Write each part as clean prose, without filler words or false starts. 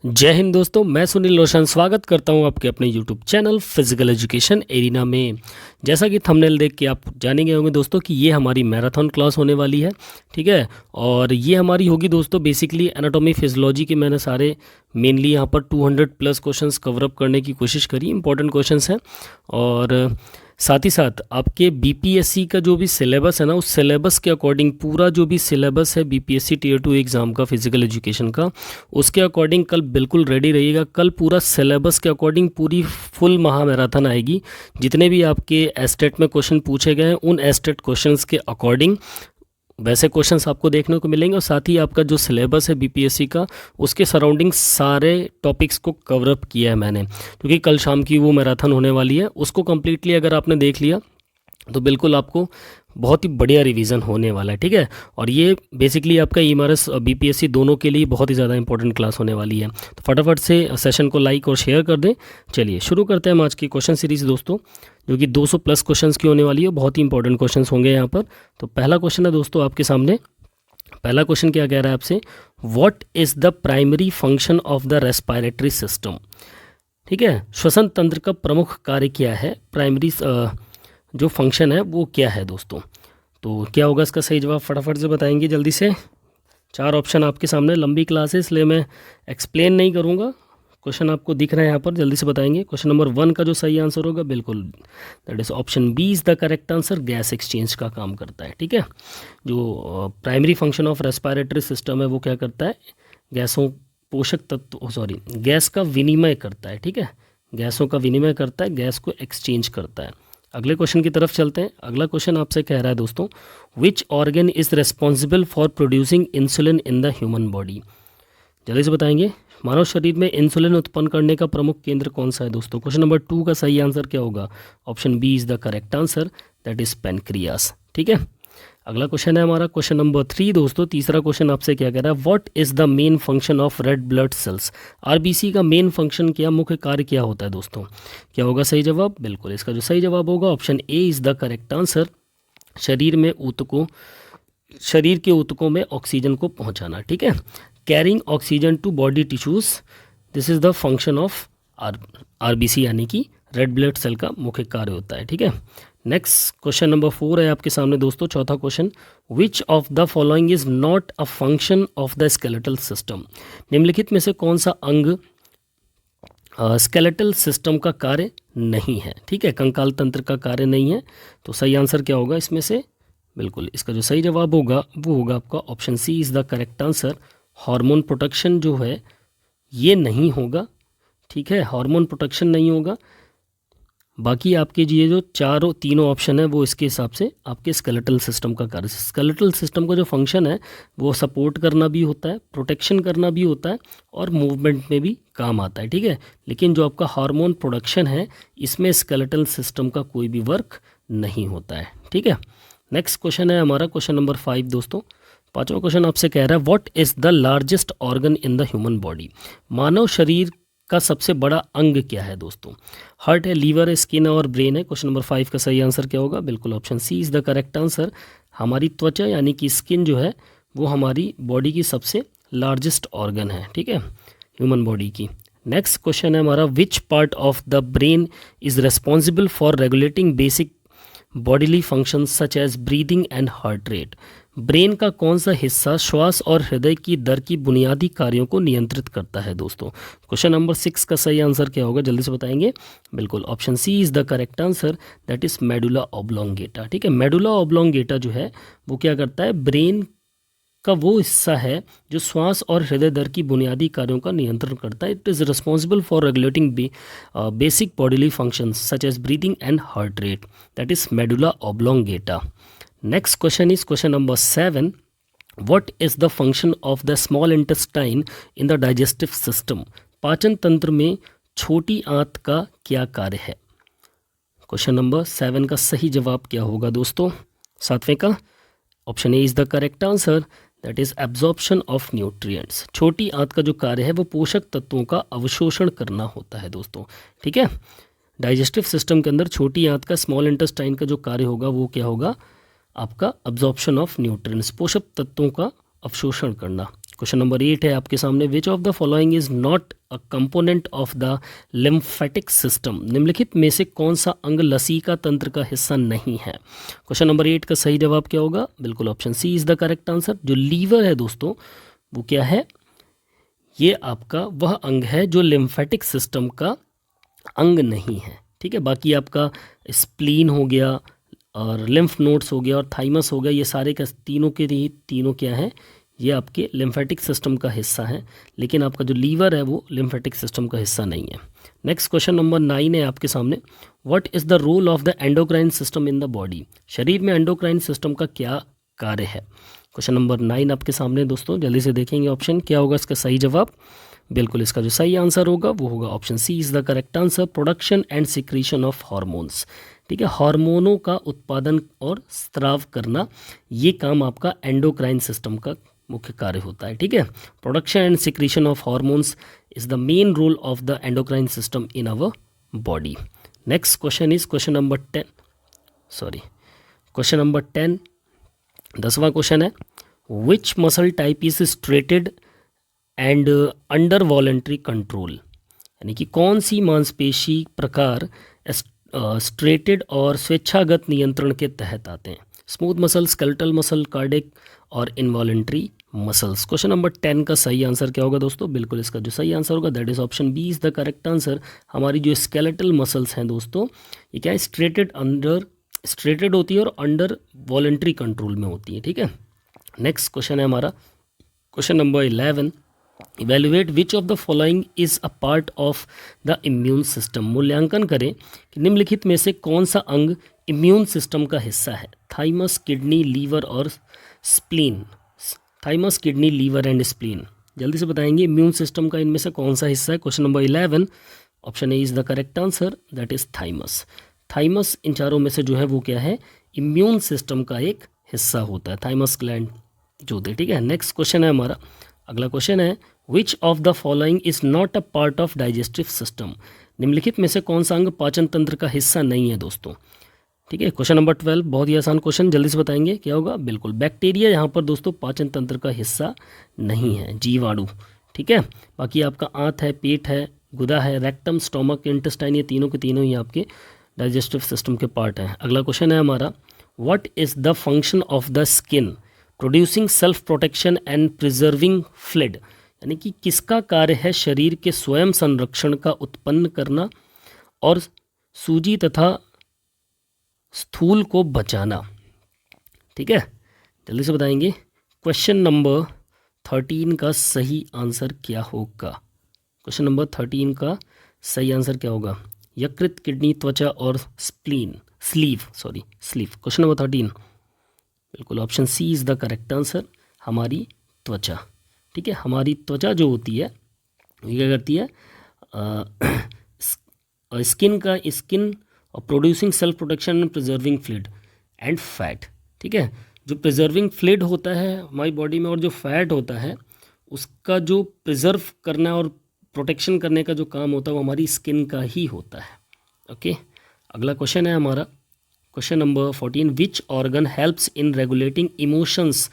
जय हिंद दोस्तों, मैं सुनील रोशन स्वागत करता हूं आपके अपने YouTube channel physical education arena में। जैसा कि थंबनेल देख के आप जानेंगे होंगे दोस्तों कि ये हमारी मैराथन क्लास होने वाली है, ठीक है। और ये हमारी होगी दोस्तों बेसिकली एनाटॉमी फिजियोलॉजी के। मैंने सारे मेनली यहाँ पर 200 प्लस क्वेश्चंस कवर अप करने की कोशिश करी, इंपॉर्टेंट क्वेश्चंस हैं। और साथ ही साथ आपके बीपीएससी का जो भी सिलेबस है ना, उस सिलेबस के अकॉर्डिंग पूरा जो भी सिलेबस है बीपीएससी टियर 2 एग्ज़ाम का फिजिकल एजुकेशन का, उसके अकॉर्डिंग कल बिल्कुल रेडी रहिएगा। कल पूरा सिलेबस के अकॉर्डिंग पूरी फुल महा मैराथन आएगी। जितने भी आपके एस्टेट में क्वेश्चन पूछे गए हैं उन एस्टेट क्वेश्चंस के अकॉर्डिंग वैसे क्वेश्चंस आपको देखने को मिलेंगे। और साथ ही आपका जो सिलेबस है बीपीएससी का, उसके सराउंडिंग सारे टॉपिक्स को कवर अप किया है मैंने, क्योंकि कल शाम की वो मैराथन होने वाली है। उसको कम्प्लीटली अगर आपने देख लिया तो बिल्कुल आपको बहुत ही बढ़िया रिवीजन होने वाला है, ठीक है। और ये बेसिकली आपका ईएमआरएस और बीपीएससी दोनों के लिए बहुत ही ज़्यादा इंपॉर्टेंट क्लास होने वाली है। तो फटाफट से सेशन को लाइक और शेयर कर दें। चलिए शुरू करते हैं हम आज की क्वेश्चन सीरीज़ दोस्तों, जो कि 200 प्लस क्वेश्चंस की होने वाली है। बहुत ही इंपॉर्टेंट क्वेश्चंस होंगे यहाँ पर। तो पहला क्वेश्चन है दोस्तों आपके सामने। पहला क्वेश्चन क्या कह रहा है आपसे, what is the primary function of the respiratory system, ठीक है। श्वसन तंत्र का प्रमुख कार्य क्या है, प्राइमरी जो फंक्शन है वो क्या है दोस्तों। तो क्या होगा इसका सही जवाब, फटाफट से बताएंगे जल्दी से। 4 ऑप्शन आपके सामने, लंबी क्लास है इसलिए मैं एक्सप्लेन नहीं करूँगा, क्वेश्चन आपको दिख रहा है यहाँ पर, जल्दी से बताएंगे। क्वेश्चन नंबर 1 का जो सही आंसर होगा बिल्कुल that is option B is the correct answer. Gas exchange का काम करता है, ठीक है। जो primary function of respiratory system है वो क्या करता है, गैसों पोषक तत्व गैस का विनिमय करता है, ठीक है। गैसों का विनिमय करता है, गैस को एक्सचेंज करता है। अगले क्वेश्चन की तरफ चलते हैं। अगला क्वेश्चन आपसे कह रहा है दोस्तों, विच organ is responsible for producing insulin in the human body. जल्दी से बताएंगे, मानव शरीर में इंसुलिन उत्पन्न करने का प्रमुख केंद्र कौन सा है दोस्तों। क्वेश्चन नंबर 2 का सही आंसर क्या होगा, option B is the correct answer, that is pancreas, ठीक है। अगला क्वेश्चन है हमारा क्वेश्चन नंबर 3 दोस्तों। तीसरा क्वेश्चन आपसे क्या कह रहा है, what is the main function of red blood sales. RBC का मेन फंक्शन क्या, मुख्य कार्य क्या होता है दोस्तों। क्या होगा सही जवाब, बिल्कुल इसका जो सही जवाब होगा option A is the correct answer, शरीर के ऊतकों में ऑक्सीजन को पहुंचाना, ठीक है। Caring oxygen to body tissues, this is the function of RBC यानी कि रेड ब्लड सेल का मुख्य कार्य होता है, ठीक है। नेक्स्ट क्वेश्चन नंबर 4 है आपके सामने दोस्तों, चौथा question. Which of the following is not a function of the skeletal system. निम्नलिखित में से कौन सा अंग स्केलेटल सिस्टम का कार्य नहीं है, ठीक है, कंकाल तंत्र का कार्य नहीं है। तो सही आंसर क्या होगा इसमें से, बिल्कुल इसका जो सही जवाब होगा वो होगा आपका option C is the correct answer. Hormone protection जो है ये नहीं होगा, ठीक है, हार्मोन प्रोटेक्शन नहीं होगा। बाकी आपके ये जो तीनों ऑप्शन है वो इसके हिसाब से आपके स्केलेटल सिस्टम का कार्य। स्केलेटल सिस्टम का जो फंक्शन है वो सपोर्ट करना भी होता है, प्रोटेक्शन करना भी होता है और मूवमेंट में भी काम आता है, ठीक है। लेकिन जो आपका हार्मोन प्रोडक्शन है इसमें स्केलेटल सिस्टम का कोई भी वर्क नहीं होता है, ठीक है। नेक्स्ट क्वेश्चन है हमारा क्वेश्चन नंबर 5 दोस्तों। 5वां क्वेश्चन आपसे कह रहा है, what is the largest organ in the human body. मानव शरीर का सबसे बड़ा अंग क्या है दोस्तों। हार्ट है, लीवर है, स्किन है और ब्रेन है। क्वेश्चन नंबर 5 का सही आंसर क्या होगा, बिल्कुल option C is the correct answer. हमारी त्वचा यानी कि स्किन जो है वो हमारी बॉडी की सबसे लार्जेस्ट ऑर्गन है, ठीक है, ह्यूमन बॉडी की। नेक्स्ट क्वेश्चन है हमारा, which part of the brain is responsible for regulating basic bodily functions such as breathing and heart rate. Brain का कौन सा हिस्सा श्वास और हृदय की दर की बुनियादी कार्यों को नियंत्रित करता है दोस्तों। क्वेश्चन नंबर 6 का सही आंसर क्या होगा, जल्दी से बताएंगे। बिल्कुल option C is the correct answer, that is medulla oblongata, ठीक है। मेडुला ऑब्लोंगेटा जो है वो क्या करता है, ब्रेन का वो हिस्सा है जो श्वास और हृदय दर की बुनियादी कार्यों का नियंत्रण करता है। It is responsible for regulating basic bodily functions such as breathing and heart rate, that is medulla oblongata. Next question is question number 7। What is the function of the small intestine in the digestive system. पाचन तंत्र में छोटी आंत का क्या कार्य है। Question number 7 का सही जवाब क्या होगा दोस्तों, 7वें का option A is the correct answer, that is absorption of nutrients. छोटी आंत का जो कार्य है वो पोषक तत्वों का अवशोषण करना होता है दोस्तों, ठीक है। डाइजेस्टिव सिस्टम के अंदर छोटी आंत का, स्मॉल इंटेस्टाइन का जो कार्य होगा वो क्या होगा, आपका अब्जॉर्प्शन ऑफ न्यूट्रिएंट्स, पोषक तत्वों का अवशोषण करना। क्वेश्चन नंबर 8 है आपके सामने, which of the following is not a component of the lymphatic system, निम्नलिखित में से कौन सा अंग लसीका तंत्र का हिस्सा नहीं है। क्वेश्चन नंबर 8 का सही जवाब क्या होगा, बिल्कुल option C is the correct answer. जो लीवर है दोस्तों वो क्या है, ये आपका वह अंग है जो लिम्फेटिक सिस्टम का अंग नहीं है, ठीक है। बाकी आपका स्प्लीन हो गया और लिम्फ नोड्स हो गया और थाइमस हो गया, ये सारे का तीनों क्या है, ये आपके लिम्फेटिक सिस्टम का हिस्सा है, लेकिन आपका जो लीवर है वो लिम्फेटिक सिस्टम का हिस्सा नहीं है। नेक्स्ट क्वेश्चन नंबर 9 है आपके सामने, what is the role of the endocrine system in the body, शरीर में एंडोक्राइन सिस्टम का क्या कार्य है। क्वेश्चन नंबर 9 आपके सामने दोस्तों, जल्दी से देखेंगे ऑप्शन क्या होगा इसका सही जवाब। बिल्कुल इसका जो सही आंसर होगा वो होगा option C is the correct answer, production and secretion of hormones, ठीक है। हार्मोनों का उत्पादन और स्त्राव करना, ये काम आपका एंडोक्राइन सिस्टम का मुख्य कार्य होता है, ठीक है। Production and secretion of hormones is the main role of the endocrine system in our body. Next question is question number 10, 10वां क्वेश्चन है, which muscle type is striated and under voluntary control, यानी कि कौन सी मांसपेशी प्रकार striated और स्वेच्छागत नियंत्रण के तहत आते हैं। Smooth muscle, skeletal muscle, cardiac और इनवॉलंटरी मसल्स। क्वेश्चन नंबर 10 का सही आंसर क्या होगा दोस्तों, बिल्कुल इसका जो सही आंसर होगा that is option B is the correct answer. हमारी जो स्केलेटल मसल्स हैं दोस्तों, ये क्या है, स्ट्रेटेड होती है और अंडर वॉलंटरी कंट्रोल में होती है, ठीक है। नेक्स्ट क्वेश्चन है हमारा question number 11, evaluate which of the following is a part of the immune system, मूल्यांकन करें कि निम्नलिखित में से कौन सा अंग इम्यून सिस्टम का हिस्सा है। थाइमस, किडनी, लीवर और spleen. Thymus, kidney, liver and spleen, जल्दी से बताएंगे इम्यून सिस्टम का इनमें से कौन सा हिस्सा है। Question number 11 option A is the correct answer, that is thymus. Thymus इन चारों में से जो है वो क्या है, इम्यून सिस्टम का एक हिस्सा होता है, थाइमस ग्लैंड जो होते हैं, ठीक है। नेक्स्ट क्वेश्चन है हमारा, अगला क्वेश्चन है, which of the following is not a part of digestive system, निम्नलिखित में से कौन सा अंग पाचन तंत्र का हिस्सा नहीं है दोस्तों, ठीक है। क्वेश्चन नंबर 12 बहुत ही आसान क्वेश्चन, जल्दी से बताएंगे क्या होगा, बिल्कुल बैक्टीरिया यहाँ पर दोस्तों पाचन तंत्र का हिस्सा नहीं है, जीवाणु, ठीक है। बाकी आपका आंत है, पेट है, गुदा है, रेक्टम, स्टोमक, इंटेस्टाइन, ये तीनों के तीनों ही आपके डाइजेस्टिव सिस्टम के पार्ट हैं। अगला क्वेश्चन है हमारा, what is the function of the skin producing self protection and preserving fluid, यानी कि किसका कार्य है शरीर के स्वयं संरक्षण का उत्पन्न करना और सूजी तथा स्थूल को बचाना, ठीक है। जल्दी से बताएंगे क्वेश्चन नंबर 13 का सही आंसर क्या होगा। क्वेश्चन नंबर 13 का सही आंसर क्या होगा, यकृत, किडनी, त्वचा और स्लीव। क्वेश्चन नंबर 13 बिल्कुल option C is the correct answer, हमारी त्वचा, ठीक है। हमारी त्वचा जो होती है ये क्या करती है, स्किन और producing self protection and preserving fluid and fat, ठीक है। जो प्रिजर्विंग फ्लूइड होता है हमारी बॉडी में और जो फैट होता है उसका जो प्रिजर्व करना और प्रोटेक्शन करने का जो काम होता है वो हमारी स्किन का ही होता है, ओके। अगला क्वेश्चन है हमारा question number 14, which organ helps in regulating emotions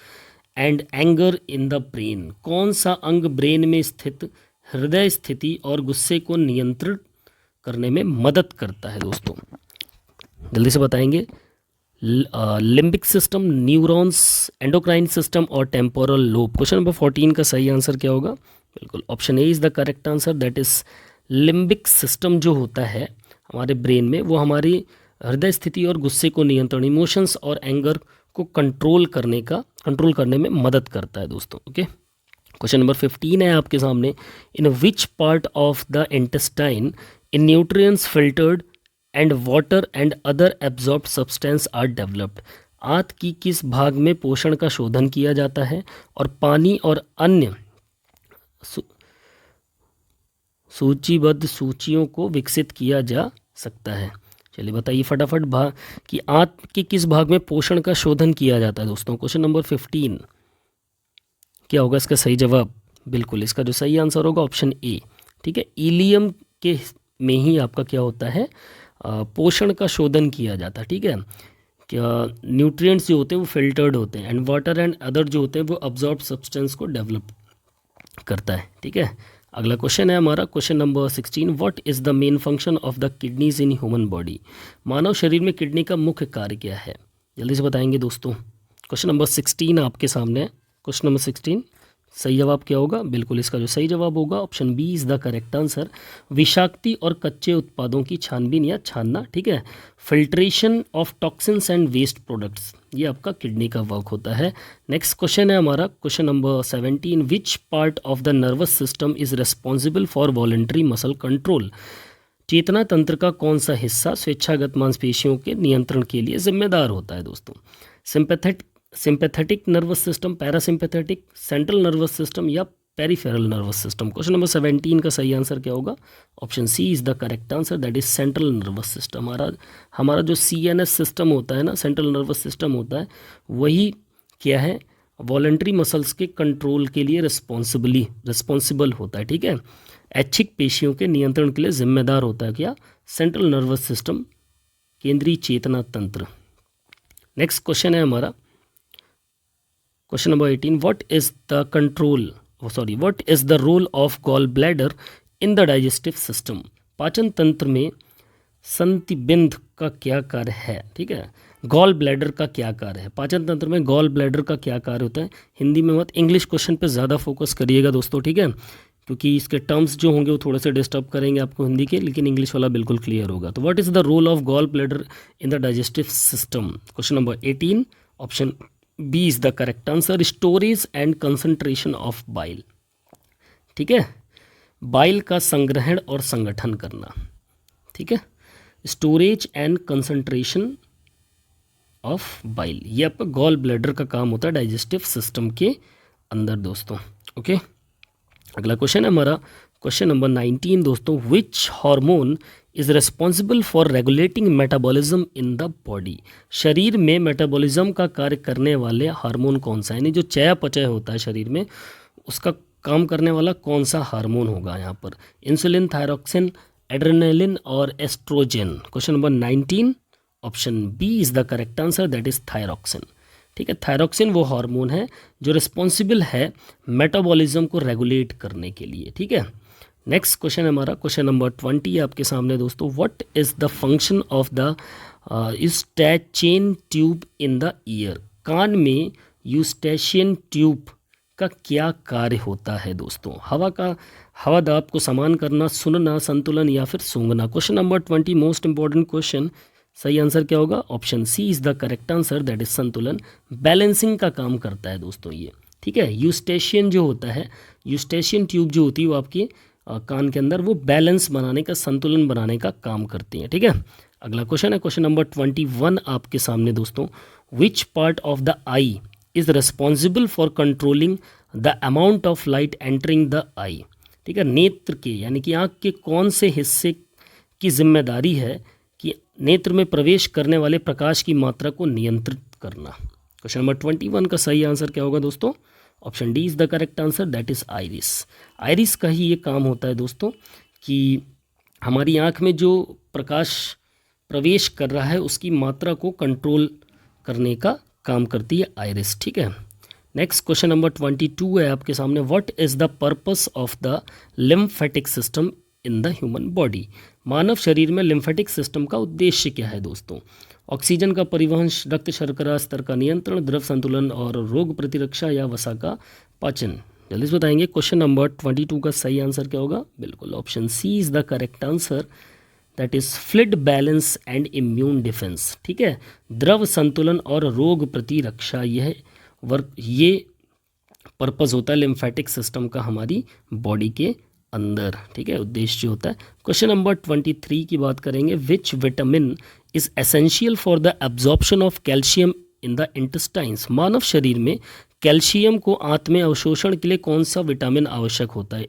and anger in the brain, कौन सा अंग ब्रेन में स्थित हृदय स्थिति और गुस्से को नियंत्रित करने में मदद करता है दोस्तों, जल्दी से बताएंगे। Limbic system, neurons, endocrine system और टेम्पोरल लोब। क्वेश्चन नंबर 14 का सही आंसर क्या होगा, बिल्कुल option A is the correct answer, that is limbic system जो होता है हमारे ब्रेन में वो हमारी हृदय स्थिति और गुस्से को नियंत्रण, इमोशंस और एंगर को कंट्रोल करने में मदद करता है दोस्तों, ओके। क्वेश्चन नंबर 15 है आपके सामने, in which part of the intestine in nutrients filtered and water and other absorbed substance are developed, आंत की किस भाग में पोषण का शोधन किया जाता है और पानी और अन्य सूचीबद्ध सूचियों को विकसित किया जा सकता है। चलिए बताइए फटाफट कि आंत के किस भाग में पोषण का शोधन किया जाता है दोस्तों। क्वेश्चन नंबर 15 क्या होगा इसका सही जवाब, बिल्कुल इसका जो सही आंसर होगा ऑप्शन ए, ठीक है। इलियम के में ही आपका क्या होता है, पोषण का शोधन किया जाता है, ठीक है। क्या न्यूट्रिएंट्स जो होते हैं वो फिल्टर्ड होते हैं एंड वाटर एंड अदर जो होते हैं वो अब्जॉर्ब सब्सटेंस को डेवलप करता है। ठीक है, अगला क्वेश्चन है हमारा question number 16, what is the main function of the kidneys in human body. मानव शरीर में किडनी का मुख्य कार्य क्या है, जल्दी से बताएंगे दोस्तों। क्वेश्चन नंबर 16 आपके सामने है। क्वेश्चन नंबर 16 सही जवाब क्या होगा, बिल्कुल इसका जो सही जवाब होगा option B is the correct answer. विषाक्ति और कच्चे उत्पादों की छानबीन या छानना। ठीक है, filtration of toxins and waste products, ये आपका किडनी का वर्क होता है। नेक्स्ट क्वेश्चन है हमारा question number 17, which part of the nervous system is responsible for voluntary muscle control. चेतना तंत्र का कौन सा हिस्सा स्वेच्छागत मांसपेशियों के नियंत्रण के लिए जिम्मेदार होता है दोस्तों। Sympathetic nervous system, parasympathetic, central nervous system या peripheral nervous system. Question number 17 का सही आंसर क्या होगा, option C is the correct answer, that is central nervous system. हमारा जो CNS सिस्टम होता है ना, सेंट्रल नर्वस सिस्टम होता है, वही क्या है, वॉलंटरी मसल्स के कंट्रोल के लिए रिस्पॉन्सिबल होता है। ठीक है, ऐच्छिक पेशियों के नियंत्रण के लिए जिम्मेदार होता है क्या, सेंट्रल नर्वस सिस्टम, केंद्रीय चेतना तंत्र। नेक्स्ट क्वेश्चन है हमारा question number 18, what is the role of gall bladder in the digestive system. पाचन तंत्र में संतिबिंद का क्या कार्य है। ठीक है, गॉल ब्लैडर का क्या कार्य है, पाचन तंत्र में गॉल ब्लैडर का क्या कार्य होता है। हिंदी में मत, इंग्लिश क्वेश्चन पे ज़्यादा फोकस करिएगा दोस्तों। ठीक है, क्योंकि इसके टर्म्स जो होंगे वो थोड़े से डिस्टर्ब करेंगे आपको हिंदी के, लेकिन इंग्लिश वाला बिल्कुल क्लियर होगा। तो what is the role of gall bladder in the digestive system. Question number 18 option B is the correct answer, storage and concentration of bile. ठीक है, बाइल का संग्रहण और संगठन करना। ठीक है, storage and concentration of bile, ये आपका गॉल ब्लैडर का काम होता है डाइजेस्टिव सिस्टम के अंदर दोस्तों। ओके, अगला क्वेश्चन है हमारा क्वेश्चन नंबर 19 दोस्तों, which hormone is responsible for regulating metabolism in the body. शरीर में मेटाबॉलिज्म का कार्य करने वाले हार्मोन कौन सा है, यानी जो चयापचय होता है शरीर में उसका काम करने वाला कौन सा हार्मोन होगा यहाँ पर। इंसुलिन, थायरॉक्सिन, एड्रेनालिन और oestrogen. Question number 19 option B is the correct answer, that is thyroxine. ठीक है, थायरॉक्सिन वो हार्मोन है जो रिस्पॉन्सिबल है मेटाबॉलिज्म को रेगुलेट करने के लिए। ठीक है, नेक्स्ट क्वेश्चन हमारा क्वेश्चन नंबर 20 आपके सामने दोस्तों, what is the function of the eustachian tube in the ear. कान में यूस्टैचियन ट्यूब का क्या कार्य होता है दोस्तों। हवा दाब को समान करना, सुनना, संतुलन या फिर सूंघना। Question number 20 most important question, सही आंसर क्या होगा, option C is the correct answer, that is संतुलन। बैलेंसिंग का काम करता है दोस्तों ये। ठीक है, यूस्टेशियन जो होता है, यूस्टेशियन ट्यूब जो होती है वो आपके कान के अंदर वो बैलेंस बनाने का, संतुलन बनाने का काम करती हैं। ठीक है, अगला क्वेश्चन है क्वेश्चन नंबर 21 आपके सामने दोस्तों, which part of the eye is responsible for controlling the amount of light entering the eye. ठीक है, नेत्र के यानी कि आँख के कौन से हिस्से की जिम्मेदारी है कि नेत्र में प्रवेश करने वाले प्रकाश की मात्रा को नियंत्रित करना। क्वेश्चन नंबर 21 का सही आंसर क्या होगा दोस्तों, option D is the correct answer, that is iris. Iris का ही ये काम होता है दोस्तों कि हमारी आँख में जो प्रकाश प्रवेश कर रहा है उसकी मात्रा को कंट्रोल करने का काम करती है आइरिस। ठीक है, नेक्स्ट क्वेश्चन नंबर 22 है आपके सामने, what is the purpose of the lymphatic system in the human body. मानव शरीर में लिम्फेटिक सिस्टम का उद्देश्य क्या है दोस्तों। ऑक्सीजन का परिवहन, रक्त शर्करा स्तर का नियंत्रण, द्रव संतुलन और रोग प्रतिरक्षा या वसा का पाचन। जल्दी से बताएंगे क्वेश्चन नंबर 22 का सही आंसर क्या होगा, बिल्कुल option C is the correct answer, that is fluid balance and immune defence. ठीक है, द्रव संतुलन और रोग प्रतिरक्षा, ये पर्पज़ होता है लिम्फेटिक सिस्टम का हमारी बॉडी के अंदर। ठीक है, उद्देश्य होता है। क्वेश्चन नंबर 23 की बात करेंगे, which vitamin is essential for the absorption of calcium in the intestines. मानव शरीर में कैल्शियम को आंत अवशोषण के लिए कौन सा विटामिन आवश्यक होता है।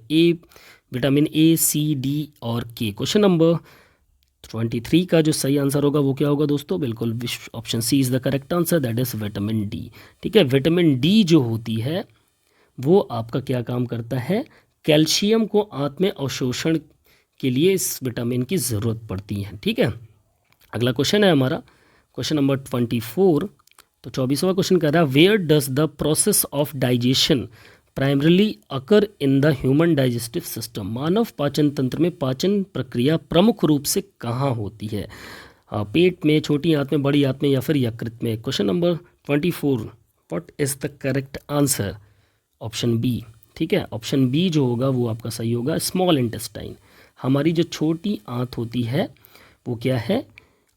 विटामिन ए, सी, डी और के। क्वेश्चन नंबर 23 का जो सही आंसर होगा वो क्या होगा दोस्तों, बिल्कुल option C is the correct answer, that is vitamin D. ठीक है, विटामिन डी जो होती है वो आपका क्या काम करता है, कैल्शियम को आंत अवशोषण के लिए इस विटामिन की ज़रूरत पड़ती है। ठीक है, अगला क्वेश्चन है हमारा क्वेश्चन नंबर 24। तो 24वां क्वेश्चन कह रहा है, where does the process of digestion primarily occur in the human digestive system. मानव पाचन तंत्र में पाचन प्रक्रिया प्रमुख रूप से कहाँ होती है? पेट में, छोटी आंत में, बड़ी आंत में या फिर यकृत में। Question number 24, what is the correct answer? Option B. ठीक है, ऑप्शन बी जो होगा वो आपका सही होगा, स्मॉल इंटेस्टाइन। हमारी जो छोटी आंत होती है वो क्या है,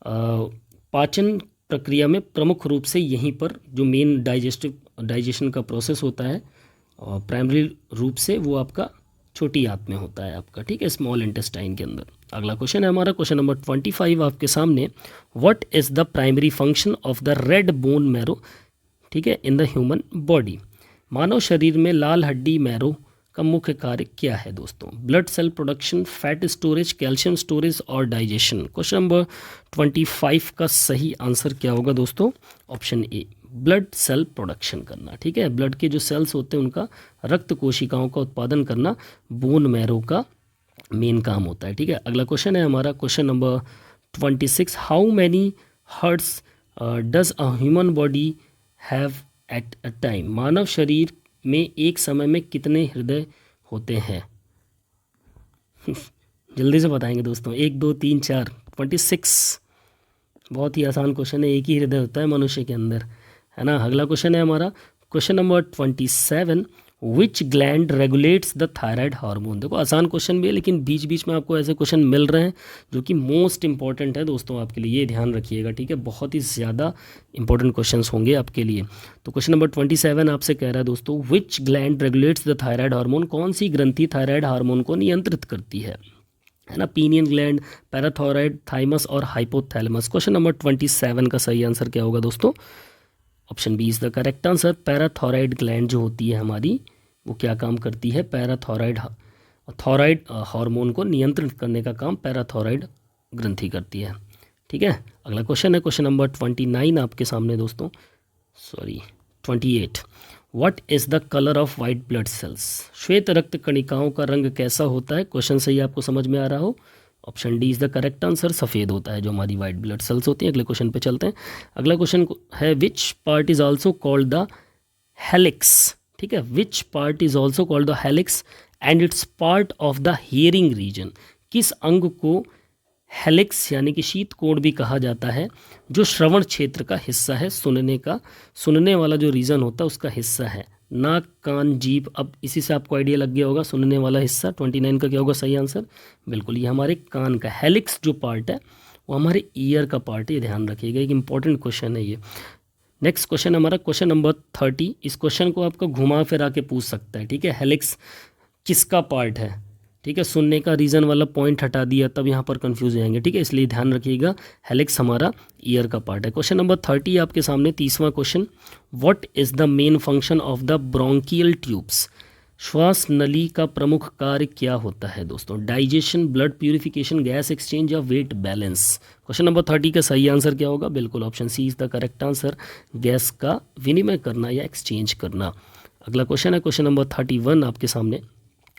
पाचन प्रक्रिया में प्रमुख रूप से यहीं पर जो मेन डाइजेशन का प्रोसेस होता है प्राइमरी रूप से वो आपका छोटी आंत में होता है आपका। ठीक है, स्मॉल इंटेस्टाइन के अंदर। अगला क्वेश्चन है हमारा क्वेश्चन नंबर 25 आपके सामने। What is the primary function of the red bone marrow, ठीक है, इन द ह्यूमन बॉडी? मानव शरीर में लाल हड्डी मैरो का मुख्य कार्य क्या है दोस्तों? Blood cell production, fat storage, calcium storage और डाइजेशन। क्वेश्चन नंबर 25 का सही आंसर क्या होगा दोस्तों? Option A, blood cell production करना। ठीक है, ब्लड के जो सेल्स होते हैं उनका, रक्त कोशिकाओं का उत्पादन करना बोन मैरो का मेन काम होता है। ठीक है, अगला क्वेश्चन है हमारा question number 26। How many hearts does a human body have at a time? मानव शरीर में एक समय में कितने हृदय होते हैं? जल्दी से बताएंगे दोस्तों, 1 2 3 4। 26 बहुत ही आसान क्वेश्चन है, एक ही हृदय होता है मनुष्य के अंदर, है ना। अगला क्वेश्चन है हमारा question number 27। Which gland regulates the thyroid hormone? देखो आसान क्वेश्चन भी है लेकिन बीच बीच में आपको ऐसे क्वेश्चन मिल रहे हैं जो कि मोस्ट इंपॉर्टेंट है दोस्तों आपके लिए, ये ध्यान रखिएगा। ठीक है, बहुत ही ज़्यादा इंपॉर्टेंट क्वेश्चंस होंगे आपके लिए। तो क्वेश्चन नंबर 27 आपसे कह रहा है दोस्तों, विच gland regulates the thyroid hormone? कौन सी ग्रंथि थायराइड हार्मोन को नियंत्रित करती है ना? पीनियन ग्लैंड, पैराथायराइड, थाइमस और हाइपोथैलेमस। क्वेश्चन नंबर 27 का सही आंसर क्या होगा दोस्तों? Option B is the correct answer. Parathyroid gland जो होती है हमारी वो क्या काम करती है? पैराथायराइड हार्मोन को नियंत्रित करने का काम पैराथायराइड ग्रंथि करती है। ठीक है, अगला क्वेश्चन है क्वेश्चन नंबर 29 आपके सामने दोस्तों, 28। What is the colour of white blood sales? श्वेत रक्त कणिकाओं का रंग कैसा होता है? क्वेश्चन सही आपको समझ में आ रहा हो, option D is the correct answer, सफ़ेद होता है जो हमारी वाइट ब्लड सेल्स होती हैं। अगले क्वेश्चन पे चलते हैं। अगला क्वेश्चन है which part is also called the helix? ठीक है, which part is also called the helix and it's part of the hearing region? किस अंग को हेलिक्स यानी कि शीत कोण भी कहा जाता है, जो श्रवण क्षेत्र का हिस्सा है, सुनने वाला जो रीजन होता है उसका हिस्सा है? नाक, कान, जीभ। अब इसी से आपको आइडिया लग गया होगा सुनने वाला हिस्सा। 29 का क्या होगा सही आंसर? बिल्कुल, ये हमारे कान का हेलिक्स जो पार्ट है वो हमारे ईयर का पार्ट है, ये ध्यान रखिएगा, एक इंपॉर्टेंट क्वेश्चन है ये। नेक्स्ट क्वेश्चन हमारा क्वेश्चन नंबर 30। इस क्वेश्चन को आपको घुमा फिरा के पूछ सकता है। ठीक है, हेलिक्स किसका पार्ट है? ठीक है, सुनने का रीज़न वाला पॉइंट हटा दिया तब यहाँ पर कंफ्यूज हो जाएंगे। ठीक है, इसलिए ध्यान रखिएगा, हेलिक्स हमारा ईयर का पार्ट है। क्वेश्चन नंबर 30 आपके सामने, 30वां question. What is the main function of the bronchial tubes? श्वास नली का प्रमुख कार्य क्या होता है दोस्तों? Digestion, blood purification, gas exchange या वेट बैलेंस? क्वेश्चन नंबर 30 का सही आंसर क्या होगा? बिल्कुल option C is the correct answer, gas का विनिमय करना या एक्सचेंज करना। अगला क्वेश्चन है क्वेश्चन नंबर 31 आपके सामने।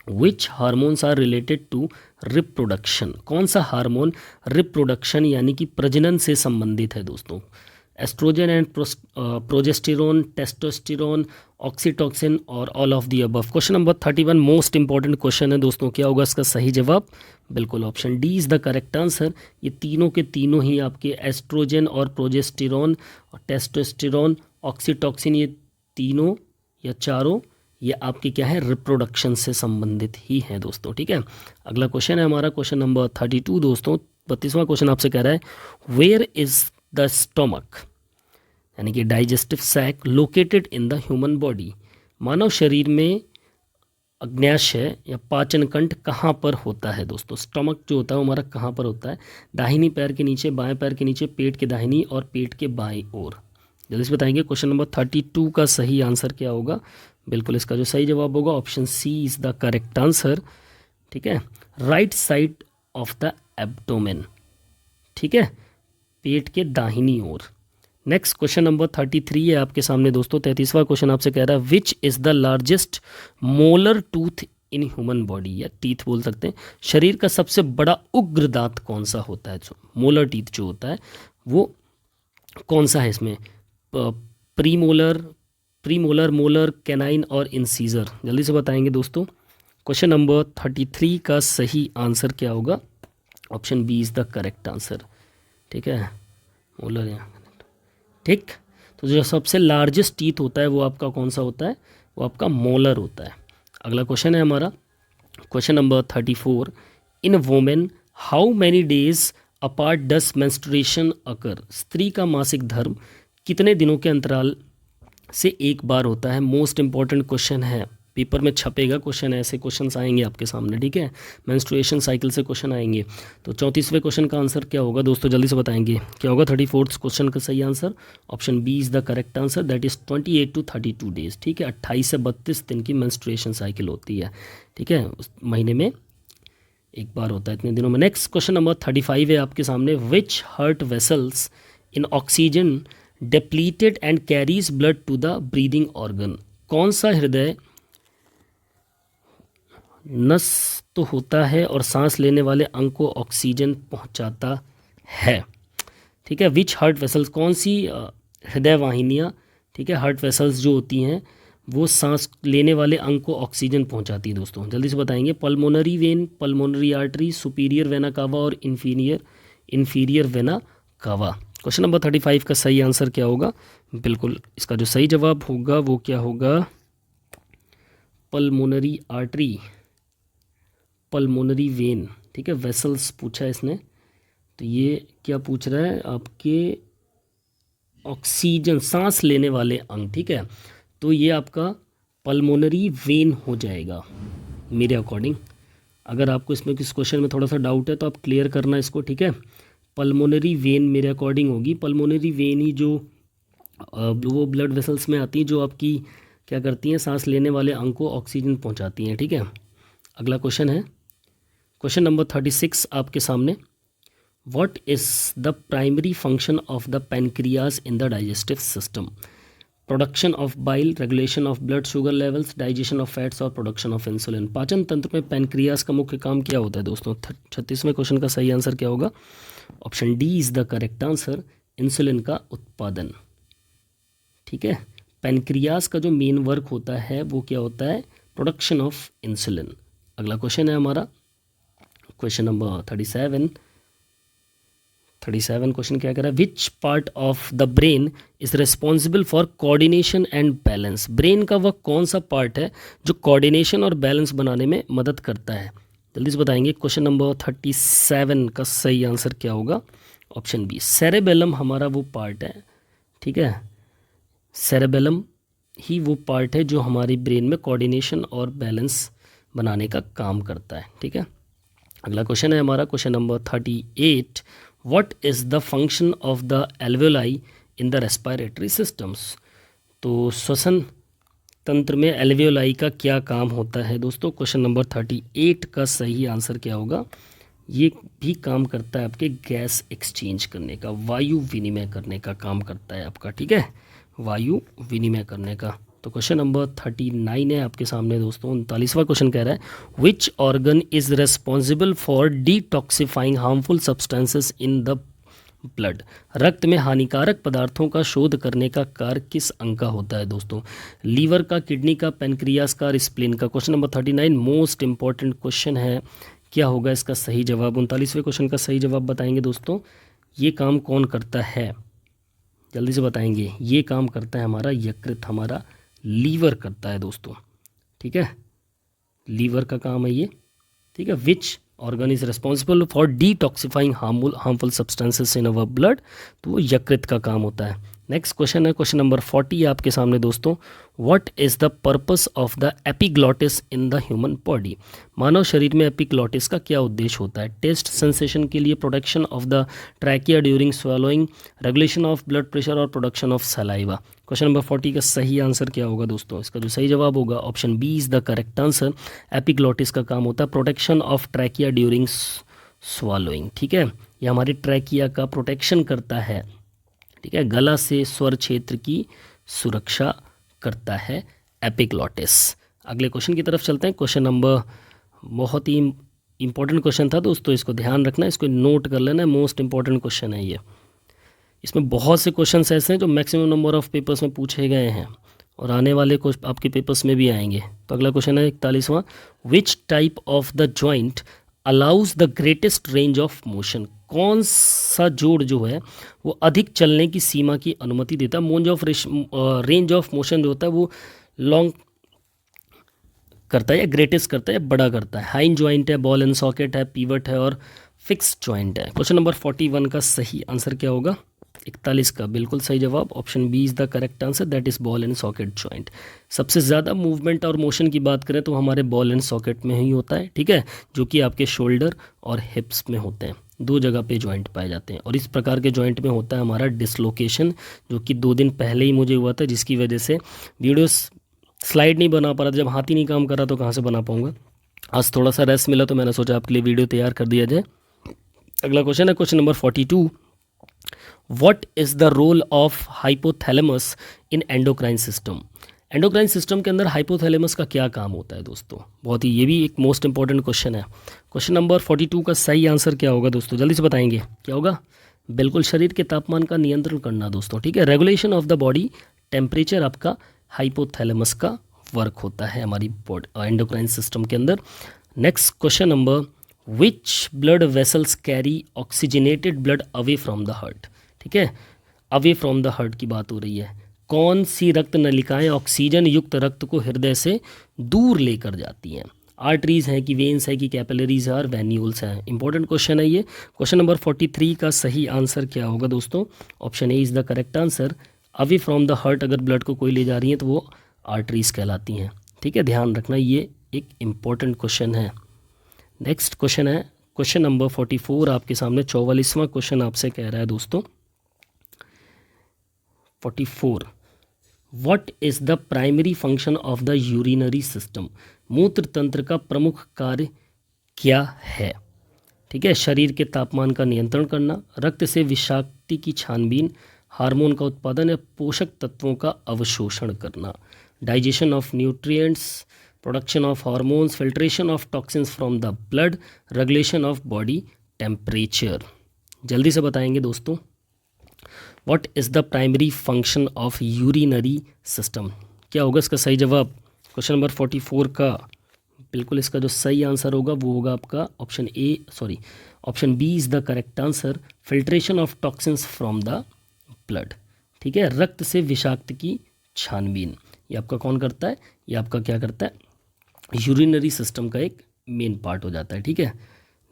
Which hormones are related to reproduction? कौन सा हार्मोन रिप्रोडक्शन यानी कि प्रजनन से संबंधित है दोस्तों? Oestrogen and progesterone, testosterone, oxytocin और all of the above? Question number 31 most important question है दोस्तों, क्या होगा इसका सही जवाब? बिल्कुल option D is the correct answer. ये तीनों के तीनों ही आपके एस्ट्रोजन और प्रोजेस्टेरोन और टेस्टोस्टेरोन, ऑक्सीटोसिन, ये तीनों या चारों ये आपके क्या है? रिप्रोडक्शन से संबंधित ही हैं दोस्तों। ठीक है, अगला क्वेश्चन है हमारा क्वेश्चन नंबर 32 दोस्तों, 32वां क्वेश्चन आपसे कह रहा है वेयर इज़ द स्टोमक यानी कि digestive sac located in the human body? मानव शरीर में अग्न्याशय या पाचन कंठ कहाँ पर होता है दोस्तों? स्टोमक जो होता है वो हमारा कहाँ पर होता है? दाहिनी पैर के नीचे, बाएं पैर के नीचे, पेट के दाहिनी और पेट के बाईं ओर? जल्दी से बताएंगे क्वेश्चन नंबर 32 का सही आंसर क्या होगा? बिल्कुल इसका जो सही जवाब होगा option C is the correct answer. ठीक है, right side of the abdomen. ठीक है, पेट के दाहिनी ओर। नेक्स्ट क्वेश्चन नंबर 33 है आपके सामने दोस्तों, 33वां क्वेश्चन आपसे कह रहा है which is the largest molar tooth in human body? या टीथ बोल सकते हैं। शरीर का सबसे बड़ा उग्र दांत कौन सा होता है? जो मोलर टीथ जो होता है वो कौन सा है इसमें? प्रीमोलर, प्रीमोलर, मोलर, कैनाइन और इंसीजर? जल्दी से बताएंगे दोस्तों। क्वेश्चन नंबर 33 का सही आंसर क्या होगा? Option B is the correct answer. ठीक है, मोलर या ठीक। तो जो सबसे लार्जेस्ट टीथ होता है वो आपका कौन सा होता है? वो आपका मोलर होता है। अगला क्वेश्चन है हमारा question number 34। In women how many days apart does menstruation occur? स्त्री का मासिक धर्म कितने दिनों के अंतराल से एक बार होता है? मोस्ट इंपॉर्टेंट क्वेश्चन है, पेपर में छपेगा क्वेश्चन, ऐसे क्वेश्चंस आएंगे आपके सामने। ठीक है, मेंस्ट्रुएशन साइकिल से क्वेश्चन आएंगे। तो 34वें क्वेश्चन का आंसर क्या होगा दोस्तों? जल्दी से बताएंगे क्या होगा 34th क्वेश्चन का सही answer? Option B is the correct answer, that is 28 to 32 days. ठीक है, 28 से 32 दिन की मेंस्ट्रुएशन साइकिल होती है। ठीक है, उस महीने में एक बार होता है, इतने दिनों में। नेक्स्ट क्वेश्चन नंबर 35 है आपके सामने। Which heart vessels in oxygen depleted and carries blood to the breathing organ? कौन सा हृदय नस तो होता है और सांस लेने वाले अंग को ऑक्सीजन पहुंचाता है? ठीक है, विच हार्ट वेसल्स, कौन सी हृदय वाहिनियाँ, ठीक है, हार्ट वेसल्स जो होती हैं वो सांस लेने वाले अंग को ऑक्सीजन पहुंचाती है दोस्तों? जल्दी से बताएंगे। Pulmonary vein, pulmonary artery, superior vena cava और inferior vena cava? Question number 35 का सही आंसर क्या होगा? बिल्कुल, इसका जो सही जवाब होगा वो क्या होगा? Pulmonary artery, pulmonary vein. ठीक है, वेसल्स पूछा है इसने, तो ये क्या पूछ रहा है? आपके ऑक्सीजन, सांस लेने वाले अंग। ठीक है, तो ये आपका पल्मोनरी वेन हो जाएगा मेरे अकॉर्डिंग। अगर आपको इसमें किस क्वेश्चन में थोड़ा सा डाउट है तो आप क्लियर करना इसको। ठीक है, पल्मोनरी वेन मेरे अकॉर्डिंग होगी। पल्मोनरी वेन ही जो वो ब्लड वेसल्स में आती है जो आपकी क्या करती हैं? सांस लेने वाले अंग को ऑक्सीजन पहुंचाती हैं। ठीक है, अगला क्वेश्चन है क्वेश्चन नंबर 36 आपके सामने। What is the primary function of the pancreas in the digestive system? Production of bile, regulation of blood sugar levels, digestion of fats और प्रोडक्शन ऑफ इंसुलिन। पाचन तंत्र में पैनक्रियाज का मुख्य काम क्या होता है दोस्तों? 36वें क्वेश्चन का सही आंसर क्या होगा? Option D is the correct answer, insulin का उत्पादन। ठीक है, पैनक्रियाज का जो मेन वर्क होता है वो क्या होता है? Production of insulin. अगला क्वेश्चन है हमारा क्वेश्चन नंबर 37 क्वेश्चन क्या कह रहा है? Which part of the brain is responsible for coordination and balance? Brain का वह कौन सा पार्ट है जो कोऑर्डिनेशन और बैलेंस बनाने में मदद करता है? जल्दी से बताएंगे। क्वेश्चन नंबर 37 का सही आंसर क्या होगा? ऑप्शन बी, सेरेबेलम हमारा वो पार्ट है। ठीक है, सेरेबेलम ही वो पार्ट है जो हमारी ब्रेन में कोऑर्डिनेशन और बैलेंस बनाने का काम करता है। ठीक है, अगला क्वेश्चन है हमारा question number 38। What is the function of the alveoli in the respiratory systems? तो श्वसन तंत्र में एल्वेओलाई का क्या काम होता है दोस्तों? क्वेश्चन नंबर 38 का सही आंसर क्या होगा? ये भी काम करता है आपके गैस एक्सचेंज करने का, वायु विनिमय करने का काम करता है आपका। ठीक है, वायु विनिमय करने का। तो क्वेश्चन नंबर 39 है आपके सामने दोस्तों। 39वां क्वेश्चन कह रहा है which organ is responsible for detoxifying harmful substances in the blood? रक्त में हानिकारक पदार्थों का शोध करने का कार्य किस अंग का होता है दोस्तों? लीवर का, किडनी का, पेनक्रियास का, स्प्लीन का? Question number 39 most important question है। क्या होगा इसका सही जवाब? 39वें क्वेश्चन का सही जवाब बताएंगे दोस्तों। ये काम कौन करता है? जल्दी से बताएंगे। ये काम करता है हमारा यकृत, हमारा लीवर करता है दोस्तों। ठीक है, लीवर का काम है ये। ठीक है, which organ is responsible for detoxifying harmful substances in our blood? तो वो यकृत का काम होता है। नेक्स्ट क्वेश्चन है क्वेश्चन नंबर 40 आपके सामने दोस्तों। What is the purpose of the epiglottis in the human body? मानव शरीर में एपिग्लॉटिस का क्या उद्देश्य होता है? टेस्ट सेंसेशन के लिए, production of the trachea during swallowing, regulation of blood pressure और production of saliva? Question number 40 का सही आंसर क्या होगा दोस्तों? इसका जो सही जवाब होगा option B is the correct answer. Epiglottis का काम होता है protection of trachea during swallowing. ठीक है, ये हमारी ट्रैकिया का प्रोटेक्शन करता है। ठीक है, गला से स्वर क्षेत्र की सुरक्षा करता है एपिग्लॉटिस। अगले क्वेश्चन की तरफ चलते हैं। क्वेश्चन नंबर बहुत ही इंपॉर्टेंट क्वेश्चन था दोस्तों, इसको ध्यान रखना, इसको नोट कर लेना, मोस्ट इंपॉर्टेंट क्वेश्चन है ये। इसमें बहुत से क्वेश्चन ऐसे हैं जो मैक्सिमम नंबर ऑफ पेपर्स में पूछे गए हैं और आने वाले कुछ आपके पेपर्स में भी आएंगे। तो अगला क्वेश्चन है 41वां, which type of the joint allows the greatest range of motion. कौन सा जोड़ जो है वो अधिक चलने की सीमा की अनुमति देता है। रेंज ऑफ मोशन जो होता है वो लॉन्ग करता है या ग्रेटेस्ट करता है या बड़ा करता है। हाइन जॉइंट है, बॉल एंड सॉकेट है, पीवट है और फिक्स जॉइंट है। क्वेश्चन नंबर 41 का सही आंसर क्या होगा? 41 का बिल्कुल सही जवाब option B is the correct answer, that is ball and socket joint. सबसे ज़्यादा मूवमेंट और मोशन की बात करें तो हमारे बॉल एंड सॉकेट में ही होता है, ठीक है, जो कि आपके शोल्डर और हिप्स में होते हैं। 2 जगह पे जॉइंट पाए जाते हैं और इस प्रकार के जॉइंट में होता है हमारा डिसलोकेशन, जो कि 2 दिन पहले ही मुझे हुआ था, जिसकी वजह से वीडियो स्लाइड नहीं बना पा रहा था। जब हाथ ही नहीं काम कर रहा तो कहाँ से बना पाऊंगा। आज थोड़ा सा रेस्ट मिला तो मैंने सोचा आपके लिए वीडियो तैयार कर दिया जाए। अगला क्वेश्चन है question number 42, what is the role of hypothalamus in endocrine system. Endocrine system के अंदर हाइपोथैलेमस का क्या काम होता है दोस्तों? बहुत ही, ये भी एक मोस्ट इंपॉर्टेंट क्वेश्चन है। क्वेश्चन नंबर 42 का सही आंसर क्या होगा दोस्तों? जल्दी से बताएंगे क्या होगा? बिल्कुल शरीर के तापमान का नियंत्रण करना दोस्तों, ठीक है। Regulation of the body temperature आपका हाइपोथैलेमस का वर्क होता है हमारी एंडोक्राइन सिस्टम के अंदर। Next question number, which blood vessels carry oxygenated blood away from the heart. ठीक है, अवे फ्रॉम द हार्ट की बात हो रही है। कौन सी रक्त नलिकाएं ऑक्सीजन युक्त रक्त को हृदय से दूर लेकर जाती हैं? आर्टरीज हैं कि वेन्स है कि कैपिलरीज है और वेन्यूल्स हैं? इंपॉर्टेंट क्वेश्चन है ये। क्वेश्चन नंबर 43 का सही आंसर क्या होगा दोस्तों? Option A is the correct answer. Away from the heart अगर ब्लड को कोई ले जा रही है तो वो आर्टरीज कहलाती हैं, ठीक है, ध्यान रखना, ये एक इम्पॉर्टेंट क्वेश्चन है। नेक्स्ट क्वेश्चन है क्वेश्चन नंबर 44 आपके सामने। 44वां क्वेश्चन आपसे कह रहा है दोस्तों 44, what is the primary function of the urinary system. मूत्र तंत्र का प्रमुख कार्य क्या है? ठीक है, शरीर के तापमान का नियंत्रण करना, रक्त से विषाक्ति की छानबीन, हार्मोन का उत्पादन या पोषक तत्वों का अवशोषण करना, digestion of nutrients, production of hormones, filtration of toxins from the blood, regulation of body temperature. जल्दी से बताएंगे दोस्तों, what is the primary function of urinary system? क्या होगा इसका सही जवाब? क्वेश्चन नंबर 44 का बिल्कुल इसका जो सही आंसर होगा वो होगा आपका option B is the correct answer, filtration of toxins from the blood. ठीक है, रक्त से विषाक्त की छानबीन ये आपका कौन करता है? ये आपका क्या करता है? यूरिनरी सिस्टम का एक मेन पार्ट हो जाता है। ठीक है,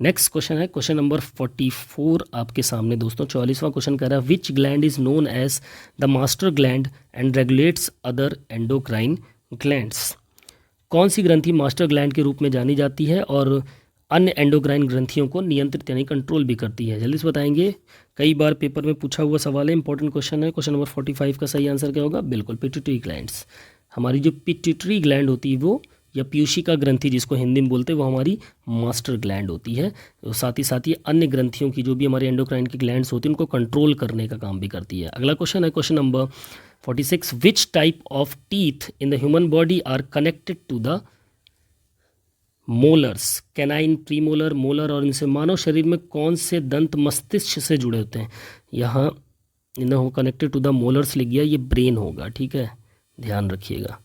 नेक्स्ट क्वेश्चन है क्वेश्चन नंबर 44 आपके सामने दोस्तों। 44वां क्वेश्चन कह रहा है which gland is known as the master gland and regulates other endocrine glands. कौन सी ग्रंथि मास्टर ग्लैंड के रूप में जानी जाती है और अन्य एंडोक्राइन ग्रंथियों को नियंत्रित यानी कंट्रोल भी करती है? जल्दी से बताएंगे, कई बार पेपर में पूछा हुआ सवाल है, इंपॉर्टेंट क्वेश्चन है। क्वेश्चन नंबर 45 का सही आंसर क्या होगा? बिल्कुल पिट्यूटरी ग्लैंड्स। हमारी जो पिट्यूटरी ग्लैंड होती है वो, या पीयूषिका ग्रंथि जिसको हिंदी में बोलते हैं, वो हमारी मास्टर ग्लैंड होती है। तो साथ ही अन्य ग्रंथियों की जो भी हमारी एंडोक्राइन की ग्लैंड्स होती हैं उनको कंट्रोल करने का काम भी करती है। अगला क्वेश्चन है question number 46, which type of teeth in the human body are connected to the molars, canine, premolar, molar, और इनसे मानव शरीर में कौन से दंत मस्तिष्क से जुड़े होते हैं? यहाँ इन्हें कनेक्टेड टू द मोलर्स लिख गया, ये ब्रेन होगा। ठीक है, ध्यान रखिएगा,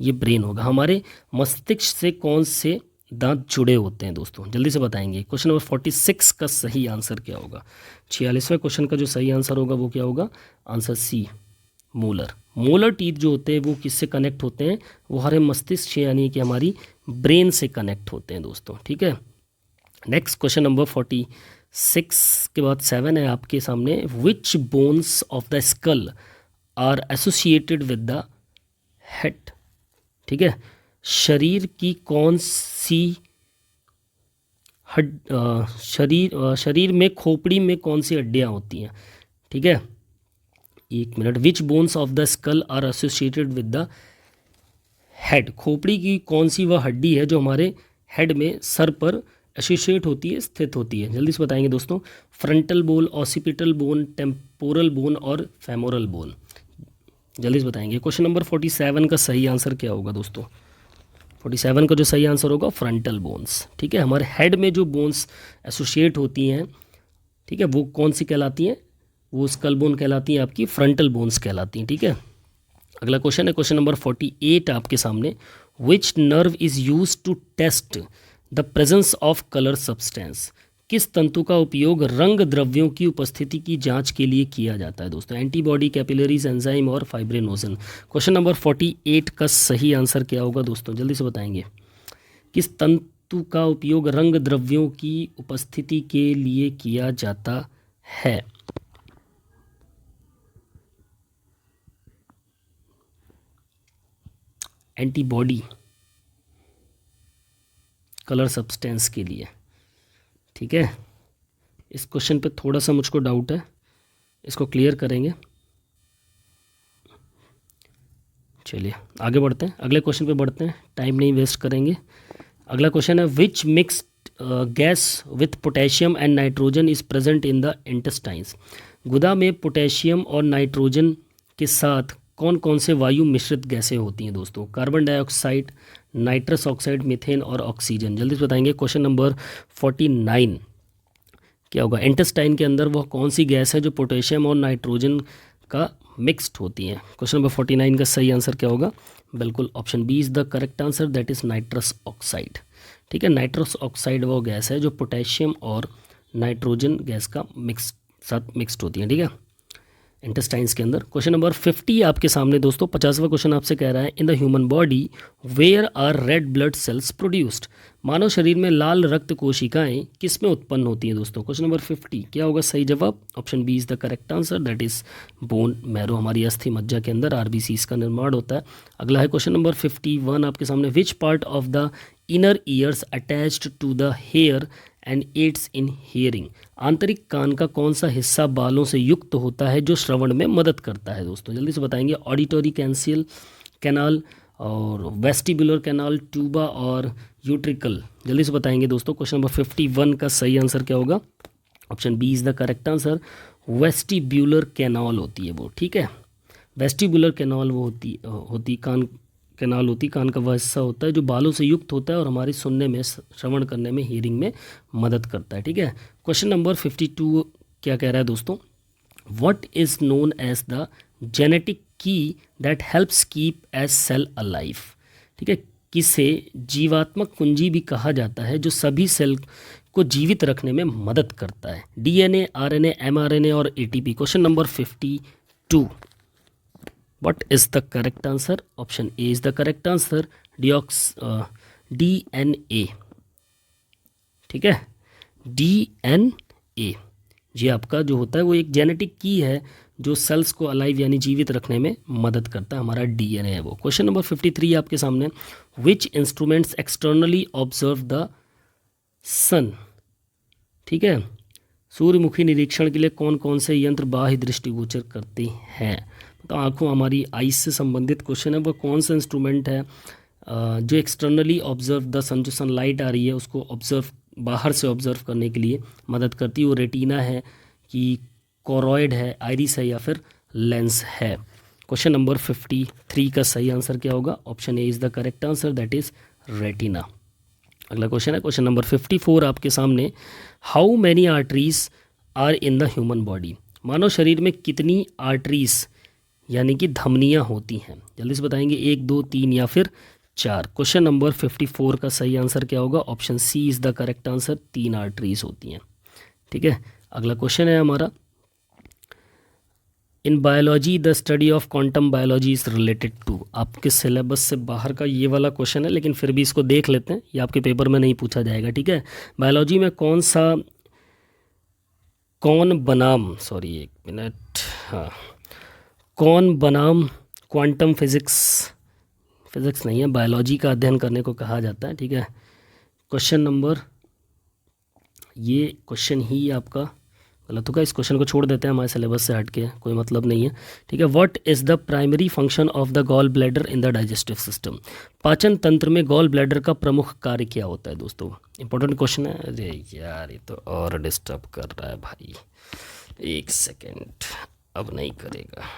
ये ब्रेन होगा। हमारे मस्तिष्क से कौन से दांत जुड़े होते हैं दोस्तों? जल्दी से बताएंगे। क्वेश्चन नंबर 46 का सही आंसर क्या होगा? 46वें क्वेश्चन का जो सही आंसर होगा वो क्या होगा? Answer C, molar. Molar teeth जो होते हैं वो किससे कनेक्ट होते हैं? वो हमारे मस्तिष्क से यानी कि हमारी ब्रेन से कनेक्ट होते हैं दोस्तों। ठीक है, नेक्स्ट क्वेश्चन नंबर 46 के बाद 7 है आपके सामने। Which bones of the skull are associated with the head. ठीक है, शरीर की कौन सी शरीर में खोपड़ी में कौन सी हड्डियाँ होती हैं? ठीक है, एक minute. Which bones of the skull are associated with the head. खोपड़ी की कौन सी वह हड्डी है जो हमारे हेड में, सर पर एसोसिएट होती है, स्थित होती है? जल्दी से बताएंगे दोस्तों। Frontal bone, occipital bone, temporal bone और फेमोरल बोन। जल्दी से बताएंगे। क्वेश्चन नंबर 47 का सही आंसर क्या होगा दोस्तों? 47 का जो सही आंसर होगा फ्रंटल बोन्स। ठीक है, हमारे हेड में जो बोन्स एसोसिएट होती हैं, ठीक है, वो कौन सी कहलाती हैं? वो स्कल बोन कहलाती हैं, आपकी फ्रंटल बोन्स कहलाती हैं। ठीक है, अगला क्वेश्चन है क्वेश्चन नंबर 48 आपके सामने। Which nerve is use to test the presence of colour substance. किस तंतु का उपयोग रंग द्रव्यों की उपस्थिति की जांच के लिए किया जाता है दोस्तों। एंटीबॉडी, कैपिलरीज, एंजाइम और फाइब्रिनोजन। क्वेश्चन नंबर 48 का सही आंसर क्या होगा दोस्तों, जल्दी से बताएंगे। किस तंतु का उपयोग रंग द्रव्यों की उपस्थिति के लिए किया जाता है। एंटीबॉडी कलर सब्सटेंस के लिए। ठीक है, इस क्वेश्चन पे थोड़ा सा मुझको डाउट है, इसको क्लियर करेंगे। चलिए आगे बढ़ते हैं, अगले क्वेश्चन पे बढ़ते हैं, टाइम नहीं वेस्ट करेंगे। अगला क्वेश्चन है which mixed gas with potassium and nitrogen is present in the intestines. गुदा में पोटेशियम और नाइट्रोजन के साथ कौन कौन से वायु मिश्रित गैसें होती हैं दोस्तों। Carbon dioxide, nitrous oxide, methane और ऑक्सीजन। जल्दी से बताएंगे। क्वेश्चन नंबर 49 क्या होगा। इंटेस्टाइन के अंदर वह कौन सी गैस है जो पोटेशियम और नाइट्रोजन का मिक्स्ड होती है। क्वेश्चन नंबर 49 का सही आंसर क्या होगा, बिल्कुल option B is the correct answer, that is nitrous oxide. ठीक है, नाइट्रस ऑक्साइड वो गैस है जो पोटेशियम और नाइट्रोजन गैस का साथ मिक्स्ड होती है। ठीक है, इंटेस्टाइन्स के अंदर। क्वेश्चन नंबर 50 आपके सामने दोस्तों, 50वां क्वेश्चन आपसे कह रहा है in the human body where are red blood cells produced. मानव शरीर में लाल रक्त कोशिकाएं किस में उत्पन्न होती हैं दोस्तों। क्वेश्चन नंबर 50 क्या होगा सही जवाब, option B is the correct answer, that is bone marrow. हमारी अस्थि मज्जा के अंदर आरबीसीज का निर्माण होता है। अगला है क्वेश्चन नंबर 51 आपके सामने। Which part of the inner ears attached to the hair and aids in hearing. आंतरिक कान का कौन सा हिस्सा बालों से युक्त होता है जो श्रवण में मदद करता है दोस्तों, जल्दी से बताएंगे। ऑडिटरी कैंसिल कैनाल और वेस्टिबुलर कैनाल, ट्यूबा और यूट्रिकल। जल्दी से बताएंगे दोस्तों। क्वेश्चन नंबर 51 का सही आंसर क्या होगा, option B is the correct answer, vestibular canal होती है वो। ठीक है, वेस्टिबुलर कैनाल वो होती कान कैनाल होती, कान का वह हिस्सा होता है जो बालों से युक्त होता है और हमारी सुनने में, श्रवण करने में, हियरिंग में मदद करता है। ठीक है, क्वेश्चन नंबर 52 क्या कह रहा है दोस्तों। What is known as the genetic key that helps keep each cell alive. ठीक है, किसे जीवात्मक कुंजी भी कहा जाता है जो सभी सेल को जीवित रखने में मदद करता है। डीएनए, आरएनए, एमआरएनए और ATP. Question number 52 What is the correct answer? Option A is the correct answer, DNA। ठीक है, DNA ये आपका जो होता है वो एक जेनेटिक की है जो सेल्स को अलाइव यानी जीवित रखने में मदद करता है, हमारा DNA है वो। क्वेश्चन नंबर 53 आपके सामने। विच इंस्ट्रूमेंट्स एक्सटर्नली ऑब्जर्व द सन। ठीक है, सूर्यमुखी निरीक्षण के लिए कौन कौन से यंत्र बाह्य दृष्टिगोचर करते हैं। तो आँखों, हमारी आइज से संबंधित क्वेश्चन है। वह कौन सा इंस्ट्रूमेंट है जो एक्सटर्नली ऑब्जर्व द सन, जो सनलाइट आ रही है उसको ऑब्जर्व, बाहर से ऑब्जर्व करने के लिए मदद करती है। वो रेटिना है कि कोरॉइड है, आइरिस है या फिर लेंस है। क्वेश्चन नंबर 53 का सही आंसर क्या होगा, option A is the correct answer, that is retina. अगला क्वेश्चन है क्वेश्चन नंबर 54 आपके सामने। How many arteries are in the human body. मानव शरीर में कितनी आर्टरीज यानी कि धमनियाँ होती हैं, जल्दी से बताएंगे। 1, 2, 3 या फिर 4। क्वेश्चन नंबर 54 का सही आंसर क्या होगा, option C is the correct answer, 3 arteries होती हैं। ठीक है, अगला क्वेश्चन है हमारा। In biology the study of quantum biology is related to. आपके सिलेबस से बाहर का ये वाला क्वेश्चन है, लेकिन फिर भी इसको देख लेते हैं, ये आपके पेपर में नहीं पूछा जाएगा। ठीक है, बायोलॉजी में कौन बनाम क्वांटम फिजिक्स नहीं है, बायोलॉजी का अध्ययन करने को कहा जाता है। ठीक है, क्वेश्चन नंबर, ये क्वेश्चन ही आपका गलत होगा, इस क्वेश्चन को छोड़ देते हैं, हमारे सिलेबस से हट के कोई मतलब नहीं है। ठीक है, what is the primary function of the gall bladder in the digestive system. पाचन तंत्र में गॉल ब्लैडर का प्रमुख कार्य क्या होता है दोस्तों, इंपॉर्टेंट क्वेश्चन है। अरे यार ये तो और डिस्टर्ब कर रहा है भाई, 1 सेकेंड, अब नहीं करेगा।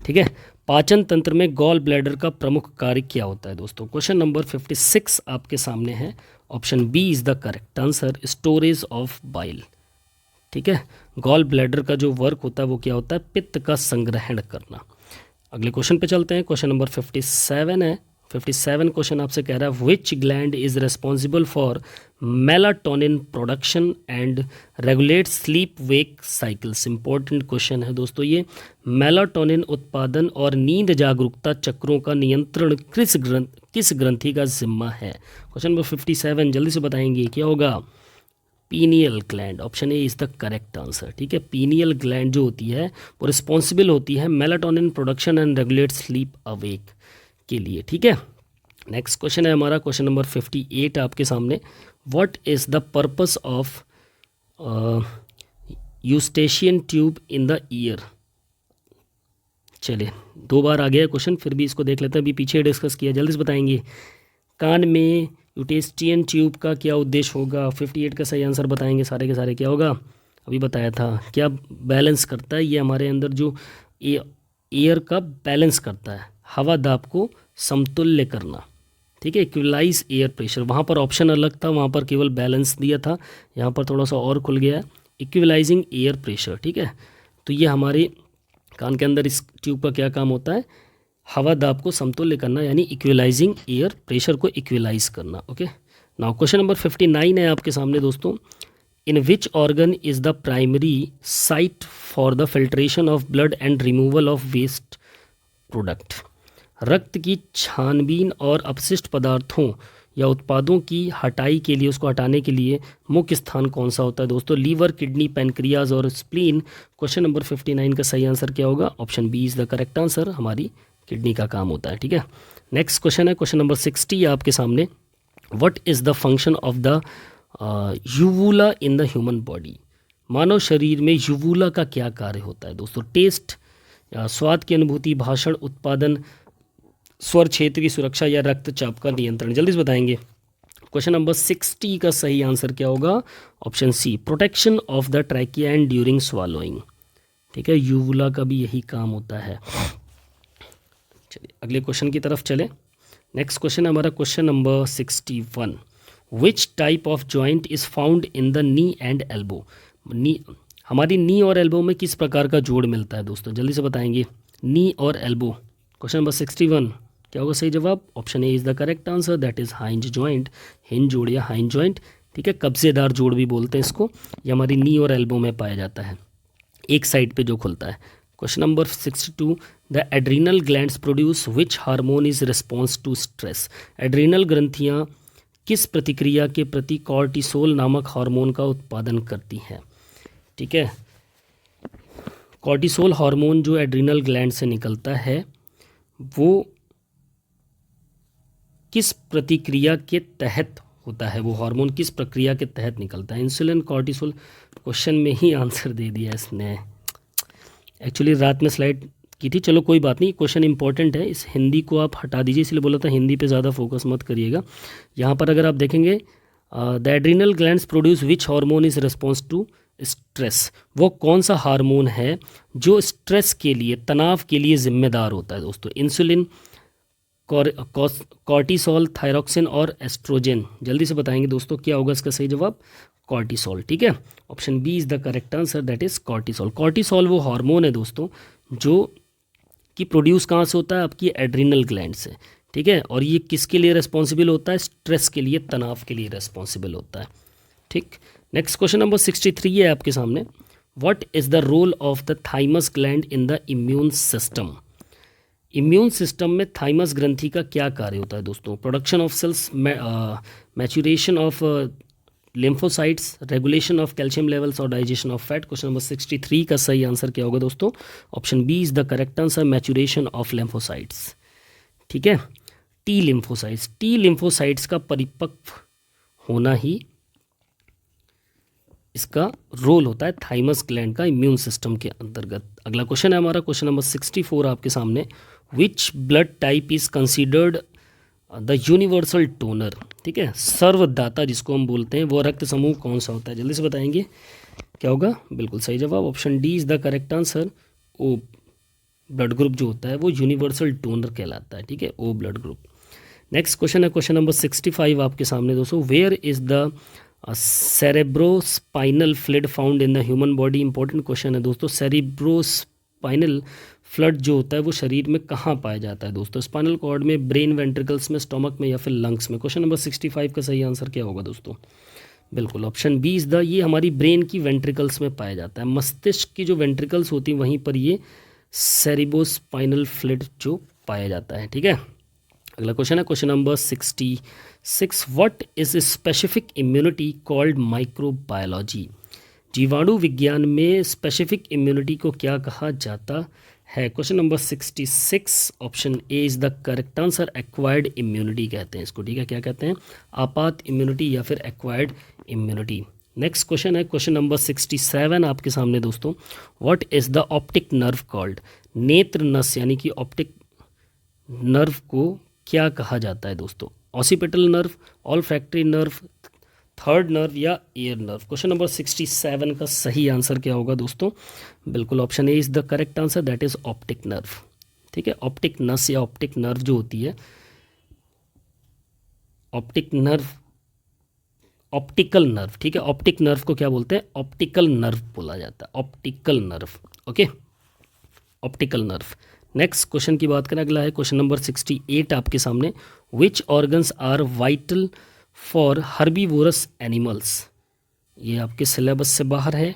ठीक है, पाचन तंत्र में गॉल ब्लैडर का प्रमुख कार्य क्या होता है दोस्तों। क्वेश्चन नंबर 56 आपके सामने है, option B is the correct answer, storage of bile. ठीक है। गॉल ब्लैडर का जो वर्क होता है वो क्या होता है, पित्त का संग्रहण करना। अगले क्वेश्चन पे चलते हैं, क्वेश्चन नंबर 57 है। 57 क्वेश्चन आपसे कह रहा है which gland is responsible for melatonin production and regulate sleep wake cycles. Important question है दोस्तों ये। मेलाटोनिन उत्पादन और नींद जागरूकता चक्रों का नियंत्रण किस ग्रंथि का जिम्मा है। क्वेश्चन नंबर 57 जल्दी से बताएंगे क्या होगा, pineal gland. Option A is the correct answer, ठीक है। पीनियल ग्लैंड जो होती है वो रिस्पॉन्सिबल होती है melatonin production and regulate sleep awake के लिए, ठीक है। नेक्स्ट क्वेश्चन है हमारा क्वेश्चन नंबर 58 आपके सामने। What is the purpose of Eustachian tube in the year. चलिए 2 बार आ गया क्वेश्चन, फिर भी इसको देख लेते हैं, अभी पीछे डिस्कस किया, जल्दी से बताएंगे। कान में यूस्टेशियन ट्यूब का क्या उद्देश्य होगा। 58 का सही आंसर बताएंगे सारे के सारे। क्या होगा, अभी बताया था, क्या बैलेंस करता है ये हमारे अंदर जो एयर का बैलेंस करता है, हवा दाब को समतुल्य करना, ठीक है। इक्वलाइज एयर प्रेशर, वहाँ पर ऑप्शन अलग था, वहाँ पर केवल बैलेंस दिया था, यहाँ पर थोड़ा सा और खुल गया है, इक्वलाइजिंग एयर प्रेशर, ठीक है। तो ये हमारे कान के अंदर इस ट्यूब का क्या काम होता है, हवा दाब को समतुल्य करना, यानी इक्वलाइजिंग एयर प्रेशर को इक्वलाइज करना। ओके, नाउ क्वेश्चन नंबर 59 है आपके सामने दोस्तों। In which organ is the primary site for the filtration of blood and removal of waste product. रक्त की छानबीन और अपशिष्ट पदार्थों या उत्पादों की हटाई के लिए, उसको हटाने के लिए मुख्य स्थान कौन सा होता है दोस्तों, लीवर, किडनी, पैनक्रियाज और स्प्लीन। क्वेश्चन नंबर 59 का सही आंसर क्या होगा, option B is the correct answer, हमारी किडनी का काम होता है, ठीक है। नेक्स्ट क्वेश्चन है क्वेश्चन नंबर 60 आपके सामने। What is the function of the uvula in the human body. मानव शरीर में यूवुला का क्या कार्य होता है दोस्तों, टेस्ट, स्वाद की अनुभूति, भाषण, उत्पादन, स्वर क्षेत्र की सुरक्षा या रक्तचाप का नियंत्रण। जल्दी से बताएंगे। क्वेश्चन नंबर 60 का सही आंसर क्या होगा, option C, protection of the trachea and during swallowing, ठीक है। यूवुला का भी यही काम होता है। चलिए अगले क्वेश्चन की तरफ चले। नेक्स्ट क्वेश्चन हमारा question number 61। Which type of joint is found in the knee and elbow. Knee, हमारी नी और एल्बो में किस प्रकार का जोड़ मिलता है दोस्तों, जल्दी से बताएंगे। नी और एल्बो, क्वेश्चन नंबर 61 क्या होगा सही जवाब, option A is the correct answer, that is हाइंज joint, hinge जोड़ या हाइंज जॉइंट, ठीक है। कब्जेदार जोड़ भी बोलते हैं इसको। ये हमारी नी और एल्बो में पाया जाता है, एक साइड पे जो खुलता है। Question number 62। The adrenal glands produce which hormone is response to stress. Adrenal ग्रंथियाँ किस प्रतिक्रिया के प्रति कॉर्टिसोल नामक हार्मोन का उत्पादन करती हैं, ठीक है। कॉर्टिसोल हार्मोन जो एड्रीनल ग्लैंड से निकलता है वो किस प्रतिक्रिया के तहत होता है, वो हार्मोन किस प्रक्रिया के तहत निकलता है। इंसुलिन, कॉर्टिसोल, क्वेश्चन में ही आंसर दे दिया इसने। एक्चुअली रात में स्लाइड की थी, चलो कोई बात नहीं, क्वेश्चन इंपॉर्टेंट है, इस हिंदी को आप हटा दीजिए, इसलिए बोला था हिंदी पे ज़्यादा फोकस मत करिएगा। यहाँ पर अगर आप देखेंगे the adrenal glands produce which hormone is response to stress, वो कौन सा हार्मोन है जो स्ट्रेस के लिए, तनाव के लिए जिम्मेदार होता है दोस्तों। इंसुलिन, कॉर्टिसोल, थायरोक्सिन और एस्ट्रोजन। जल्दी से बताएंगे दोस्तों क्या होगा इसका सही जवाब, कॉर्टिसोल, ठीक है। Option B is the correct answer, that is cortisol. Cortisol वो हार्मोन है दोस्तों जो कि प्रोड्यूस कहाँ से होता है, आपकी एड्रीनल ग्लैंड से, ठीक है। और ये किसके लिए रिस्पॉन्सिबल होता है, स्ट्रेस के लिए, तनाव के लिए रिस्पॉन्सिबल होता है, ठीक। नेक्स्ट क्वेश्चन नंबर 63 है आपके सामने। What is the role of the thymus gland in the immune system. Immune system में थाइमस ग्रंथि का क्या कार्य होता है दोस्तों, production of cells, maturation of lymphocytes, regulation of calcium levels और digestion of fat. Question number 63 का सही आंसर क्या होगा दोस्तों, option B is the correct answer, maturation of lymphocytes, ठीक है। टी लिम्फोसाइट्स, टी लिम्फोसाइट्स का परिपक्व होना ही इसका रोल होता है थाइमस ग्लैंड का इम्यून सिस्टम के अंतर्गत। अगला क्वेश्चन है हमारा क्वेश्चन नंबर 64 आपके सामने। Which blood type is considered the universal donor, ठीक है, सर्वदाता जिसको हम बोलते हैं, वो रक्त समूह कौन सा होता है, जल्दी से बताएंगे क्या होगा, बिल्कुल सही जवाब, option D is the correct answer. O blood group जो होता है वो यूनिवर्सल डोनर कहलाता है, ठीक है, O blood group. Next question है क्वेश्चन नंबर 65 आपके सामने दोस्तों। Where is the cerebrospinal fluid found in the human body, important question है दोस्तों। सेरेब्रोस्पाइनल फ्लड जो होता है वो शरीर में कहाँ पाया जाता है दोस्तों? स्पाइनल कॉर्ड में, ब्रेन वेंट्रिकल्स में, स्टोमक में, या फिर लंग्स में? क्वेश्चन नंबर 65 का सही आंसर क्या होगा दोस्तों? बिल्कुल ऑप्शन बी इज द, ये हमारी ब्रेन की वेंट्रिकल्स में पाया जाता है। मस्तिष्क की जो वेंट्रिकल्स होती हैं वहीं पर ये सेरिब्रोस्पाइनल फ्लूइड जो पाया जाता है। ठीक है, अगला क्वेश्चन है question number 66। What is specific immunity called microbiology? जीवाणु विज्ञान में स्पेसिफिक इम्यूनिटी को क्या कहा जाता है? Question number 66 option A is the correct answer. Acquired immunity कहते हैं इसको। ठीक है, क्या कहते हैं? आपात इम्यूनिटी या फिर एक्वायर्ड इम्यूनिटी। नेक्स्ट क्वेश्चन है क्वेश्चन नंबर 67 आपके सामने दोस्तों। What is the optic nerve called? नेत्र नस यानी कि ऑप्टिक नर्व को क्या कहा जाता है दोस्तों? Occipital nerve, olfactory nerve, third nerve या ईयर नर्व? क्वेश्चन नंबर 67 का सही आंसर क्या होगा दोस्तों? बिल्कुल option A is the correct answer, that is optic nerve. ठीक है, ऑप्टिक नस या ऑप्टिक नर्व जो होती है, ऑप्टिक नर्व, ऑप्टिकल नर्व। ठीक है, ऑप्टिक नर्व को क्या बोलते हैं? ऑप्टिकल नर्व बोला जाता है, optical nerve. Okay, optical nerve. Next question की बात करें, अगला है क्वेश्चन नंबर 68 आपके सामने। Which organs are vital for herbivorous animals? ये आपके सिलेबस से बाहर है।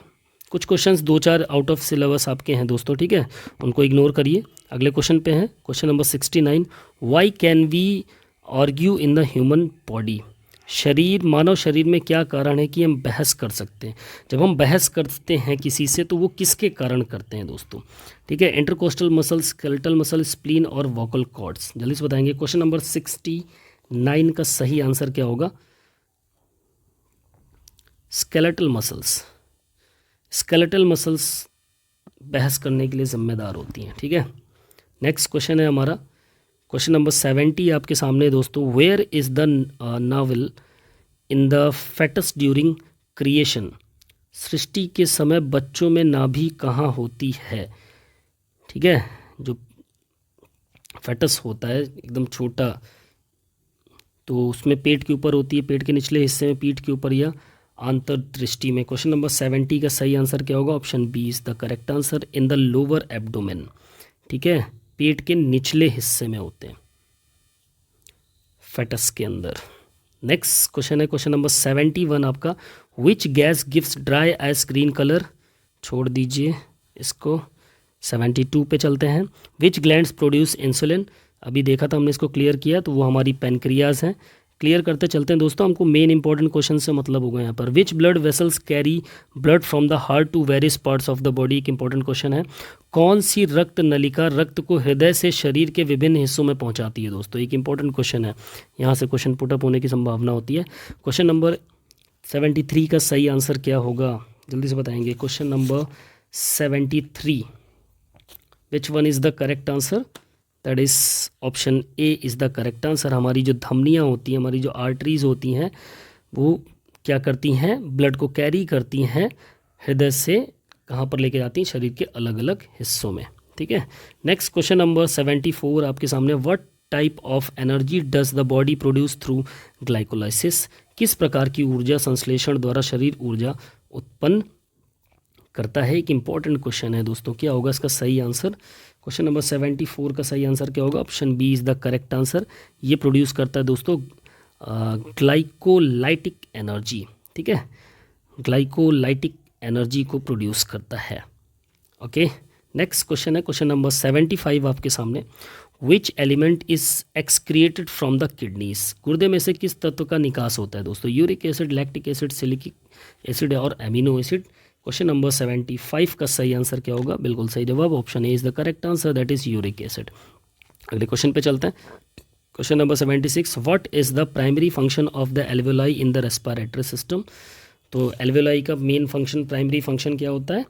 कुछ क्वेश्चंस 2-4 आउट ऑफ सिलेबस आपके हैं दोस्तों। ठीक है, उनको इग्नोर करिए। अगले क्वेश्चन पे हैं question number 69। Why can we argue in the human body? शरीर, मानव शरीर में क्या कारण है कि हम बहस कर सकते हैं? जब हम बहस करते हैं किसी से तो वो किसके कारण करते हैं दोस्तों? ठीक है, intercostal muscle, skeletal muscle, spleen और वोकल कॉर्ड्स। जल्दी से बताएंगे। क्वेश्चन नंबर 69 का सही आंसर क्या होगा? Skeletal muscles. स्केलेटल मसल्स बहस करने के लिए जिम्मेदार होती हैं। ठीक है, नेक्स्ट क्वेश्चन है हमारा क्वेश्चन नंबर 70 आपके सामने दोस्तों। Where is the navel in the fetus during creation? सृष्टि के समय बच्चों में नाभि कहाँ होती है? ठीक है, जो फेटस होता है एकदम छोटा, तो उसमें पेट के ऊपर होती है, पेट के निचले हिस्से में, पीठ के ऊपर या आंतर दृष्टि में? क्वेश्चन नंबर 70 का सही आंसर क्या होगा? Option B is the correct answer, in the lower abdomen. ठीक है, पेट के निचले हिस्से में होते हैं फेटस के अंदर। नेक्स्ट क्वेश्चन है क्वेश्चन नंबर 71 आपका। Which gas gives dry ice green colour? छोड़ दीजिए इसको, 72 पे चलते हैं। विच ग्लैंड्स प्रोड्यूस इंसुलिन? अभी देखा था हमने, इसको क्लियर किया, तो वो हमारी पेनक्रियाज हैं। क्लियर करते चलते हैं दोस्तों, हमको मेन इंपॉर्टेंट क्वेश्चन से मतलब होगा यहाँ पर। Which blood vessels carry blood from the heart to various parts of the body? एक इंपॉर्टेंट क्वेश्चन है। कौन सी रक्त नलिका रक्त को हृदय से शरीर के विभिन्न हिस्सों में पहुँचाती है दोस्तों? एक इंपॉर्टेंट क्वेश्चन है, यहाँ से क्वेश्चन पुटअप होने की संभावना होती है। क्वेश्चन नंबर 73 का सही आंसर क्या होगा? जल्दी से बताएंगे। Question number 73, which one is the correct answer? That is option A is the correct answer. हमारी जो धमनियाँ होती हैं, हमारी जो आर्टरीज होती हैं, वो क्या करती हैं? ब्लड को कैरी करती हैं हृदय से, कहाँ पर लेके जाती हैं? शरीर के अलग अलग हिस्सों में। ठीक है, नेक्स्ट क्वेश्चन नंबर 74 आपके सामने। What type of energy does the body produce through glycolysis? किस प्रकार की ऊर्जा संश्लेषण द्वारा शरीर ऊर्जा उत्पन्न करता है? एक इंपॉर्टेंट क्वेश्चन है दोस्तों, क्या होगा इसका सही आंसर? क्वेश्चन नंबर 74 का सही आंसर क्या होगा? Option B is the correct answer. ये प्रोड्यूस करता है दोस्तों ग्लाइकोलाइटिक एनर्जी। ठीक है, ग्लाइकोलाइटिक एनर्जी को प्रोड्यूस करता है। ओके, नेक्स्ट क्वेश्चन है क्वेश्चन नंबर 75 आपके सामने। Which element is excreted from the kidneys? गुर्दे में से किस तत्व का निकास होता है दोस्तों? Uric acid, lactic acid, silicic acid और एमिनो एसिड? क्वेश्चन नंबर 75 का सही आंसर क्या होगा? बिल्कुल सही जवाब, option A is the correct answer, that is uric acid. अगले क्वेश्चन पे चलते हैं। Question number 76, what is the primary function of the alveoli in the respiratory system? तो एल्वेलाई का मेन फंक्शन, प्राइमरी फंक्शन क्या होता है?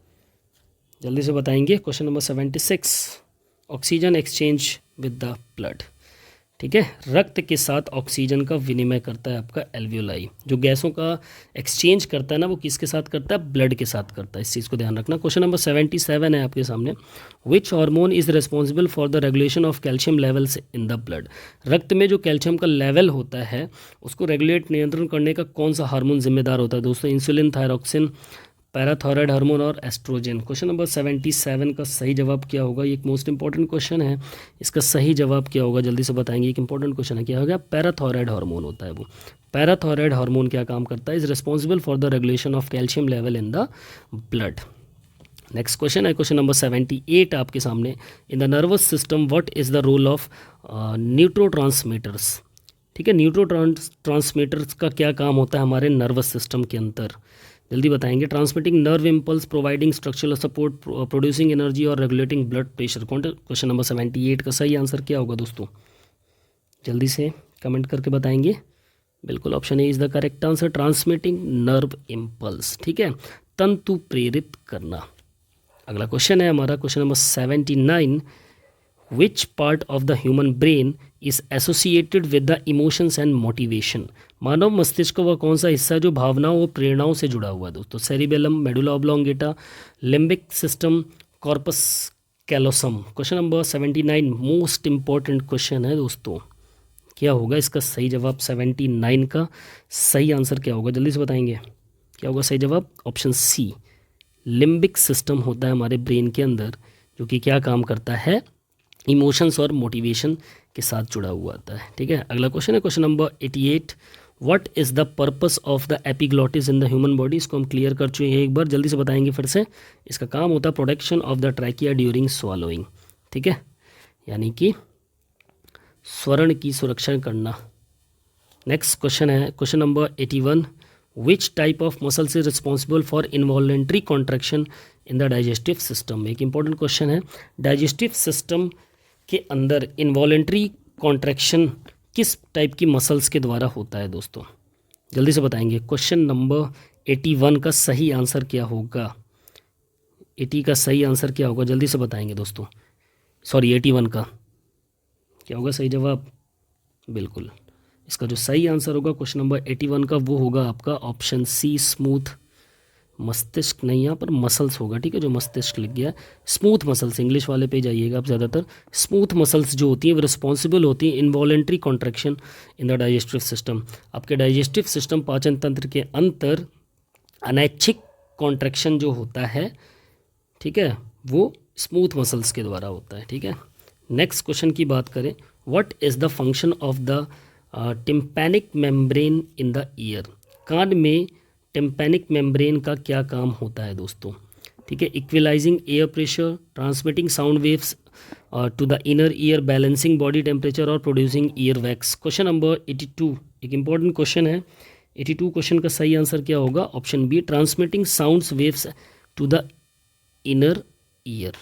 जल्दी से बताएंगे। Question number 76, oxygen exchange with the blood. ठीक है। रक्त के साथ ऑक्सीजन का विनिमय करता है आपका एल्वियोलाई। जो गैसों का एक्सचेंज करता है ना, वो किसके साथ करता है? ब्लड के साथ करता है। इस चीज़ को ध्यान रखना। क्वेश्चन नंबर 77 है आपके सामने। विच hormone is responsible for the regulation of calcium levels in the blood? रक्त में जो कैल्शियम का लेवल होता है उसको रेगुलेट, नियंत्रण करने का कौन सा हार्मोन जिम्मेदार होता है दोस्तों? इंसुलिन, थायरॉक्सिन, पैराथायराइड हार्मोन और एस्ट्रोजन। क्वेश्चन नंबर 77 का सही जवाब क्या होगा? ये एक मोस्ट इंपॉर्टेंट क्वेश्चन है। इसका सही जवाब क्या होगा जल्दी से बताएंगे। एक इंपॉर्टेंट क्वेश्चन है, क्या होगा? पैराथायराइड हार्मोन होता है वो। पैराथायराइड हार्मोन क्या काम करता है? Is responsible for the regulation of calcium level in the blood. Next question है क्वेश्चन नंबर 78 आपके सामने। In the nervous system what is the role of neurotransmitters? ठीक है, न्यूरोट्रांसमीटर्स का क्या काम होता है हमारे नर्वस सिस्टम के अंदर? जल्दी बताएंगे। Transmitting nerve impulse, providing structural support, producing energy और regulating blood pressure. Question number 78 का सही आंसर क्या होगा दोस्तों? जल्दी से कमेंट करके बताएंगे। बिल्कुल, option A is the correct answer, transmitting nerve impulse. ठीक है, तंतु प्रेरित करना। अगला क्वेश्चन है हमारा question number 79। Which part of the human brain is associated with the emotions and motivation? मानव मस्तिष्क का वह कौन सा हिस्सा है जो भावनाओं और प्रेरणाओं से जुड़ा हुआ है दोस्तों? Cerebellum, medulla oblongata, limbic system, corpus callosum. Question number 79 most important question है दोस्तों। क्या होगा इसका सही जवाब? 79 का सही आंसर क्या होगा? जल्दी से बताएंगे। क्या होगा सही जवाब? ऑप्शन सी, लिम्बिक सिस्टम होता है हमारे ब्रेन के अंदर, जो कि क्या काम करता है? इमोशंस और मोटिवेशन के साथ जुड़ा हुआ आता है। ठीक है, अगला क्वेश्चन है question number 88। What is the purpose of the epiglottis in the human body? इसको हम क्लियर कर चुके हैं एक बार, जल्दी से बताएंगे फिर से। इसका काम होता है protection of the trachea during swallowing. ठीक है, यानी कि स्वर्ण की सुरक्षा करना। नेक्स्ट क्वेश्चन है question number 81। Which type of muscles is responsible for involuntary contraction in the digestive system? एक इंपॉर्टेंट क्वेश्चन है। डाइजेस्टिव सिस्टम के अंदर इनवॉलेंट्री कॉन्ट्रैक्शन किस टाइप की मसल्स के द्वारा होता है दोस्तों? जल्दी से बताएंगे। क्वेश्चन नंबर 81 का सही आंसर क्या होगा? 80 का सही आंसर क्या होगा? जल्दी से बताएंगे दोस्तों। सॉरी, 81 का क्या होगा सही जवाब? बिल्कुल, इसका जो सही आंसर होगा क्वेश्चन नंबर 81 का, वो होगा आपका ऑप्शन सी, स्मूथ मस्तिष्क। नहीं, यहाँ पर मसल्स होगा। ठीक है, जो मस्तिष्क लिख गया, स्मूथ मसल्स। इंग्लिश वाले पे जाइएगा आप ज़्यादातर। स्मूथ मसल्स जो होती हैं वो रिस्पॉन्सिबल होती हैं involuntary contraction in the digestive system. आपके डाइजेस्टिव सिस्टम, पाचन तंत्र के अंतर अनैच्छिक कॉन्ट्रैक्शन जो होता है, ठीक है, वो स्मूथ मसल्स के द्वारा होता है। ठीक है, नेक्स्ट क्वेश्चन की बात करें। What is the function of the tympanic membrane in the ear? कान में टिम्पैनिक मेम्ब्रेन का क्या काम होता है दोस्तों? ठीक है, equalising air pressure, transmitting sound waves to the inner ear, balancing body temperature और producing ear wax. Question number 82 एक इंपॉर्टेंट क्वेश्चन है। 82 क्वेश्चन का सही आंसर क्या होगा? Option B, transmitting sounds waves to the inner ear.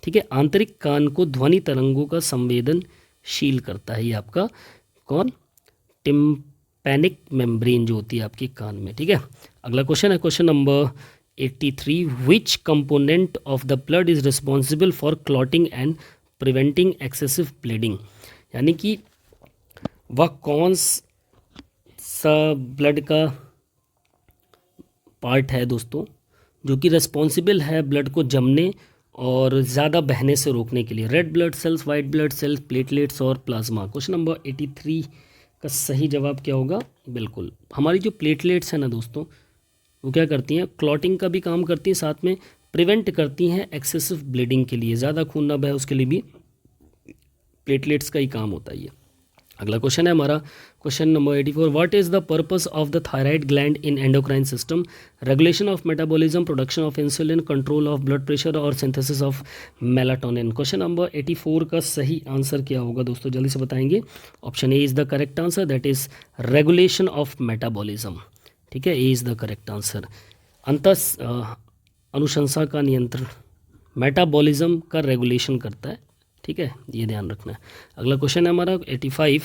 ठीक है, आंतरिक कान को ध्वनि तरंगों का संवेदनशील करता है ये आपका कौन? टिम्पैनिक मेम्ब्रेन जो होती है आपके कान में। ठीक है, अगला क्वेश्चन है question number 83। Which component of the blood is responsible for clotting and preventing excessive bleeding? यानी कि वह कौन सा ब्लड का पार्ट है दोस्तों जो कि रिस्पॉन्सिबल है ब्लड को जमने और ज़्यादा बहने से रोकने के लिए? Red blood sales, white blood cells, platelets और प्लाज्मा। क्वेश्चन नंबर 83 का सही जवाब क्या होगा? बिल्कुल, हमारी जो प्लेटलेट्स हैं ना दोस्तों, वो क्या करती हैं? क्लॉटिंग का भी काम करती हैं, साथ में प्रिवेंट करती हैं एक्सेसिव ब्लीडिंग के लिए, ज़्यादा खून ना बहे उसके लिए भी प्लेटलेट्स का ही काम होता है ये। अगला क्वेश्चन है हमारा question number 84। What is the purpose of the thyroid gland in endocrine system? Regulation of metabolism, production of insulin, control of blood pressure और synthesis of melatonin. Question number 84 का सही आंसर क्या होगा दोस्तों? जल्दी से बताएंगे। Option A is the correct answer, that is regulation of metabolism. ठीक है, ए इज़ द करेक्ट आंसर। अनुशंसा का नियंत्रण मेटाबॉलिज्म का रेगुलेशन करता है। ठीक है, ये ध्यान रखना है। अगला क्वेश्चन है हमारा 85।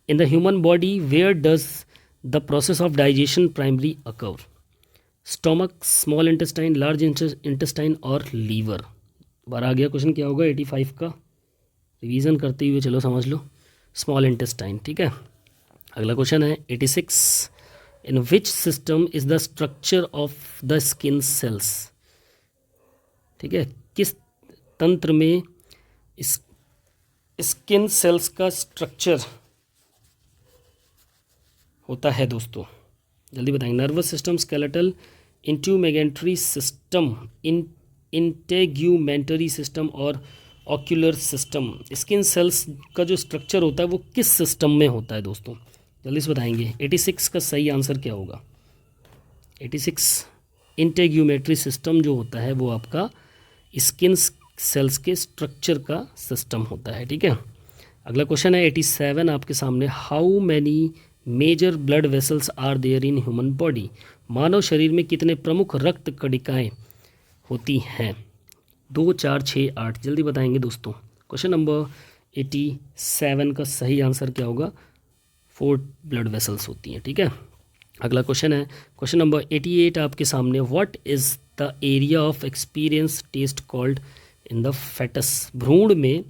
In the human body where does the process of digestion primary occur? Stomach, small intestine, large intestine और लीवर। बार आ गया क्वेश्चन, क्या होगा 85 का? रिवीजन करते हुए चलो समझ लो। स्मॉल इंटेस्टाइन, ठीक है। अगला क्वेश्चन है 86, in which system is the structure of the skin cells, ठीक है, किस तंत्र में इस स्किन सेल्स का स्ट्रक्चर होता है दोस्तों, जल्दी बताएंगे। Nervous system, skeletal, integumentary system, integumentary system और ऑक्यूलर सिस्टम। स्किन सेल्स का जो स्ट्रक्चर होता है वो किस सिस्टम में होता है दोस्तों, जल्दी से बताएंगे। 86 का सही आंसर क्या होगा? 86 इंटेग्यूमेट्री सिस्टम जो होता है वो आपका स्किन सेल्स के स्ट्रक्चर का सिस्टम होता है, ठीक है। अगला क्वेश्चन है 87 आपके सामने, how many major blood vessels are there in human body. मानव शरीर में कितने प्रमुख रक्त कणिकाएं होती हैं? 2, 4, 6, 8, जल्दी बताएंगे दोस्तों। क्वेश्चन नंबर 87 का सही आंसर क्या होगा? 4 ब्लड वेसल्स होती हैं, ठीक है। अगला क्वेश्चन है क्वेश्चन नंबर 88 आपके सामने, what is the area of experience test called in the foetus. भ्रूण में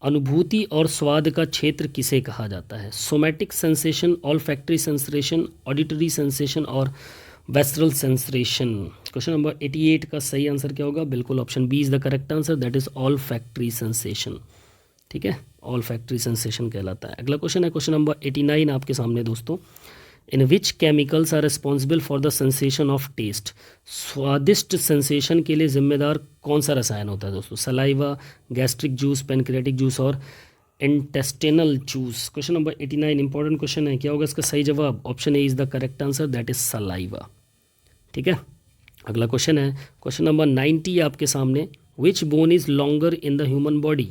अनुभूति और स्वाद का क्षेत्र किसे कहा जाता है? Somatic sensation, olfactory sensation, auditory sensation और वेस्ट्रल सेंसेशन। क्वेश्चन नंबर 88 का सही आंसर क्या होगा? बिल्कुल option B is the correct answer, that is olfactory sensation, ठीक है, ऑल्फैक्टरी सेंसेशन कहलाता है। अगला क्वेश्चन है क्वेश्चन नंबर 89 आपके सामने दोस्तों, in which chemicals are responsible for the sensation of taste. स्वादिष्ट सेंसेशन के लिए जिम्मेदार कौन सा रसायन होता है दोस्तों? Saliva, gastric juice, pancreatic juice और intestinal juice. Question number 89 important question है, क्या होगा इसका सही जवाब? Option A is the correct answer, that is saliva, ठीक है। अगला क्वेश्चन है क्वेश्चन नंबर 90 आपके सामने, which bone is longer in the human body.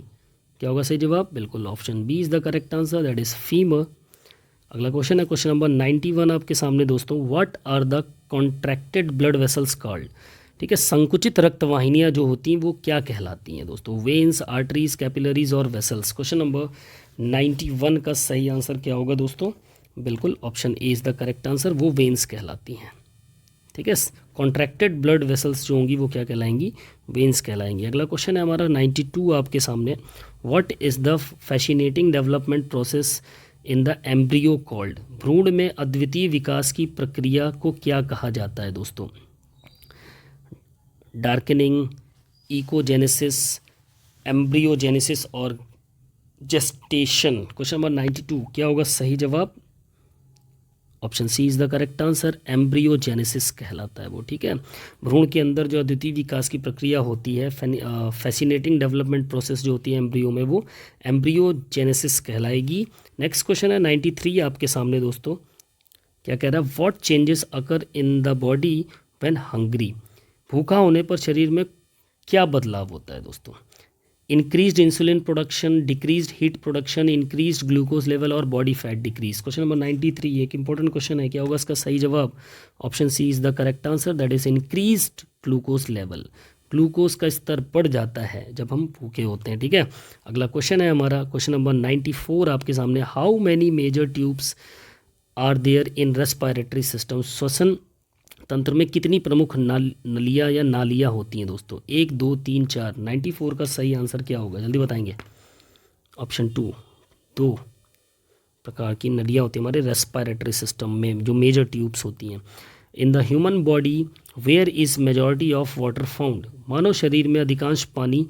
क्या होगा सही जवाब? बिल्कुल option B is the correct answer, that is femur. अगला क्वेश्चन है क्वेश्चन नंबर 91 आपके सामने दोस्तों, what are the contracted blood vessels called, ठीक है, संकुचित रक्त वाहिनियाँ जो होती हैं वो क्या कहलाती हैं दोस्तों? वेन्स, आर्टरीज, कैपिलरीज और वेसल्स। क्वेश्चन नंबर 91 का सही आंसर क्या होगा दोस्तों? बिल्कुल option A is the correct answer, वो वेन्स कहलाती हैं, ठीक है। कॉन्ट्रैक्टेड ब्लड वेसल्स जो होंगी वो क्या कहलाएंगी? वेन्स कहलाएंगी। अगला क्वेश्चन है हमारा 92 आपके सामने, what is the fascinating development process in the embryo called. भ्रूण में अद्वितीय विकास की प्रक्रिया को क्या कहा जाता है दोस्तों? डार्कनिंग, इकोजेनेसिस, एम्ब्रियोजेनेसिस और जेस्टेशन। क्वेश्चन नंबर 92 क्या होगा सही जवाब? Option C is the correct answer, embryogenesis कहलाता है वो, ठीक है। भ्रूण के अंदर जो अद्वितीय विकास की प्रक्रिया होती है, फैसिनेटिंग डेवलपमेंट प्रोसेस जो होती है एम्ब्रियो में, वो एम्ब्रियोजेनेसिस कहलाएगी। नेक्स्ट क्वेश्चन है 93 आपके सामने दोस्तों, क्या कह रहा है? What changes occur in the body when hungry. भूखा होने पर शरीर में क्या बदलाव होता है दोस्तों? Increased insulin production, decreased heat production, increased glucose level और body fat decrease. Question number 93 एक इंपॉर्टेंट क्वेश्चन है, क्या होगा इसका सही जवाब? Option C is the correct answer, that is increased glucose level. Glucose का स्तर बढ़ जाता है जब हम भूखे होते हैं, ठीक है। अगला क्वेश्चन है हमारा क्वेश्चन नंबर 94 आपके सामने, how many major tubes are there in respiratory system. श्वसन तंत्र में कितनी प्रमुख नलियाँ या नालियाँ होती हैं दोस्तों? 1, 2, 3, 4। 94 का सही आंसर क्या होगा, जल्दी बताएंगे। ऑप्शन 2, 2 प्रकार की नलियाँ होती हैं हमारे रेस्पिरेटरी सिस्टम में, जो मेजर ट्यूब्स होती हैं। In the human body where is majority of water found. मानव शरीर में अधिकांश पानी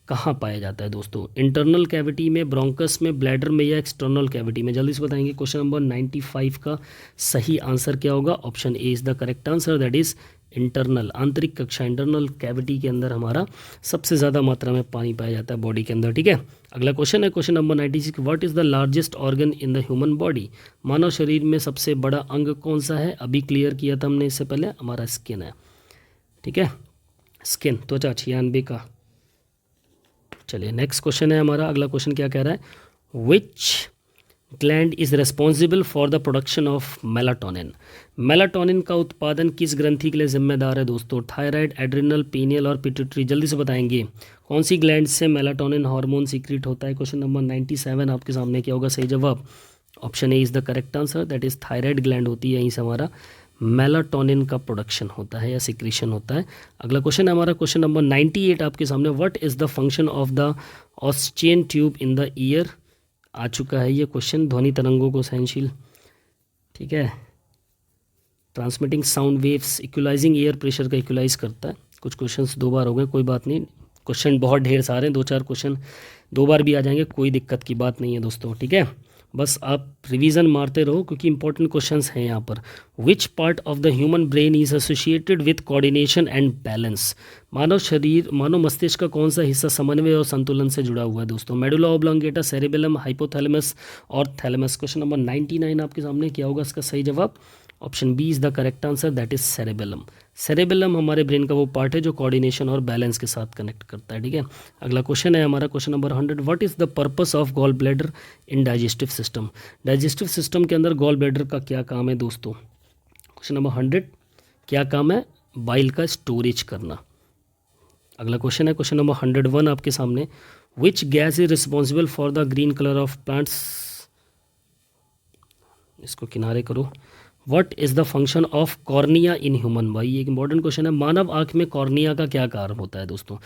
कहाँ पाया जाता है दोस्तों? इंटरनल कैविटी में, ब्रोंकस में, ब्लैडर में या एक्सटर्नल कैविटी में। जल्दी से बताएंगे। क्वेश्चन नंबर 95 का सही आंसर क्या होगा? Option A is the correct answer, that is internal, आंतरिक कक्षा, इंटरनल कैविटी के अंदर हमारा सबसे ज़्यादा मात्रा में पानी पाया जाता है बॉडी के अंदर, ठीक है। अगला क्वेश्चन है question number 96, what is the largest organ in the human body. मानव शरीर में सबसे बड़ा अंग कौन सा है? अभी क्लियर किया था हमने इससे पहले, हमारा स्किन है, ठीक है, स्किन, त्वचा 96 का। चलिए नेक्स्ट क्वेश्चन है हमारा, अगला क्वेश्चन क्या कह रहा है? Which gland is responsible for the production of melatonin. Melatonin का उत्पादन किस ग्रंथि के लिए जिम्मेदार है दोस्तों? थायराइड, एड्रिनल, पीनियल और पिट्यूटरी। जल्दी से बताएंगे कौन सी ग्लैंड से मेलाटोनिन हार्मोन सीक्रेट होता है? क्वेश्चन नंबर 97 आपके सामने, क्या होगा सही जवाब? Option A is the correct answer, that is thyroid gland होती है, यहीं से हमारा मेलाटोनिन का प्रोडक्शन होता है या सिक्रीशन होता है। अगला क्वेश्चन है हमारा क्वेश्चन नंबर 98 आपके सामने, what is the function of the Eustachian tube in the ear. आ चुका है ये क्वेश्चन, ध्वनि तरंगों को सहनशील, ठीक है, transmitting sound waves, equalising air pressure का इक्वलाइज करता है। कुछ क्वेश्चंस 2 बार हो गए, कोई बात नहीं, क्वेश्चन बहुत ढेर सारे हैं, 2-4 क्वेश्चन 2 बार भी आ जाएंगे, कोई दिक्कत की बात नहीं है दोस्तों, ठीक है। बस आप रिवीजन मारते रहो क्योंकि इंपॉर्टेंट क्वेश्चंस हैं यहाँ पर। Which part of the human brain is associated with coordination and balance? मानव मस्तिष्क का कौन सा हिस्सा समन्वय और संतुलन से जुड़ा हुआ है दोस्तों? मेडुला ऑब्लोंगेटा, सेरेबेलम, हाइपोथैलेमस और थैलेमस। क्वेश्चन नंबर 99 आपके सामने, क्या होगा इसका सही जवाब? Option B is the correct answer, that is cerebellum. Cerebellum हमारे ब्रेन का वो पार्ट है जो कोऑर्डिनेशन और बैलेंस के साथ कनेक्ट करता है, ठीक है। अगला क्वेश्चन है हमारा question number 100, what is the purpose of gall bladder in digestive system? Digestive system के अंदर गॉल ब्लैडर का क्या काम है दोस्तों? क्वेश्चन नंबर 100, क्या काम है? बाइल का स्टोरेज करना। अगला क्वेश्चन है क्वेश्चन नंबर 101 आपके सामने, which gas is responsible for the green colour of plants? इसको किनारे करो। What is the function of cornea in human? भाई एक इंपॉर्टेंट क्वेश्चन है, मानव आंख में कॉर्निया का क्या कार्य होता है दोस्तों?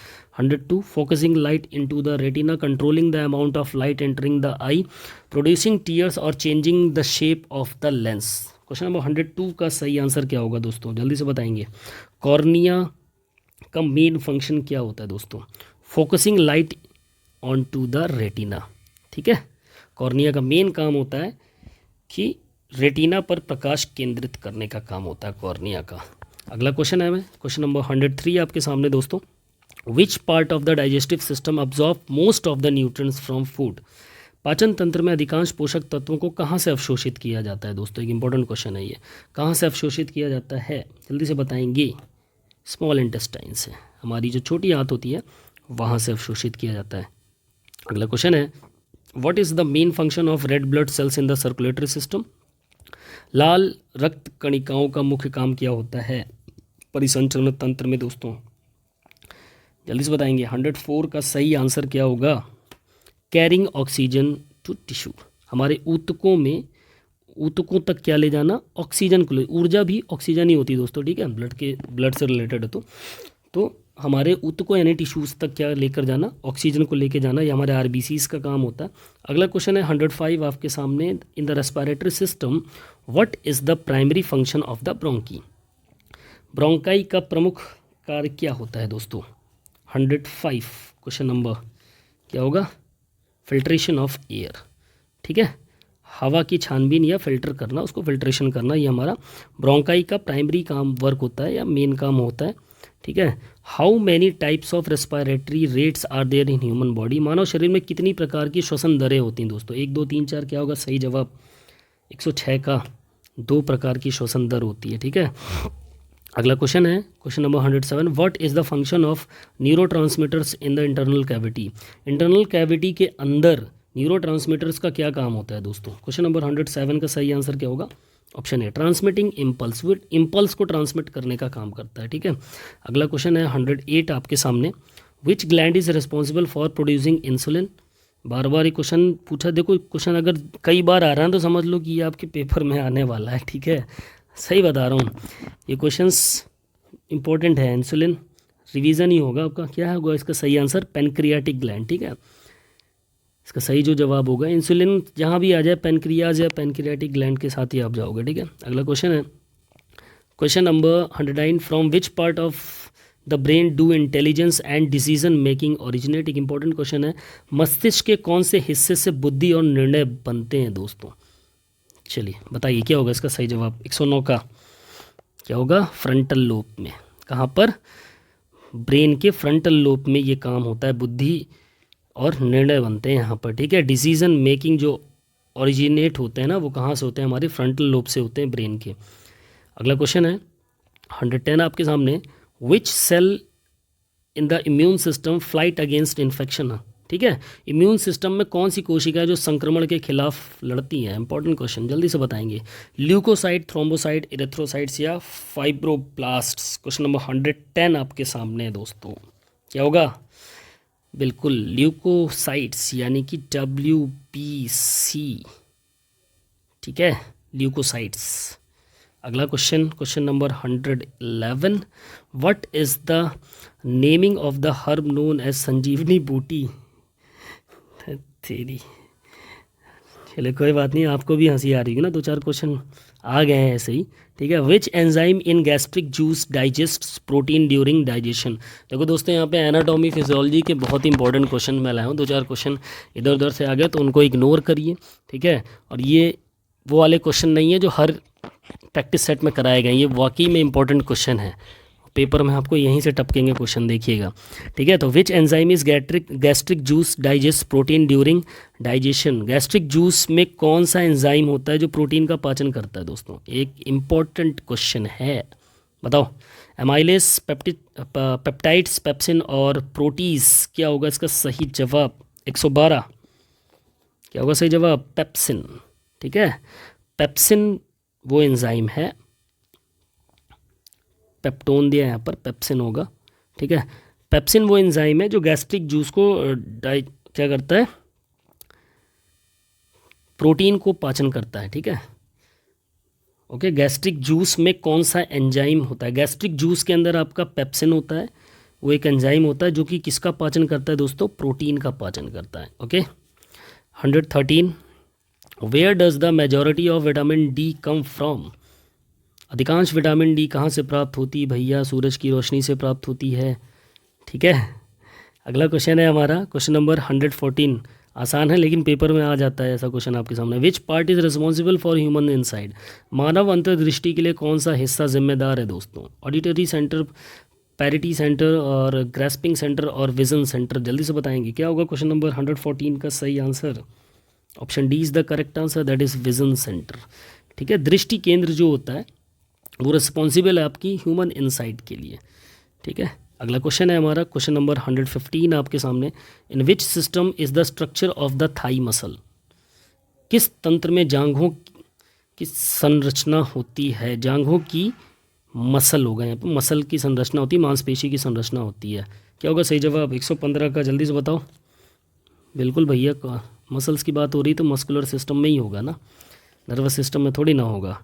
102, focusing light into the retina, controlling the amount of light entering the eye, producing tears और changing the shape of the lens. Question number 102 का सही आंसर क्या होगा दोस्तों? जल्दी से बताएंगे। कॉर्निया का मेन फंक्शन क्या होता है दोस्तों? Focusing light on to the retina, ठीक है। कॉर्निया का मेन काम होता है कि रेटिना पर प्रकाश केंद्रित करने का काम होता है कॉर्निया का। अगला क्वेश्चन है क्वेश्चन नंबर 103 आपके सामने दोस्तों, which part of the digestive system absorb most of the nutrients from food? पाचन तंत्र में अधिकांश पोषक तत्वों को कहाँ से अवशोषित किया जाता है दोस्तों? एक इंपॉर्टेंट क्वेश्चन है ये, कहाँ से अवशोषित किया जाता है? जल्दी से बताएंगे। स्मॉल इंटेस्टाइन से, हमारी जो छोटी आंत होती है वहाँ से अवशोषित किया जाता है। अगला क्वेश्चन है, what is the main function of red blood cells in the circulatory system? लाल रक्त कणिकाओं का मुख्य काम क्या होता है परिसंचरण तंत्र में दोस्तों? जल्दी से बताएंगे। 104 का सही आंसर क्या होगा? कैरिंग ऑक्सीजन टू टिश्यू, हमारे ऊतकों तक क्या ले जाना? ऑक्सीजन को ले। ऊर्जा भी ऑक्सीजन ही होती है दोस्तों, ठीक है, ब्लड से रिलेटेड है तो हमारे ऊतकों यानी टिश्यूज़ तक क्या लेकर जाना? ऑक्सीजन को लेकर जाना, ये हमारे आरबीसीज का काम होता है। अगला क्वेश्चन है 105 आपके सामने, in the respiratory system what is the primary function of the bronchi? Bronchi का प्रमुख कार्य क्या होता है दोस्तों? 105 क्वेश्चन नंबर क्या होगा? फिल्ट्रेशन ऑफ एयर, ठीक है, हवा की छानबीन या फिल्टर करना, उसको फिल्ट्रेशन करना, ये हमारा ब्रोंकाई का प्राइमरी काम वर्क होता है या मेन काम होता है, ठीक है। How many types of respiratory rates are there in human body? मानव शरीर में कितनी प्रकार की श्वसन दरें होती हैं दोस्तों? 1, 2, 3, 4 क्या होगा सही जवाब? 106 का 2 प्रकार की श्वसन दर होती है, ठीक है। अगला क्वेश्चन है question number 107, what is the function of neurotransmitters in the internal cavity? Internal cavity के अंदर न्यूरोट्रांसमीटर्स का क्या काम होता है दोस्तों? क्वेश्चन नंबर 107 का सही आंसर क्या होगा? Option A, transmitting impulse, with impulse को ट्रांसमिट करने का काम करता है, ठीक है। अगला क्वेश्चन है 108 आपके सामने, which gland is responsible for producing insulin? बार बार ये क्वेश्चन पूछा, देखो क्वेश्चन अगर कई बार आ रहा है तो समझ लो कि ये आपके पेपर में आने वाला है, ठीक है, सही बता रहा हूँ, ये क्वेश्चंस इंपॉर्टेंट है। इंसुलिन रिवीजन ही होगा आपका, क्या होगा इसका सही आंसर? पेनक्रियाटिक ग्लैंड, ठीक है, इसका सही जो जवाब होगा इंसुलिन जहाँ भी आ जाए पेनक्रियाज या पेनक्रियाटिक ग्लैंड के साथ ही आप जाओगे, ठीक है। अगला क्वेश्चन है question number 109, from which part of the brain do intelligence and decision making originate? एक इंपॉर्टेंट क्वेश्चन है, मस्तिष्क के कौन से हिस्से से बुद्धि और निर्णय बनते हैं दोस्तों? चलिए बताइए क्या होगा इसका सही जवाब? 109 का क्या होगा? फ्रंटल लोब में। कहाँ पर? ब्रेन के फ्रंटल लोब में ये काम होता है, बुद्धि और निर्णय बनते हैं यहाँ पर, ठीक है। डिसीजन मेकिंग जो ओरिजिनेट होते हैं ना, वो कहाँ से होते हैं? हमारे फ्रंटल लोब से होते हैं, ब्रेन के। अगला क्वेश्चन है 110 आपके सामने, which cell in the immune system फ्लाइट अगेंस्ट इन्फेक्शन? ठीक है, इम्यून सिस्टम में कौन सी कोशिका है जो संक्रमण के खिलाफ लड़ती हैं? इंपॉर्टेंट क्वेश्चन, जल्दी से बताएंगे। ल्यूकोसाइट, थ्रोम्बोसाइट, इरेथ्रोसाइट्स या फाइब्रोब्लास्ट्स? क्वेश्चन नंबर 110 आपके सामने है दोस्तों, क्या होगा? बिल्कुल ल्यूकोसाइट्स यानी कि WBC, ठीक है, ल्यूकोसाइट्स। अगला question, question number 111, what is the naming of the herb known as Sanjeevani booti? तेरी चले कोई बात नहीं, आपको भी हंसी आ रही है ना, 2-4 क्वेश्चन आ गए हैं ऐसे ही। ठीक है, which enzyme in gastric juice digest protein during digestion. देखो दोस्तों, यहाँ पे एनाटॉमी फिजियोलॉजी के बहुत इंपॉर्टेंट क्वेश्चन मैं लाया हूँ। 2-4 क्वेश्चन इधर उधर से आ गए तो उनको इग्नोर करिए। ठीक है, और ये वो वाले क्वेश्चन नहीं है जो हर प्रैक्टिस सेट में कराए गए, ये वाकई में इंपॉर्टेंट क्वेश्चन है, पेपर में आपको यहीं से टपकेंगे क्वेश्चन, देखिएगा। ठीक है, तो which enzyme is gastric juice digest protein during digestion. Gastric juice में कौन सा एंजाइम होता है जो प्रोटीन का पाचन करता है दोस्तों, एक इम्पॉर्टेंट क्वेश्चन है, बताओ। एमाइलेस, पेप्टाइड्स, पेप्सिन और प्रोटीज, क्या होगा इसका सही जवाब। 112 क्या होगा सही जवाब, पेप्सिन। ठीक है, पेप्सिन वो एंजाइम है, पेप्टोन दिया यहाँ पर, पेप्सिन होगा। ठीक है, पेप्सिन वो एंजाइम है जो गैस्ट्रिक जूस को क्या करता है, प्रोटीन को पाचन करता है। ठीक है, ओके। गैस्ट्रिक जूस में कौन सा एंजाइम होता है, गैस्ट्रिक जूस के अंदर आपका पेप्सिन होता है, वो एक एंजाइम होता है जो कि किसका पाचन करता है दोस्तों, प्रोटीन का पाचन करता है। Okay. 113, where does the majority of vitamin D come from. अधिकांश विटामिन डी कहाँ से प्राप्त होती है भैया, सूरज की रोशनी से प्राप्त होती है। ठीक है, अगला क्वेश्चन है हमारा क्वेश्चन नंबर 114। आसान है लेकिन पेपर में आ जाता है ऐसा क्वेश्चन आपके सामने। Which part is responsible for human inside. मानव अंतर्दृष्टि के लिए कौन सा हिस्सा जिम्मेदार है दोस्तों। ऑडिटरी सेंटर, पैरिटी सेंटर और ग्रेस्पिंग सेंटर और विजन सेंटर। जल्दी से बताएंगे क्या होगा क्वेश्चन नंबर 114 का सही answer. Option D is the correct answer, that is vision centre. ठीक है, दृष्टि केंद्र जो होता है वो रिस्पॉन्सिबल है आपकी ह्यूमन इनसाइट के लिए। ठीक है, अगला क्वेश्चन है हमारा क्वेश्चन नंबर 115 आपके सामने। In which system is the structure of the thigh muscle. किस तंत्र में जांघों की संरचना होती है। जांघों की मसल होगा यहाँ पर, मसल की संरचना होती है, मांसपेशी की संरचना होती है। क्या होगा सही जवाब 115 का, जल्दी से बताओ। बिल्कुल भैया, मसल्स की बात हो रही तो मस्कुलर सिस्टम में ही होगा ना, नर्वस सिस्टम में थोड़ी ना होगा।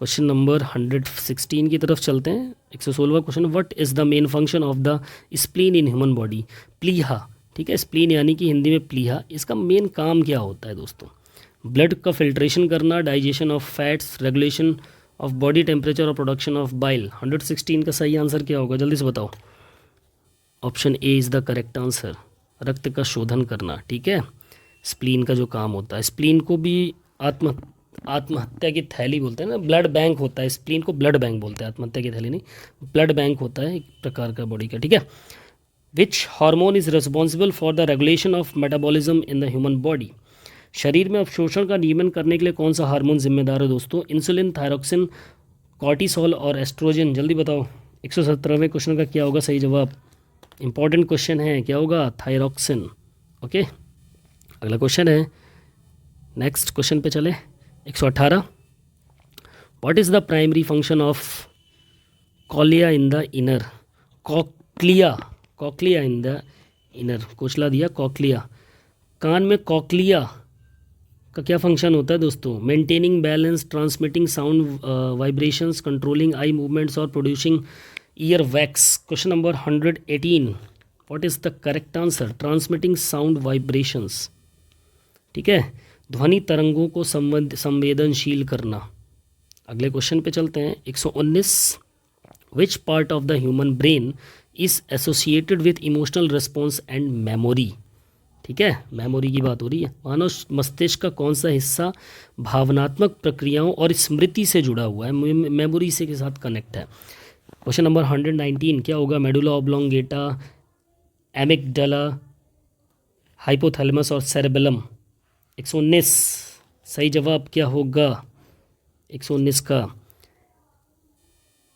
क्वेश्चन नंबर 116 की तरफ चलते हैं। 116वां question, what is the main function of the spleen in human body. प्लीहा, ठीक है, स्प्लीन यानी कि हिंदी में प्लीहा, इसका मेन काम क्या होता है दोस्तों। ब्लड का फिल्ट्रेशन करना, digestion of fats, regulation of body temperature और प्रोडक्शन ऑफ बाइल। 116 का सही आंसर क्या होगा, जल्दी से बताओ। Option A is the correct answer, रक्त का शोधन करना। ठीक है, स्प्लीन का जो काम होता है, स्प्लीन को भी आत्महत्या की थैली बोलते हैं ना, ब्लड बैंक होता है, स्प्लीन को ब्लड बैंक बोलते हैं, आत्महत्या की थैली नहीं, ब्लड बैंक होता है एक प्रकार का बॉडी का। ठीक है, which hormone is responsible for the regulation of metabolism in the human body. शरीर में अवशोषण का नियमन करने के लिए कौन सा हार्मोन जिम्मेदार है दोस्तों। इंसुलिन, थायरोक्सिन, कॉर्टिसोल और एस्ट्रोजन। जल्दी बताओ 117वें क्वेश्चन का क्या होगा सही जवाब। इंपॉर्टेंट क्वेश्चन है, क्या होगा, थायरोक्सिन। ओके, अगला क्वेश्चन है, नेक्स्ट क्वेश्चन पे चले। 118, what is the primary function of cochlea in the inner. Cochlea in the inner, cochlea दिया, कॉक्लिया, कान में कॉक्लिया का क्या फंक्शन होता है दोस्तों। Maintaining balance, transmitting sound vibrations, controlling eye movements और producing ear wax. Question number 118, what is the correct answer, transmitting sound vibrations. ठीक है, ध्वनि तरंगों को संवेदनशील करना। अगले क्वेश्चन पे चलते हैं। 119, विच part of the human brain is associated with emotional response and memory. ठीक है, मेमोरी की बात हो रही है। मानव मस्तिष्क का कौन सा हिस्सा भावनात्मक प्रक्रियाओं और स्मृति से जुड़ा हुआ है, मेमोरी से के साथ कनेक्ट है। क्वेश्चन नंबर 119 क्या होगा, मेडुला ऑब्लोंगेटा, एमिगडाला, हाइपोथैलेमस और सेरेबेलम। 119 सही जवाब क्या होगा 119 का,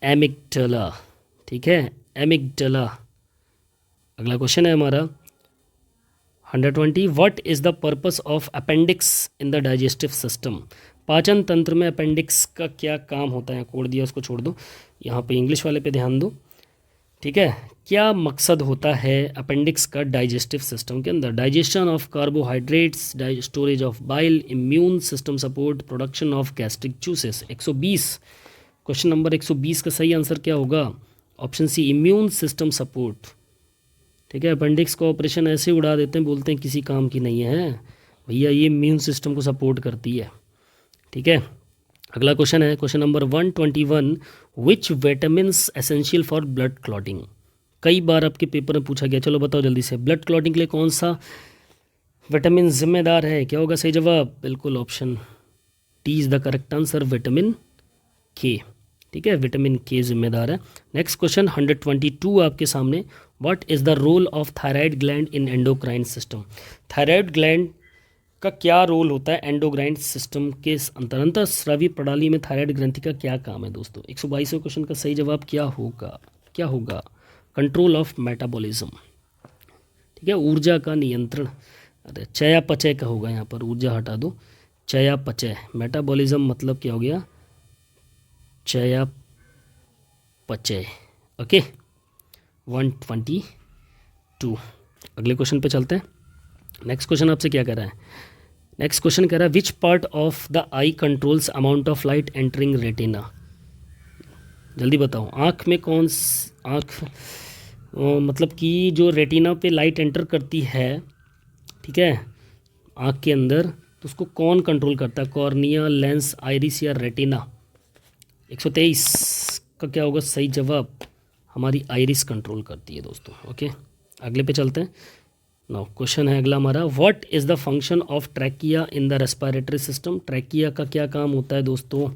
एमिगडाला। ठीक है, एमिगडाला। अगला क्वेश्चन है हमारा 120, what is the purpose of appendix in the digestive system. पाचन तंत्र में अपेंडिक्स का क्या काम होता है। कोड दिया, उसको छोड़ दो, यहाँ पे इंग्लिश वाले पे ध्यान दो। ठीक है, क्या मकसद होता है अपेंडिक्स का डाइजेस्टिव सिस्टम के अंदर। Digestion of carbohydrates, storage of bile, immune system support, production of gastric juices. 120 question number 120 का सही आंसर क्या होगा। Option C, immune system support. ठीक है, अपेंडिक्स का ऑपरेशन ऐसे उड़ा देते हैं, बोलते हैं किसी काम की नहीं है, भैया ये इम्यून सिस्टम को सपोर्ट करती है। ठीक है, अगला क्वेश्चन है question number 121, which vitamins essential for blood clotting. कई बार आपके पेपर में पूछा गया, चलो बताओ जल्दी से, ब्लड क्लॉटिंग के लिए कौन सा विटामिन जिम्मेदार है? क्या होगा सही जवाब? बिल्कुल option D is the correct answer, vitamin के। ठीक है, विटामिन के जिम्मेदार है। नेक्स्ट क्वेश्चन 122 आपके सामने, what is the role of thyroid gland in endocrine system. Thyroid gland का क्या रोल होता है एंडोक्राइन सिस्टम के अंतर स्रावी प्रणाली में? थायराइड ग्रंथि का क्या काम है दोस्तों? 122वें क्वेश्चन का सही जवाब क्या होगा? क्या होगा? Control of metabolism. ठीक है, ऊर्जा का नियंत्रण। अरे चयापचय का होगा यहाँ पर, ऊर्जा हटा दो, चयापचय। मेटाबॉलिज्म मतलब क्या हो गया? चयापचय। ओके, 122। अगले क्वेश्चन पे चलते हैं। नेक्स्ट क्वेश्चन आपसे क्या कह रहा है? नेक्स्ट क्वेश्चन कह रहा है, which part of the I controls amount of light entering retina. जल्दी बताओ, आँख में कौन आँख मतलब कि जो रेटिना पे लाइट एंटर करती है, ठीक है, आँख के अंदर, तो उसको कौन कंट्रोल करता है? कॉर्निया, लेंस, आइरिस या रेटिना? 123 का क्या होगा सही जवाब? हमारी आइरिस कंट्रोल करती है दोस्तों। ओके, अगले पे चलते हैं। नाउ क्वेश्चन है अगला हमारा, what is the function of trachea in the respiratory system. Trachea का क्या काम होता है दोस्तों?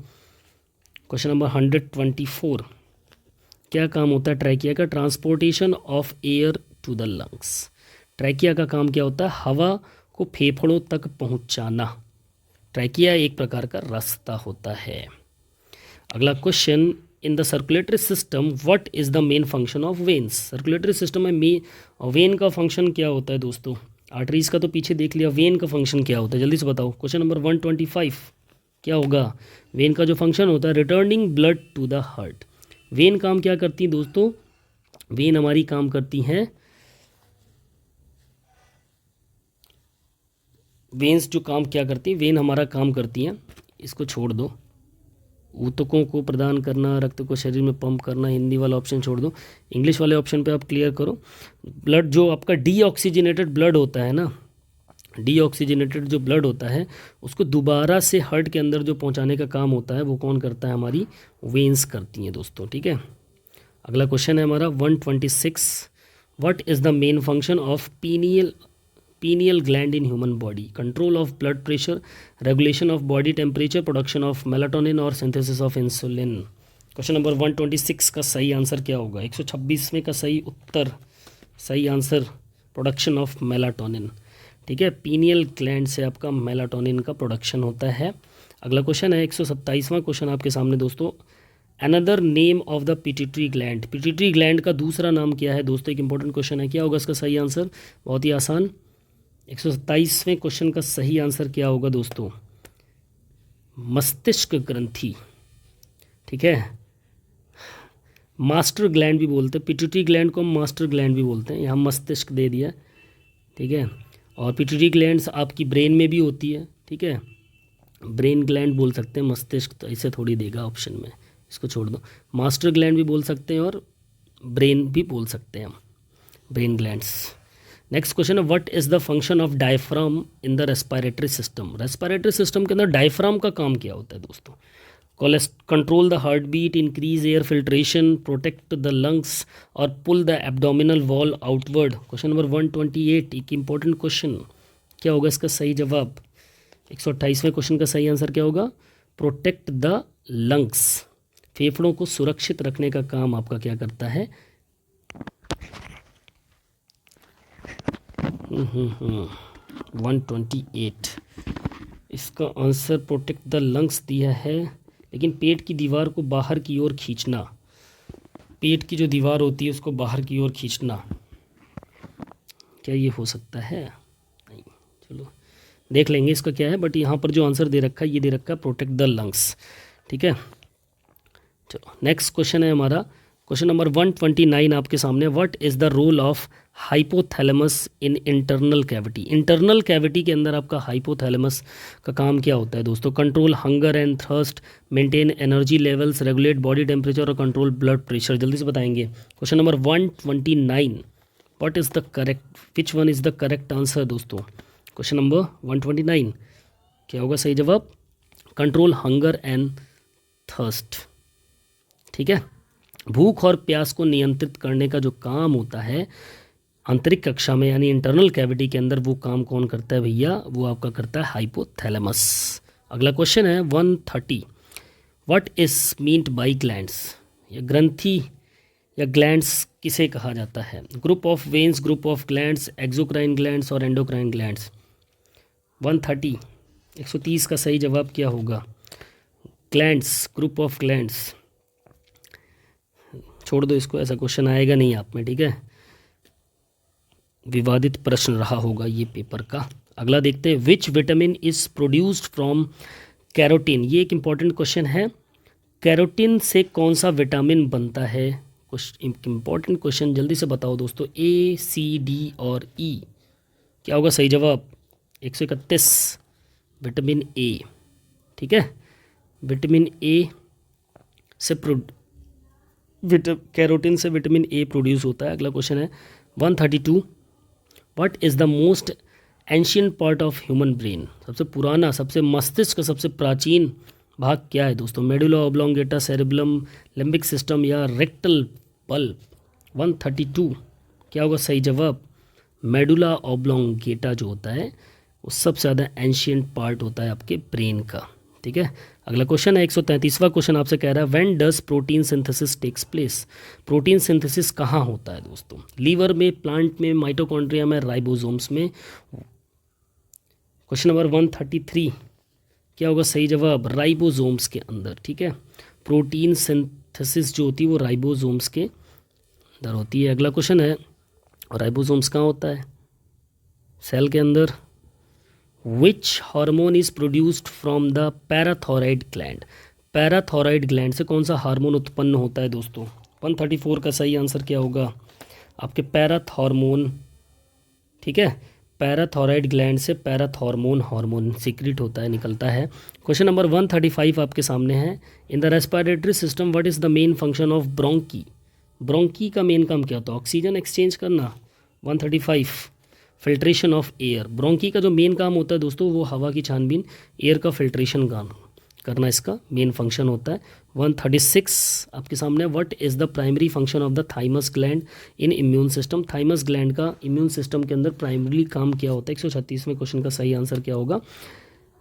क्वेश्चन नंबर 124, क्या काम होता है ट्रैकिया का? Transportation of air to the lungs. Trachea का काम क्या होता है? हवा को फेफड़ों तक पहुंचाना। ट्रैकिया एक प्रकार का रास्ता होता है। अगला question, in the circulatory system what is the main function of veins. Circulatory system में वेन का फंक्शन क्या होता है दोस्तों? आर्टरीज का तो पीछे देख लिया, वेन का फंक्शन क्या होता है जल्दी से बताओ। क्वेश्चन नंबर 125 क्या होगा? वेन का जो फंक्शन होता है, returning blood to the heart. Vein काम क्या करती है दोस्तों? वेन हमारी काम करती हैं, वेन्स जो काम क्या करती है, वेन हमारा काम करती हैं, इसको छोड़ दो, ऊतकों को प्रदान करना, रक्त को शरीर में पंप करना, हिंदी वाला ऑप्शन छोड़ दो, इंग्लिश वाले ऑप्शन पे आप क्लियर करो। ब्लड जो आपका डीऑक्सीजनेटेड ब्लड होता है ना, डीऑक्सीजनेटेड जो ब्लड होता है, उसको दोबारा से हार्ट के अंदर जो पहुंचाने का काम होता है, वो कौन करता है? हमारी वेन्स करती हैं दोस्तों। ठीक है, अगला क्वेश्चन है हमारा 126, what is the main function of pineal gland in human body। Control of blood pressure, regulation of body temperature, production of melatonin और synthesis of insulin. Question number 126 का सही आंसर क्या होगा? 126वें का सही उत्तर, सही आंसर प्रोडक्शन ऑफ मेलाटोनिन। ठीक है, पीनियल ग्लैंड से आपका मेलाटोनिन का प्रोडक्शन होता है। अगला क्वेश्चन है 127वां क्वेश्चन आपके सामने दोस्तों, another name of the pituitary gland. Pituitary gland का दूसरा नाम क्या है दोस्तों? एक इंपॉर्टेंट क्वेश्चन है, क्या होगा इसका सही आंसर? बहुत ही आसान, 127वें क्वेश्चन का सही आंसर क्या होगा दोस्तों? मस्तिष्क ग्रंथि। ठीक है, मास्टर ग्लैंड भी बोलते हैं, पिट्यूटरी ग्लैंड को हम मास्टर ग्लैंड भी बोलते हैं, यहाँ मस्तिष्क दे दिया। ठीक है, और पिट्यूटरी ग्लैंड्स आपकी ब्रेन में भी होती है। ठीक है, ब्रेन ग्लैंड बोल सकते हैं, मस्तिष्क तो ऐसे थोड़ी देगा ऑप्शन में, इसको छोड़ दो। मास्टर ग्लैंड भी बोल सकते हैं और ब्रेन भी बोल सकते हैं हम, ब्रेन ग्लैंड्स। नेक्स्ट क्वेश्चन है, what is the function of diaphragm in the respiratory system. Respiratory system के अंदर डायफ्राम का काम क्या होता है दोस्तों? Control the heart beat, increase air filtration, protect the lungs और pull the abdominal wall outward. Question number 128, एक इंपॉर्टेंट क्वेश्चन, क्या होगा इसका सही जवाब? 128वें क्वेश्चन का सही आंसर क्या होगा? Protect the lungs. फेफड़ों को सुरक्षित रखने का काम आपका क्या करता है? 128, इसका आंसर प्रोटेक्ट द लंग्स दिया है, लेकिन पेट की दीवार को बाहर की ओर खींचना, पेट की जो दीवार होती है उसको बाहर की ओर खींचना, क्या ये हो सकता है? नहीं, चलो देख लेंगे इसका क्या है, बट यहाँ पर जो आंसर दे रखा है, ये दे रखा है प्रोटेक्ट द लंग्स। ठीक है, चलो नेक्स्ट क्वेश्चन है हमारा क्वेश्चन नंबर 129 आपके सामने, what is the role of hypothalamus in internal cavity. Internal cavity के अंदर आपका हाइपोथैलेमस का काम क्या होता है दोस्तों? Control hunger and thirst, maintain energy levels, regulate body temperature और कंट्रोल ब्लड प्रेशर। जल्दी से बताएंगे। Question number 129, what is the correct, which one is the correct answer दोस्तों? क्वेश्चन नंबर 129 क्या होगा सही जवाब? Control hunger and thirst. ठीक है, भूख और प्यास को नियंत्रित करने का जो काम होता है आंतरिक कक्षा में यानी इंटरनल कैविटी के अंदर, वो काम कौन करता है भैया? वो आपका करता है हाइपोथैलेमस। अगला क्वेश्चन है 130, what is meant by glands? या ग्रंथि या ग्लैंड्स किसे कहा जाता है? Group of veins, group of glands, exocrine glands और एंडोक्राइन ग्लैंड्स। 130 130 का सही जवाब क्या होगा? Glands, group of glands. छोड़ दो इसको, ऐसा क्वेश्चन आएगा नहीं आप में, ठीक है, विवादित प्रश्न रहा होगा ये पेपर का। अगला देखते हैं, which vitamin is produced from carotene? ये एक इंपॉर्टेंट क्वेश्चन है, कैरोटीन से कौन सा विटामिन बनता है? कुछ इंपॉर्टेंट क्वेश्चन, जल्दी से बताओ दोस्तों। ए, सी, डी और ई, क्या होगा सही जवाब? 131 विटामिन ए। ठीक है, विटामिन ए से कैरोटीन से विटामिन ए प्रोड्यूस होता है। अगला क्वेश्चन है 132, what is the most ancient part of human brain? सबसे पुराना, सबसे मस्तिष्क का सबसे प्राचीन भाग क्या है दोस्तों? Medulla oblongata, cerebellum, limbic system या रेक्टल पल्प? 132 क्या होगा सही जवाब? मेडुला ऑब्लोंगेटा जो होता है वो सबसे ज़्यादा एंशियंट पार्ट होता है आपके ब्रेन का। ठीक है, अगला क्वेश्चन है 133वां क्वेश्चन आपसे कह रहा है, when does protein synthesis takes place? Protein synthesis कहाँ होता है दोस्तों? लीवर में, प्लांट में, माइटोकॉन्ड्रिया में, राइबोसोम्स में? क्वेश्चन नंबर 133 क्या होगा सही जवाब? राइबोसोम्स के अंदर। ठीक है, प्रोटीन सिंथेसिस जो होती है वो राइबोसोम्स के अंदर होती है। अगला क्वेश्चन है, राइबोसोम्स कहाँ होता है? सेल के अंदर। विच hormone is produced from the parathyroid gland? Parathyroid gland से कौन सा हार्मोन उत्पन्न होता है दोस्तों? 134 का सही आंसर क्या होगा? आपके पैराथार्मोन। ठीक है, पैराथायरॉयड ग्लैंड से पैराथार्मोन हार्मोन सीक्रेट होता है, निकलता है। क्वेश्चन नंबर 135 आपके सामने है, in the respiratory system what is the main function of bronchi? Bronchi का मेन काम क्या होता है? ऑक्सीजन एक्सचेंज करना। 135 फिल्ट्रेशन ऑफ एयर। ब्रोंकी का जो मेन काम होता है दोस्तों वो हवा की छानबीन, एयर का फिल्ट्रेशन करना इसका मेन फंक्शन होता है। 136 आपके सामने, what is the primary function of the thymus gland in immune system? Thymus gland का इम्यून सिस्टम के अंदर प्राइमरी काम क्या होता है? 136वें क्वेश्चन का सही आंसर क्या होगा?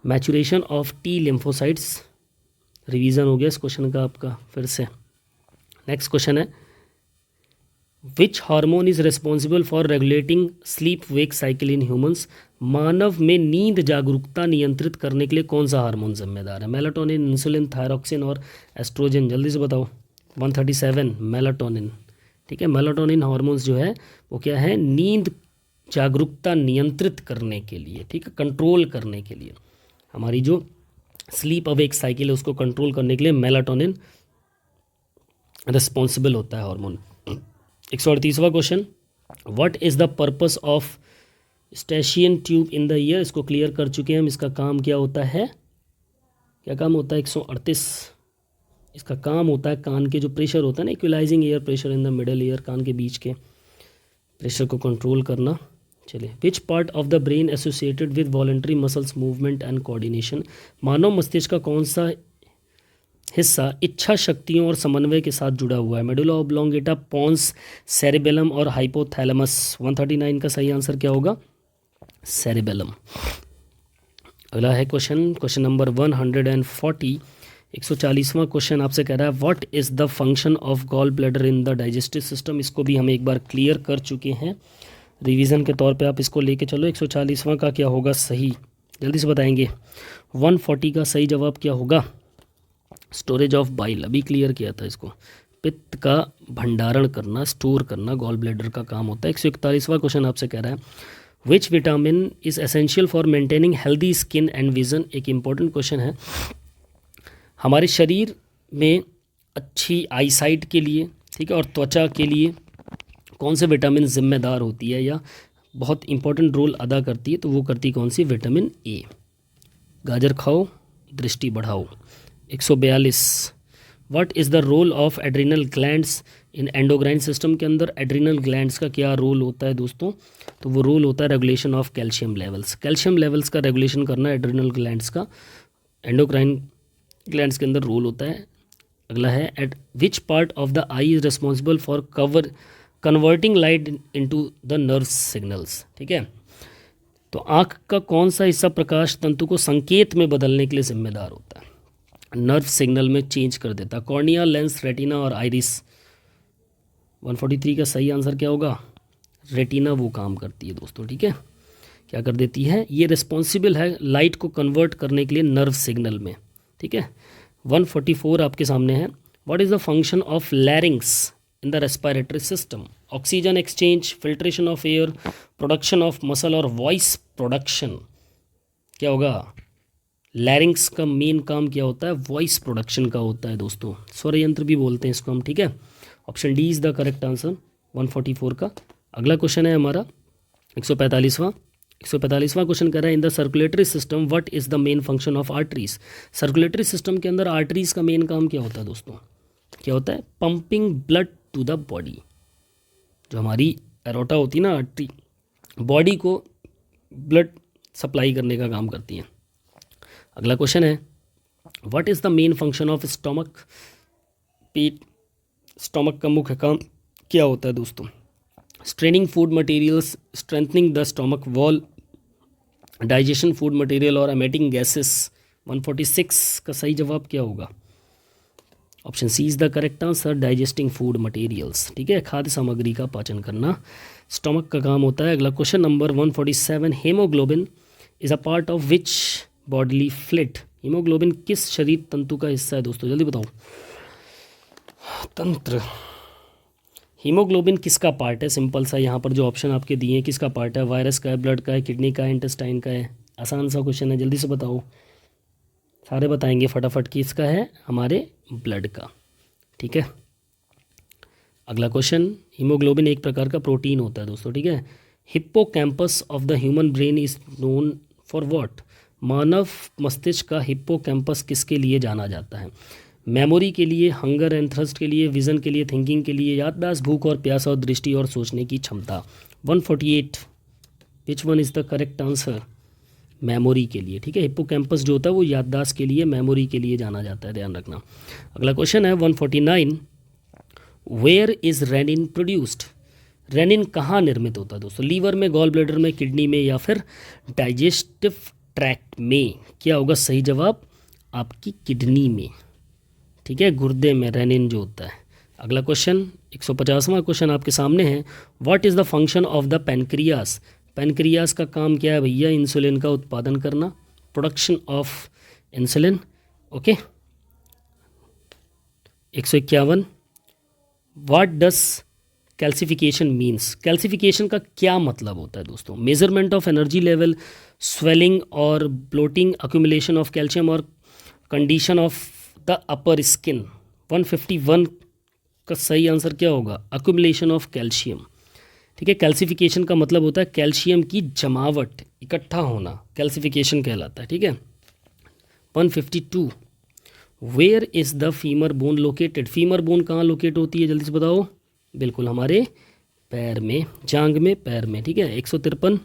Maturation of T lymphocytes. Revision हो गया इस क्वेश्चन का आपका फिर से। नेक्स्ट क्वेश्चन है, which hormone is responsible for regulating sleep wake cycle in humans? मानव में नींद जागरूकता नियंत्रित करने के लिए कौन सा हार्मोन जिम्मेदार है? मेलाटोनिन, इंसुलिन, थायरॉक्सिन और एस्ट्रोजन? जल्दी से बताओ। 137 मेलाटोनिन। ठीक है, मेलाटोनिन हार्मोन्स जो है वो क्या है? नींद जागरूकता नियंत्रित करने के लिए, ठीक है, कंट्रोल करने के लिए, हमारी जो स्लीप अवेक साइकिल है उसको कंट्रोल करने के लिए मेलाटोनिन रिस्पॉन्सिबल होता है हार्मोन। 138वां question, what is the purpose of Eustachian tube in the ear? इसको क्लियर कर चुके हैं हम। इसका काम क्या होता है? क्या काम होता है? 138 इसका काम होता है कान के जो प्रेशर होता है ना, equalising air pressure in the middle ear, कान के बीच के प्रेशर को कंट्रोल करना। चलिए, which part of the brain associated with voluntary muscles movement and coordination? मानव मस्तिष्क का कौन सा हिस्सा इच्छा शक्तियों और समन्वय के साथ जुड़ा हुआ है? मेडुला ऑब्लोंगेटा, पोन्स, सेरेबेलम और हाइपोथैलेमस? 139 का सही आंसर क्या होगा? सेरेबेलम। अगला है क्वेश्चन नंबर 140। 140वां क्वेश्चन आपसे कह रहा है, what is the function of gall bladder in the digestive system? इसको भी हम एक बार क्लियर कर चुके हैं, रिवीजन के तौर पे आप इसको लेके चलो। 140वां का क्या होगा सही? जल्दी से बताएंगे। 140 का सही जवाब क्या होगा? स्टोरेज ऑफ बाइल, अभी क्लियर किया था इसको। पित्त का भंडारण करना, स्टोर करना गॉल ब्लैडर का काम होता है। 141वां क्वेश्चन आपसे कह रहा है, विच vitamin is essential for maintaining healthy skin and vision? एक इंपॉर्टेंट क्वेश्चन है। हमारे शरीर में अच्छी आईसाइट के लिए, ठीक है, और त्वचा के लिए कौन से विटामिन जिम्मेदार होती है या बहुत इंपॉर्टेंट रोल अदा करती है? तो वो करती कौन सी? Vitamin A. गाजर खाओ, दृष्टि बढ़ाओ। 142, what is the role of adrenal glands in endocrine system के अंदर एड्रिनल ग्लैंड्स का क्या रोल होता है दोस्तों? तो वो रोल होता है regulation of calcium levels. Calcium levels का रेगुलेशन करना एड्रिनल ग्लैंड्स का एंडोक्राइन ग्लैंड्स के अंदर रोल होता है। अगला है eight which part of the I is responsible for converting light into the nerve signals. ठीक है, तो आँख का कौन सा हिस्सा प्रकाश तंतु को संकेत में बदलने के लिए जिम्मेदार होता है, नर्व सिग्नल में चेंज कर देता है? कॉर्निया, लेंस, रेटिना और आइरिस। 143 का सही आंसर क्या होगा? रेटिना वो काम करती है दोस्तों। ठीक है, क्या कर देती है? ये रिस्पॉन्सिबल है लाइट को कन्वर्ट करने के लिए नर्व सिग्नल में। ठीक है, 144 आपके सामने है। What is the function of लैरिंग्स in the respiratory system? Oxygen exchange, filtration of air, production of muscle और वॉइस प्रोडक्शन। क्या होगा? लैरिंग्स का मेन काम क्या होता है? वॉइस प्रोडक्शन का होता है दोस्तों, स्वर यंत्र भी बोलते हैं इसको हम। ठीक है, option D is the correct answer 144 का। अगला क्वेश्चन है हमारा 145वां क्वेश्चन कह रहा है in the circulatory system what is the main function of arteries? Circulatory system के अंदर आर्टरीज का मेन काम क्या होता है दोस्तों? क्या होता है? Pumping blood to the body. जो हमारी एरोटा होती है ना, आर्टरी, बॉडी को ब्लड सप्लाई करने का काम करती हैं। अगला क्वेश्चन है what is the main function of stomach? पेट, स्टमक का मुख्य काम क्या होता है दोस्तों? Straining food materials, strengthening the stomach wall, digestion food material और एमिटिंग गैसेस। 146 का सही जवाब क्या होगा? Option C is the correct answer, digesting food materials. ठीक है, खाद्य सामग्री का पाचन करना स्टमक का काम होता है। अगला question number 147 haemoglobin is a part of which bodily fluid? Haemoglobin किस शरीर तंतु का हिस्सा है दोस्तों? जल्दी बताओ। तंत्र। हीमोग्लोबिन किसका पार्ट है? सिंपल सा यहाँ पर जो ऑप्शन आपके दिए हैं किसका पार्ट है? वायरस का है, ब्लड का है, किडनी का है, इंटेस्टाइन का है? आसान सा क्वेश्चन है, जल्दी से बताओ। सारे बताएंगे फटाफट कि इसका है हमारे ब्लड का। ठीक है, अगला क्वेश्चन, हीमोग्लोबिन एक प्रकार का प्रोटीन होता है दोस्तों। ठीक है, hippocampus of the human brain is known for what? मानव मस्तिष्क का हिप्पोकैम्पस किसके लिए जाना जाता है? मेमोरी के लिए, हंगर एंड थर्स्ट के लिए, विजन के लिए, थिंकिंग के लिए, याददाश्त, भूख और प्यास और दृष्टि और सोचने की क्षमता। 148 विच one is the correct answer? Memory के लिए। ठीक है, हिप्पोकैम्पस जो होता है वो याददाश्त के लिए, मेमोरी के लिए जाना जाता है, ध्यान रखना। अगला क्वेश्चन है 149 where is renin produced? Renin कहाँ निर्मित होता है दोस्तों? लीवर में, गॉल ब्लैडर में, किडनी में या फिर डाइजेस्टिव ट्रैक्ट में? क्या होगा सही जवाब? आपकी किडनी में। ठीक है, गुर्दे में रेनिन जो होता है। अगला क्वेश्चन 150वां क्वेश्चन आपके सामने है what is the function of the pancreas? Pancreas का काम क्या है भैया? इंसुलिन का उत्पादन करना, production of insulin. Okay, 151 what does calcification means? Calcification का क्या मतलब होता है दोस्तों? Measurement of energy level, swelling और ब्लोटिंग, अक्यूमुलेशन ऑफ कैल्शियम और condition of the upper skin. 151 का सही आंसर क्या होगा? Accumulation of calcium. ठीक है, कैल्सिफिकेशन का मतलब होता है कैल्शियम की जमावट, इकट्ठा होना, कैल्सिफिकेशन कहलाता है। ठीक है, 152 where is the femur bone located? Femur bone कहाँ लोकेट होती है? जल्दी से बताओ। बिल्कुल हमारे पैर में, जांग में, पैर में। ठीक है, 153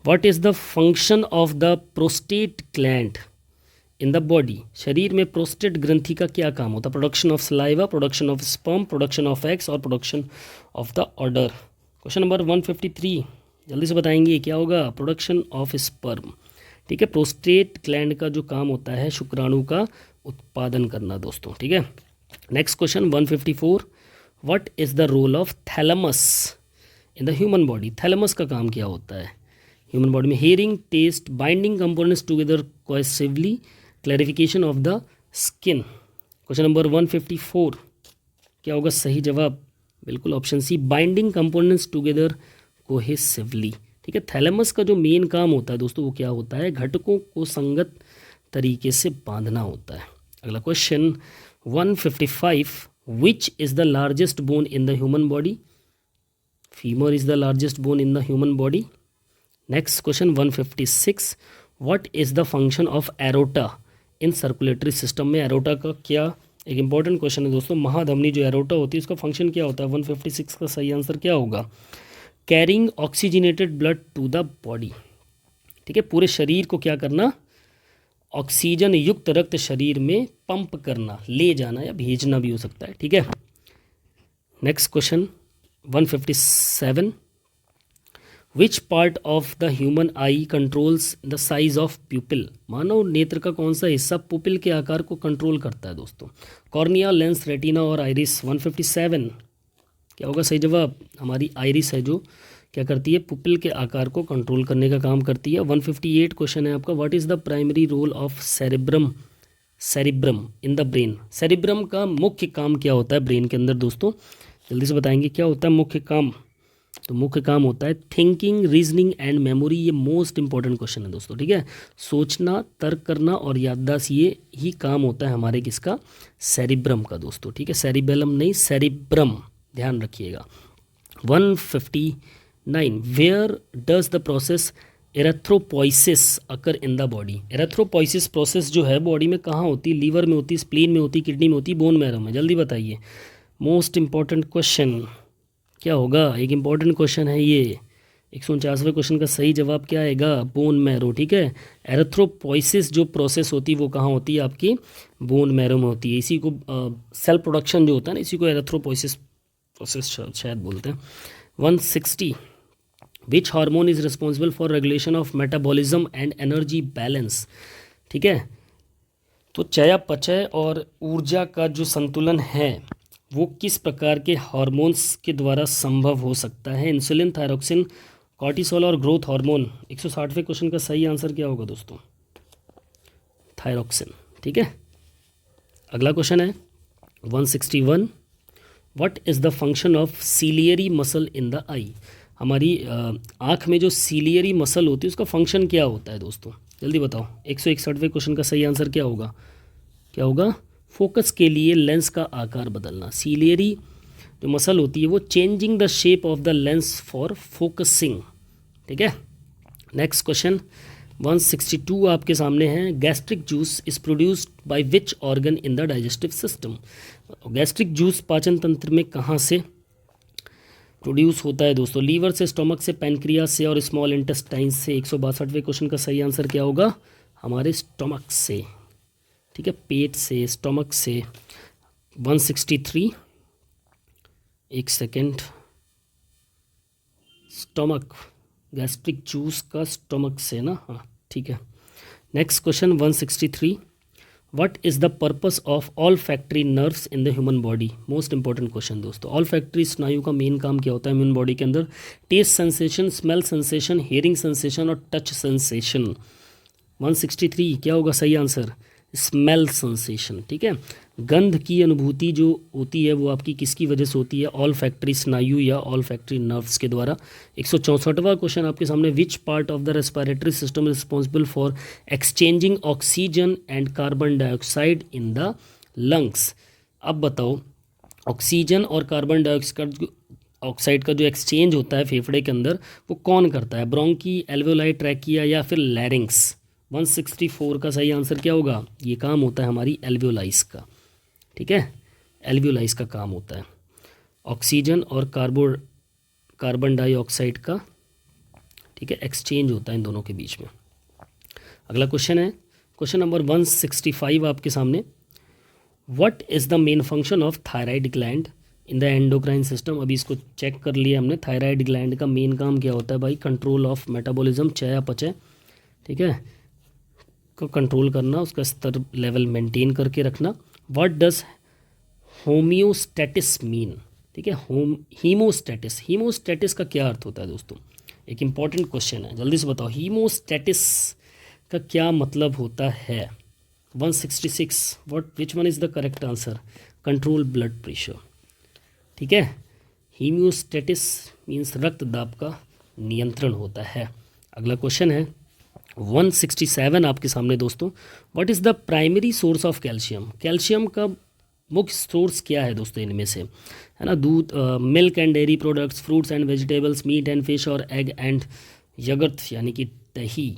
what is the function of the prostate gland in the body? शरीर में प्रोस्टेट ग्रंथि का क्या काम होता है? Production of saliva, production of sperm, production of eggs और production of the order. Question number 153 जल्दी से बताएंगे क्या होगा? Production of sperm. ठीक है, प्रोस्टेट ग्लैंड का जो काम होता है शुक्राणु का उत्पादन करना दोस्तों। ठीक है, next question 154 what is the role of thalamus in the human body? Thalamus का काम क्या होता है ह्यूमन बॉडी में? Hearing, taste, binding components together cohesively, clarification of the skin. Question number 154 क्या होगा सही जवाब? बिल्कुल option C, binding components together cohesively. ठीक है, थैलेमस का जो मेन काम होता है दोस्तों वो क्या होता है? घटकों को संगत तरीके से बांधना होता है। अगला question 155 which is the largest bone in the human body? Femur is the largest bone in the human body. Next question 156 what is the function of aorta in circulatory system में? एरोटा का क्या एक important question है दोस्तों, महाधमनी जो aorta होती है उसका फंक्शन क्या होता है? 156 का सही आंसर क्या होगा? Carrying oxygenated blood to the body. ठीक है, पूरे शरीर को क्या करना? ऑक्सीजन युक्त रक्त शरीर में पंप करना, ले जाना या भेजना भी हो सकता है। ठीक है, next question 157, which part of the human eye controls the size of pupil? मानव नेत्र का कौन सा हिस्सा पुपिल के आकार को कंट्रोल करता है दोस्तों? कॉर्निया, लेंस, रेटिना और आइरिस। 157 क्या होगा सही जवाब? हमारी आइरिस है जो क्या करती है? पुपिल के आकार को कंट्रोल करने का काम करती है। 158 क्वेश्चन है आपका, what is the primary role of cerebrum in the brain? Cerebrum का मुख्य काम क्या होता है ब्रेन के अंदर दोस्तों? जल्दी से बताएंगे क्या होता है मुख्य काम? तो मुख्य काम होता है थिंकिंग, रीजनिंग एंड मेमोरी। ये मोस्ट इंपॉर्टेंट क्वेश्चन है दोस्तों। ठीक है, सोचना, तर्क करना और याददाश्त, ये ही काम होता है हमारे किसका? सेरिब्रम का दोस्तों। ठीक है, सेरिबेलम नहीं, सेरिब्रम, ध्यान रखिएगा। 159, where does the process erythropoiesis occur in the body? Erythropoiesis process जो है बॉडी में कहाँ होती है? लीवर में होती है, स्प्लीन में होती है, किडनी में होती है, बोन मैरो में? जल्दी बताइए, मोस्ट इंपॉर्टेंट क्वेश्चन क्या होगा? एक इंपॉर्टेंट क्वेश्चन है ये। 149वें क्वेश्चन का सही जवाब क्या आएगा? Bone marrow. ठीक है, एरेथ्रोपोइसिस जो प्रोसेस होती है वो कहाँ होती है? आपकी बोन मैरो में होती है। इसी को सेल प्रोडक्शन जो होता है ना, इसी को एरेथ्रोपोइसिस प्रोसेस शायद बोलते हैं। 160, विच hormone is responsible for regulation of metabolism and energy balance? ठीक है, तो चयापचय और ऊर्जा का जो संतुलन है वो किस प्रकार के हार्मोन्स के द्वारा संभव हो सकता है? इंसुलिन, थायरोक्सिन, कॉर्टिसोल और ग्रोथ हार्मोन। 160वें क्वेश्चन का सही आंसर क्या होगा दोस्तों? थायरोक्सिन। ठीक है, अगला क्वेश्चन है 161, what is the function of ciliary muscle in the eye? हमारी आँख में जो सीलियरी मसल होती है उसका फंक्शन क्या होता है दोस्तों? जल्दी बताओ। 161वें क्वेश्चन का सही आंसर क्या होगा? क्या होगा? फोकस के लिए लेंस का आकार बदलना। सीलियरी जो मसल होती है वो changing the shape of the lens for focusing. ठीक है, नेक्स्ट क्वेश्चन 162 आपके सामने है, gastric juice is produced by which organ in the digestive system? Gastric juice पाचन तंत्र में कहाँ से प्रोड्यूस होता है दोस्तों? लीवर से, स्टोमक से, पैनक्रियास से और स्मॉल इंटेस्टाइन से। 162वें क्वेश्चन का सही आंसर क्या होगा? हमारे स्टोमक से। ठीक है, पेट से, स्टोमक से। 163, एक सेकेंड, स्टोमक, गैस्ट्रिक जूस का स्टोमक से ना? हाँ ठीक है। Next question 163, what is the purpose of all factory nerves in the human body? Most important question दोस्तों। ऑल फैक्ट्री स्नायु का मेन काम क्या होता है ह्यूमन बॉडी के अंदर? Taste sensation, smell sensation, hearing sensation और टच सेंसेशन। 163 क्या होगा सही आंसर? Smell sensation. ठीक है, गंध की अनुभूति जो होती है वो आपकी किसकी वजह से होती है? ऑल फैक्ट्री स्नायु या ऑल फैक्ट्री नर्व्स के द्वारा। 164वां क्वेश्चन आपके सामने, which part of the respiratory system responsible for exchanging oxygen and carbon dioxide in the lungs? अब बताओ, ऑक्सीजन और कार्बन डाइऑक्साइड का जो एक्सचेंज होता है फेफड़े के अंदर वो कौन करता है? ब्रोंकी, एल्वेओलाई, ट्रैकिया या फिर लैरिंग्स? 164 का सही आंसर क्या होगा? ये काम होता है हमारी एल्वेओलाइज का। ठीक है, एल्वेओलाइज का काम होता है ऑक्सीजन और कार्बन डाइऑक्साइड का। ठीक है, एक्सचेंज होता है इन दोनों के बीच में। अगला क्वेश्चन है क्वेश्चन नंबर 165 आपके सामने, what is the main function of thyroid gland in the endocrine system? अभी इसको चेक कर लिया हमने। थायराइड ग्लैंड का मेन काम क्या होता है भाई? कंट्रोल ऑफ मेटाबॉलिज्म, चयापचय। ठीक है, को कंट्रोल करना, उसका स्तर लेवल मेंटेन करके रखना। What does homeostasis mean? ठीक है, हीमोस्टेटिस, हीमोस्टेटिस का क्या अर्थ होता है दोस्तों? एक इंपॉर्टेंट क्वेश्चन है, जल्दी से बताओ, हीमोस्टेटिस का क्या मतलब होता है? 166, विच one is the correct answer? Control blood pressure. ठीक है, हीमोस्टेटिस मीन्स रक्त दाब का नियंत्रण होता है। अगला क्वेश्चन है 167 आपके सामने दोस्तों, what is the primary source of calcium? Calcium का मुख्य सोर्स क्या है दोस्तों इनमें से? है ना, दूध, milk and dairy products, fruits and vegetables, meat and fish और एग एंड यगर्थ यानी कि दही,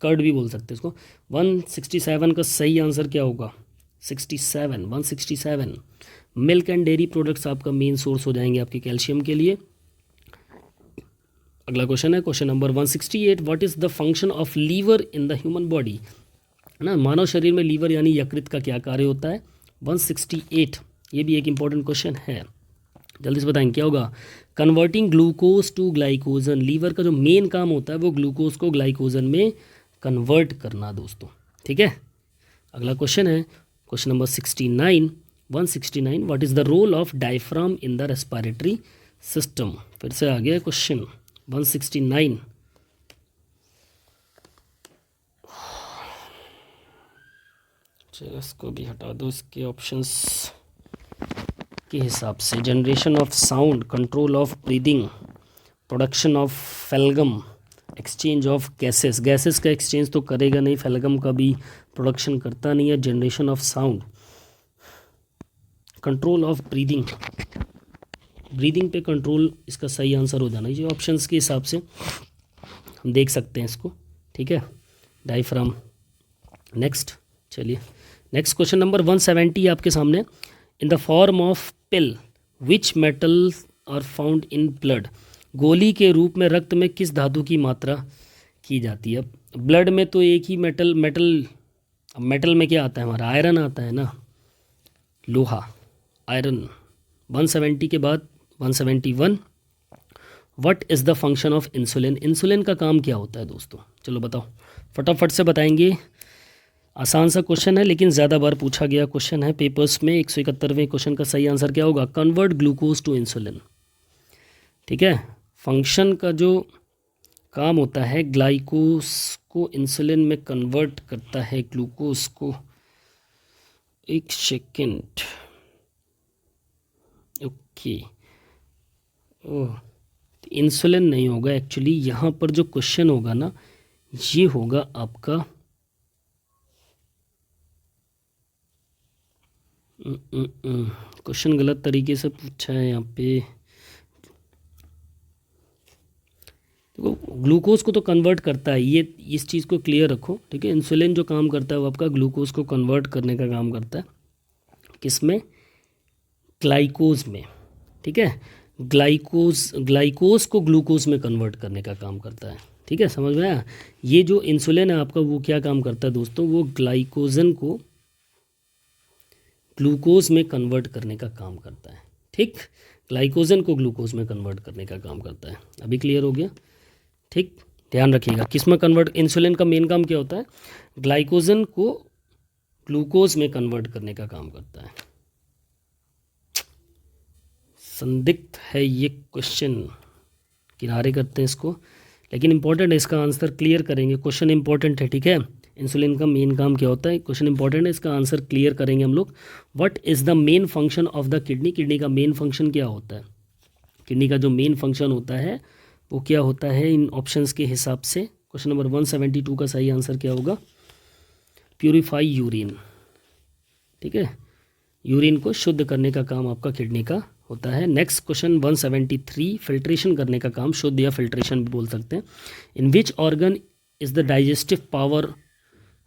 कर्ड भी बोल सकते हैं इसको। 167 का सही आंसर क्या होगा? 67, 167। मिल्क एंड डेयरी प्रोडक्ट्स आपका मेन सोर्स हो जाएंगे आपके कैल्शियम के लिए। अगला क्वेश्चन है question number 168, what is the function of liver in the human body, है ना। मानव शरीर में लीवर यानी यकृत का क्या कार्य होता है। 168, ये भी एक इंपॉर्टेंट क्वेश्चन है, जल्दी से बताएंगे क्या होगा। Converting glucose to glycogen, liver का जो मेन काम होता है वो ग्लूकोज को ग्लाइकोजन में कन्वर्ट करना दोस्तों, ठीक है। अगला क्वेश्चन है question number 69, 169, what is the role of diaphragm in the respiratory system. फिर से आ गया क्वेश्चन 169। चलो इसको भी हटा दो इसके ऑप्शंस के हिसाब से। Generation of sound, control of breathing, production of phlegm, exchange of gases, gases का एक्सचेंज तो करेगा नहीं, फेल्गम का भी प्रोडक्शन करता नहीं है। Generation of sound, control of breathing, breathing पे कंट्रोल इसका सही आंसर हो जाना चाहिए ऑप्शंस के हिसाब से, हम देख सकते हैं इसको, ठीक है। डायफ्राम। नेक्स्ट, चलिए नेक्स्ट क्वेश्चन नंबर 170 आपके सामने। In the form of pill which metals are found in blood, गोली के रूप में रक्त में किस धातु की मात्रा की जाती है। ब्लड में तो एक ही मेटल मेटल में क्या आता है हमारा, आयरन आता है ना, लोहा, आयरन। 170 के बाद 171, what is the function of insulin, insulin का काम क्या होता है दोस्तों, चलो बताओ, फटाफट से बताएंगे। आसान सा क्वेश्चन है लेकिन ज़्यादा बार पूछा गया क्वेश्चन है पेपर्स में। 171वें क्वेश्चन का सही आंसर क्या होगा, कन्वर्ट ग्लूकोज टू इंसुलिन, ठीक है। फंक्शन का जो काम होता है ग्लाइकोज को इंसुलिन में कन्वर्ट करता है, ग्लूकोज को, एक सेकेंड, ओके। ओह, इंसुलिन नहीं होगा एक्चुअली, यहाँ पर जो क्वेश्चन होगा ना ये होगा आपका क्वेश्चन गलत तरीके से पूछा है यहाँ पे। देखो ग्लूकोज को तो कन्वर्ट करता है, ये इस चीज़ को क्लियर रखो, ठीक है। इंसुलिन जो काम करता है वो आपका ग्लूकोज को कन्वर्ट करने का काम करता है, किसमें, ग्लाइकोज में, ठीक है। ग्लाइकोज को ग्लूकोज में कन्वर्ट करने का काम करता है, ठीक है, समझ में आया। ये जो इंसुलिन है आपका वो क्या काम करता है दोस्तों, वो ग्लाइकोजन को ग्लूकोज में कन्वर्ट करने का काम करता है, ठीक। ग्लाइकोजन को ग्लूकोज में कन्वर्ट करने का काम करता है। अभी क्लियर हो गया, ठीक। ध्यान रखिएगा किस में कन्वर्ट, इंसुलिन का मेन काम क्या होता है, ग्लाइकोजन को ग्लूकोज में कन्वर्ट करने का काम करता है। संदिग्ध है ये क्वेश्चन, किनारे करते हैं इसको, लेकिन इंपॉर्टेंट है, इसका आंसर क्लियर करेंगे। क्वेश्चन इंपॉर्टेंट है, ठीक है। इंसुलिन का मेन काम क्या होता है, क्वेश्चन इंपॉर्टेंट है, इसका आंसर क्लियर करेंगे हम लोग। What is the main function of the kidney, kidney का मेन फंक्शन क्या होता है, किडनी का जो मेन फंक्शन होता है वो क्या होता है इन ऑप्शंस के हिसाब से। क्वेश्चन नंबर 172 का सही आंसर क्या होगा, प्यूरिफाई यूरिन, ठीक है। यूरिन को शुद्ध करने का काम आपका किडनी का होता है। नेक्स्ट क्वेश्चन 173, फिल्ट्रेशन करने का काम, शुद्ध या फिल्ट्रेशन भी बोल सकते हैं। In which organ is the digestive power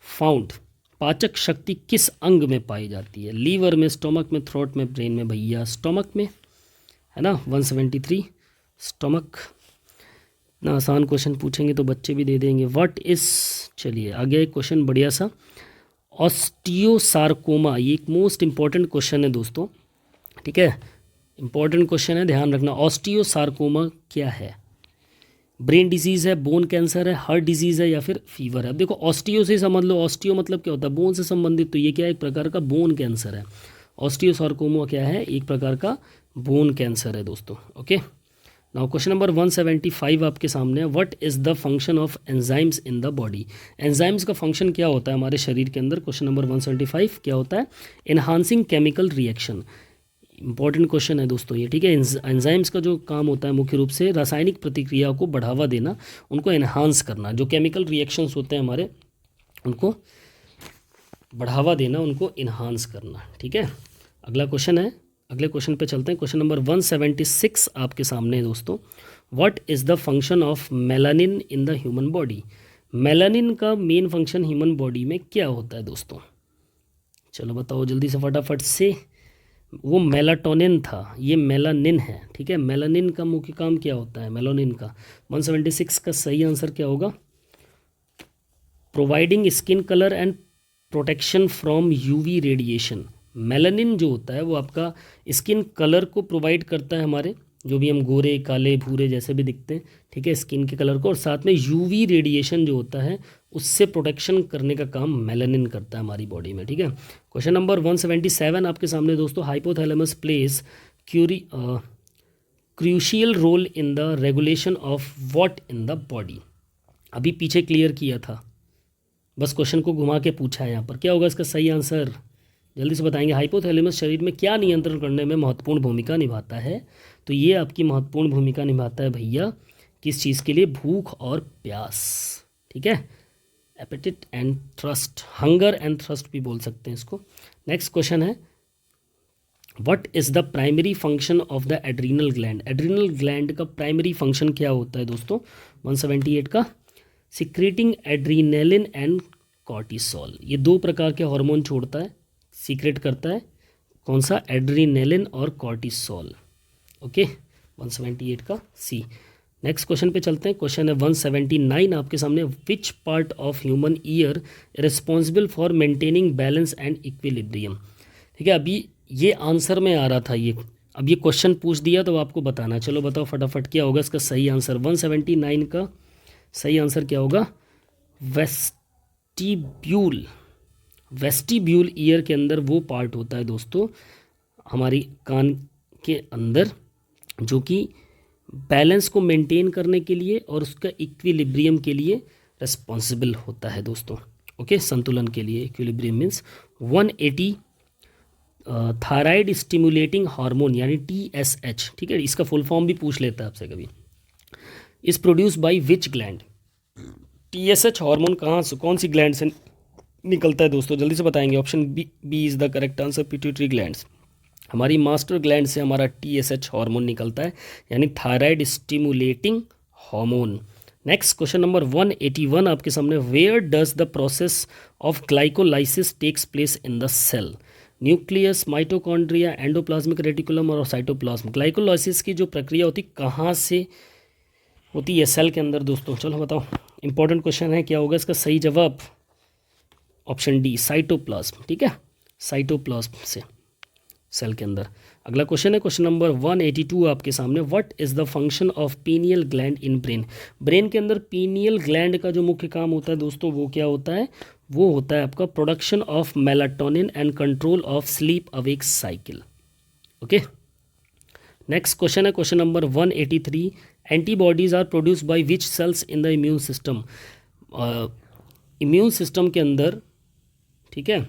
found, पाचक शक्ति किस अंग में पाई जाती है, लीवर में, स्टोमक में, थ्रोट में, ब्रेन में। भैया स्टोमक में, है ना। 173 स्टोमक। इतना आसान क्वेश्चन पूछेंगे तो बच्चे भी दे देंगे। व्हाट इज, चलिए आगे एक क्वेश्चन बढ़िया सा, ऑस्टियोसार्कोमा, ये एक मोस्ट इंपॉर्टेंट क्वेश्चन है दोस्तों, ठीक है। इंपॉर्टेंट क्वेश्चन है, ध्यान रखना। ऑस्टियोसार्कोमा क्या है, ब्रेन डिजीज़ है, बोन कैंसर है, हार्ट डिजीज़ है या फिर फीवर है। अब देखो ऑस्टियो से समझ लो, ऑस्टियो मतलब क्या होता है, बोन से संबंधित, तो ये क्या है, एक प्रकार का बोन कैंसर है। ऑस्टियोसार्कोमा क्या है, एक प्रकार का बोन कैंसर है दोस्तों, ओके। नाउ क्वेश्चन नंबर 175 आपके सामने है। What is the function of enzymes in the body, enzymes का फंक्शन क्या होता है हमारे शरीर के अंदर। क्वेश्चन नंबर 175 क्या होता है, enhancing chemical reaction. Important question है दोस्तों ये, ठीक है। एंजाइम्स का जो काम होता है मुख्य रूप से रासायनिक प्रतिक्रिया को बढ़ावा देना, उनको एनहांस करना, जो केमिकल रिएक्शंस होते हैं हमारे उनको बढ़ावा देना, उनको इन्हांस करना, ठीक है। अगला क्वेश्चन है, अगले क्वेश्चन पे चलते हैं। क्वेश्चन नंबर 176 आपके सामने है दोस्तों। What is the function of melanin in the human body, melanin का मेन फंक्शन ह्यूमन बॉडी में क्या होता है दोस्तों। चलो बताओ जल्दी से फटाफट से। वो मेलाटोनिन था, ये मेलानिन है, ठीक है। मेलानिन का मुख्य काम क्या होता है, मेलानिन का। 176 का सही आंसर क्या होगा, providing skin colour and protection from UV radiation. Melanin जो होता है वो आपका स्किन कलर को प्रोवाइड करता है, हमारे जो भी हम गोरे काले भूरे जैसे भी दिखते हैं, ठीक है, स्किन के कलर को, और साथ में यूवी रेडिएशन जो होता है उससे प्रोटेक्शन करने का काम मेलानिन करता है हमारी बॉडी में, ठीक है। क्वेश्चन नंबर 177 आपके सामने दोस्तों, hypothalamus plays crucial role in the regulation of what in the body. अभी पीछे क्लियर किया था, बस क्वेश्चन को घुमा के पूछा है यहाँ पर। क्या होगा इसका सही आंसर, जल्दी से बताएंगे। हाइपोथैलेमस शरीर में क्या नियंत्रण करने में महत्वपूर्ण भूमिका निभाता है, तो ये आपकी महत्वपूर्ण भूमिका निभाता है भैया किस चीज़ के लिए, भूख और प्यास, ठीक है। Appétit and thrust, hunger and thrust भी बोल सकते हैं इसको। नेक्स्ट क्वेश्चन है, what is the primary function of the adrenal gland. Adrenal gland का प्राइमरी फंक्शन क्या होता है दोस्तों, 178 का, सिक्रेटिंग एड्रीनेलिन एंड कॉर्टिसोल। ये दो प्रकार के हार्मोन छोड़ता है, सीक्रेट करता है, कौन सा, एड्रीनेलिन और कॉर्टिसोल, ओके। 178 का सी। नेक्स्ट क्वेश्चन पे चलते हैं। क्वेश्चन है 179 आपके सामने, which part of human ear responsible for maintaining balance and equilibrium, ठीक है। अभी ये आंसर में आ रहा था ये, अब ये क्वेश्चन पूछ दिया तो आपको बताना। चलो बताओ फटाफट क्या होगा इसका सही आंसर। 179 का सही आंसर क्या होगा, वेस्टिब्यूल। वेस्टिब्यूल ईयर के अंदर वो पार्ट होता है दोस्तों हमारी कान के अंदर, जो कि बैलेंस को मेंटेन करने के लिए और उसका इक्विलिब्रियम के लिए रिस्पॉन्सिबल होता है दोस्तों, ओके, संतुलन के लिए। Equilibrium means 180 thyroid stimulating hormone यानी TSH, ठीक है, इसका फुल फॉर्म भी पूछ लेता है आपसे कभी। Is produce by which gland. TSH hormone कहाँ से, कौन सी ग्लैंड से निकलता है दोस्तों, जल्दी से बताएंगे। Option B is the correct answer, pituitary glands. हमारी मास्टर ग्लैंड से हमारा TSH हार्मोन निकलता है, यानी thyroid stimulating hormone. Next question number 181 आपके सामने, where does the process of glycolysis takes place in the cell. Nucleus, mitochondria, endoplasmic reticulum और cytoplasm. Glycolysis की जो प्रक्रिया होती कहाँ से होती है, सेल के अंदर दोस्तों। चलो बताओ, इंपॉर्टेंट क्वेश्चन है, क्या होगा इसका सही जवाब। ऑप्शन डी, साइटोप्लाज्म, ठीक है, साइटोप्लाज्म से, सेल के अंदर। अगला क्वेश्चन है क्वेश्चन नंबर 182 आपके सामने, what is the function of pineal gland in brain. Brain के अंदर पीनियल ग्लैंड का जो मुख्य काम होता है दोस्तों वो क्या होता है, वो होता है आपका production of melatonin and control of sleep awake cycle, okay. Next question है question number 183, antibodies are produce by which cells in the immune system. Immune system के अंदर, ठीक है,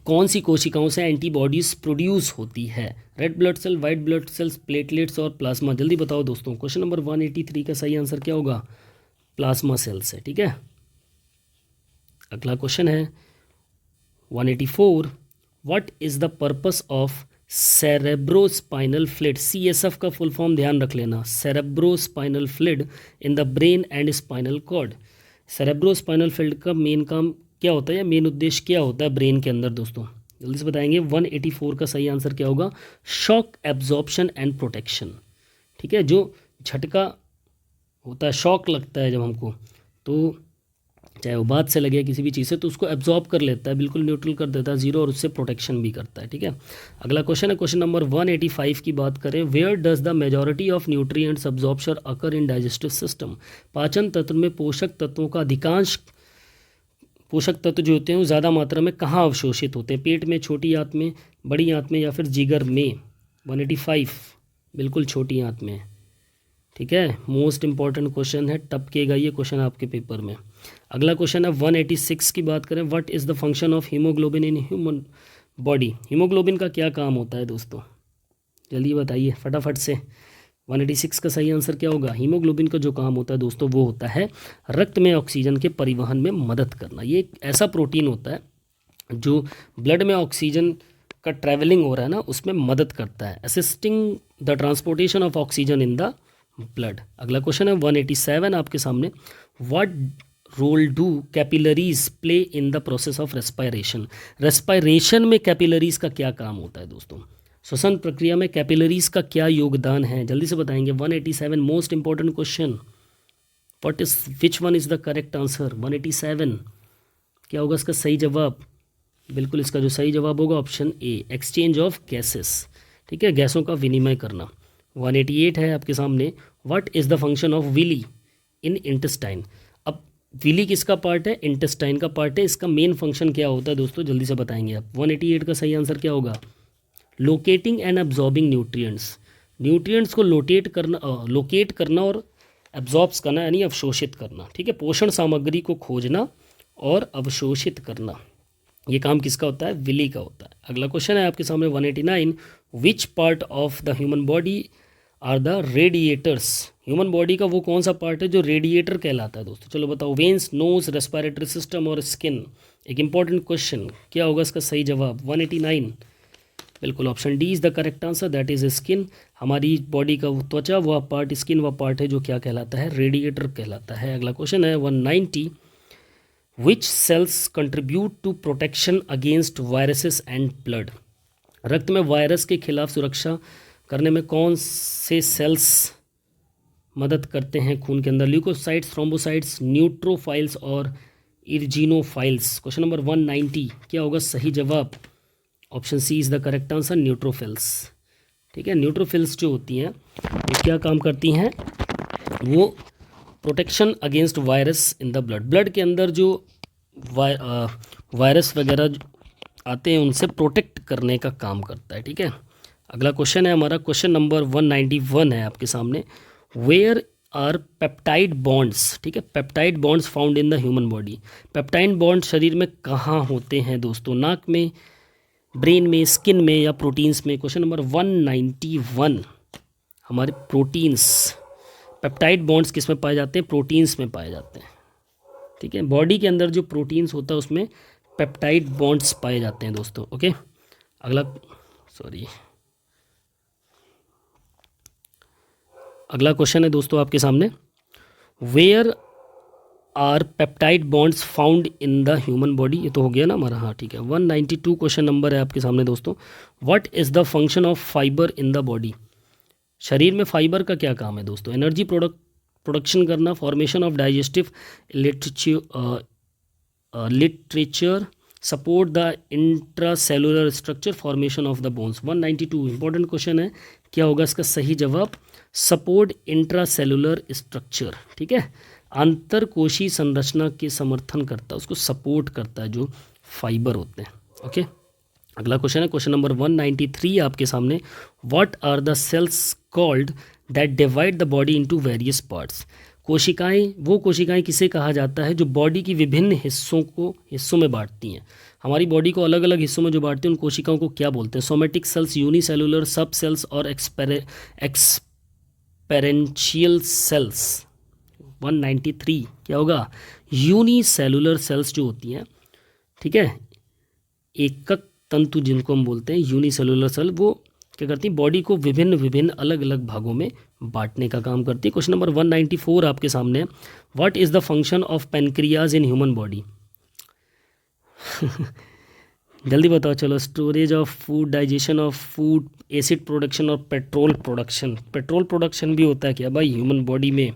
कौन सी कोशिकाओं से एंटीबॉडीज प्रोड्यूस होती है। Red blood cell, white blood cells, platelets और प्लाज्मा। जल्दी बताओ दोस्तों। क्वेश्चन नंबर 183 का सही आंसर क्या होगा, प्लाज्मा सेल्स है, ठीक है। अगला क्वेश्चन है 184, what is the purpose of cerebrospinal fluid. CSF का फुल फॉर्म ध्यान रख लेना, cerebrospinal fluid in the brain and spinal cord. Cerebrospinal fluid का मेन काम क्या होता है या मेन उद्देश्य क्या होता है ब्रेन के अंदर दोस्तों, जल्दी से बताएंगे। 184 का सही आंसर क्या होगा, शॉक एब्जॉर्प्शन एंड प्रोटेक्शन, ठीक है। जो झटका होता है, शॉक लगता है जब हमको, तो चाहे वो बात से लगे किसी भी चीज़ से, तो उसको एब्जॉर्ब कर लेता है, बिल्कुल न्यूट्रल कर देता है जीरो, और उससे प्रोटेक्शन भी करता है, ठीक है। अगला क्वेश्चन है क्वेश्चन नंबर 185 की बात करें, where does the majority of nutrients absorption occur in digestive system. पाचन तंत्र में पोषक तत्वों का अधिकांश पोषक तत्व जो होते हैं वो ज़्यादा मात्रा में कहाँ अवशोषित होते हैं, पेट में, छोटी आंत में, बड़ी आंत में या फिर जिगर में। 185 बिल्कुल छोटी आंत में, ठीक है। मोस्ट इंपॉर्टेंट क्वेश्चन है, टपकेगा ये क्वेश्चन आपके पेपर में। अगला क्वेश्चन है 186 की बात करें, what is the function of haemoglobin in human body. Haemoglobin का क्या काम होता है दोस्तों, जल्दी बताइए फटाफट से। 186 का सही आंसर क्या होगा, हीमोग्लोबिन का जो काम होता है दोस्तों वो होता है रक्त में ऑक्सीजन के परिवहन में मदद करना। ये एक ऐसा प्रोटीन होता है जो ब्लड में ऑक्सीजन का ट्रैवलिंग हो रहा है ना, उसमें मदद करता है, assisting the transportation of oxygen in the blood. अगला क्वेश्चन है 187 आपके सामने, what role do capillaries play in the process of respiration? Respiration में कैपिलरीज का क्या काम होता है दोस्तों? श्वसन प्रक्रिया में कैपिलरीज का क्या योगदान है? जल्दी से बताएंगे। 187 most important question. What is which one is the correct answer? 187 क्या होगा इसका सही जवाब? बिल्कुल इसका जो सही जवाब होगा option A, exchange of gases. ठीक है, गैसों का विनिमय करना। 188 है आपके सामने। What is the function of villi in intestine? अब विली किसका पार्ट है? इंटेस्टाइन का पार्ट है। इसका मेन फंक्शन क्या होता है दोस्तों? जल्दी से बताएंगे आप। 188 का सही आंसर क्या होगा? Locating and absorbing nutrients. Nutrients को लोकेट करना और एब्जॉर्ब्स करना यानी अवशोषित करना। ठीक है, पोषण सामग्री को खोजना और अवशोषित करना, ये काम किसका होता है? विली का होता है। अगला क्वेश्चन है आपके सामने 189। Which part of the human body are the radiators? Human body का वो कौन सा पार्ट है जो रेडिएटर कहलाता है दोस्तों? चलो बताओ। वेन्स, नोज, रेस्पिरेटरी सिस्टम और स्किन। एक इंपॉर्टेंट क्वेश्चन, क्या होगा इसका सही जवाब? 189 बिल्कुल option D is the correct answer, that is skin. हमारी बॉडी का वो त्वचा, वह पार्ट, स्किन वह पार्ट है जो क्या कहलाता है? रेडिएटर कहलाता है। अगला क्वेश्चन है 190। Which cells contribute to protection against viruses and blood? रक्त में वायरस के खिलाफ सुरक्षा करने में कौन से सेल्स मदद करते हैं खून के अंदर? ल्यूकोसाइट्स, थ्रोम्बोसाइट्स, न्यूट्रोफाइल्स और इर्जिनोफाइल्स। क्वेश्चन नंबर 190 क्या होगा सही जवाब? Option C is the correct answer, neutrophils. ठीक है, न्यूट्रोफिल्स जो होती हैं वो क्या काम करती हैं? वो protection against virus in the blood, blood के अंदर जो वायरस वगैरह आते हैं उनसे प्रोटेक्ट करने का काम करता है। ठीक है, अगला क्वेश्चन है हमारा, क्वेश्चन नंबर 191 है आपके सामने। Where are peptide bonds? ठीक है, peptide bonds found in the human body. Peptide bond शरीर में कहाँ होते हैं दोस्तों? नाक में, ब्रेन में, स्किन में या प्रोटीन्स में? क्वेश्चन नंबर 191 हमारे प्रोटीन्स, पेप्टाइड बॉन्ड्स किस में पाए जाते हैं? प्रोटीन्स में पाए जाते हैं। ठीक है, बॉडी के अंदर जो प्रोटीन्स होता है उसमें पेप्टाइड बॉन्ड्स पाए जाते हैं दोस्तों। ओके, अगला क्वेश्चन है दोस्तों आपके सामने। Where are peptide bonds found in the human body? ये तो हो गया ना हमारा। हाँ ठीक है, 192 क्वेश्चन नंबर है आपके सामने दोस्तों। What is the function of fibre in the body? शरीर में फाइबर का क्या काम है दोस्तों? एनर्जी प्रोडक्शन करना, formation of digestive literature, support the intracellular structure, formation of the bones. 192 important question है, क्या होगा इसका सही जवाब? Support intracellular structure. ठीक है, अंतरकोशीय संरचना के समर्थन करता है, उसको सपोर्ट करता है जो फाइबर होते हैं। ओके, अगला क्वेश्चन है क्वेश्चन नंबर 193 आपके सामने। What are the cells called that divide the body into various parts? कोशिकाएं, वो कोशिकाएं किसे कहा जाता है जो बॉडी की विभिन्न हिस्सों में बांटती हैं? हमारी बॉडी को अलग अलग हिस्सों में जो बांटती हैं उन कोशिकाओं को क्या बोलते हैं? सोमेटिक सेल्स, यूनिसेलुलर, सब सेल्स और एक्सपेरेंशियल सेल्स। 193 क्या होगा? यूनिसेलुलर सेल्स जो होती हैं, ठीक है, एकक तंतु जिनको हम बोलते हैं यूनिसेलुलर सेल, वो क्या करती है? बॉडी को विभिन्न अलग अलग भागों में बांटने का काम करती है। क्वेश्चन नंबर 194 आपके सामने है। What is the function of pancreas in human body? जल्दी बताओ चलो। Storage of food, digestion of food, acid production और पेट्रोल प्रोडक्शन। पेट्रोल प्रोडक्शन भी होता है क्या भाई ह्यूमन बॉडी में?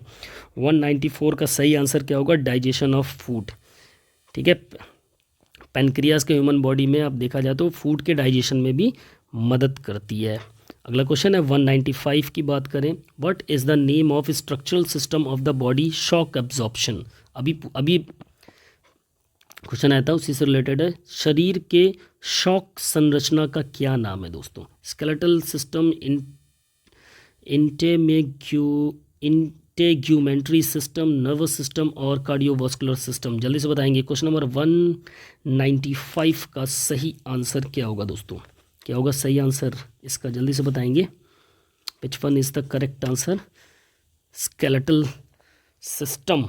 194 का सही आंसर क्या होगा? Digestion of food. ठीक है, पेनक्रियाज के ह्यूमन बॉडी में आप देखा जाए तो फूड के डाइजेशन में भी मदद करती है। अगला क्वेश्चन है 195 की बात करें। What is the name of structural system of the body? Shock absorption. अभी क्वेश्चन आया था, उसी से रिलेटेड है। शरीर के शॉक संरचना का क्या नाम है दोस्तों? Skeletal system, integumentary system, nervous system और कार्डियोवास्कुलर सिस्टम। जल्दी से बताएंगे। क्वेश्चन नंबर 195 का सही आंसर क्या होगा दोस्तों? क्या होगा सही आंसर इसका? जल्दी से बताएंगे। विच one is the correct answer? Skeletal system,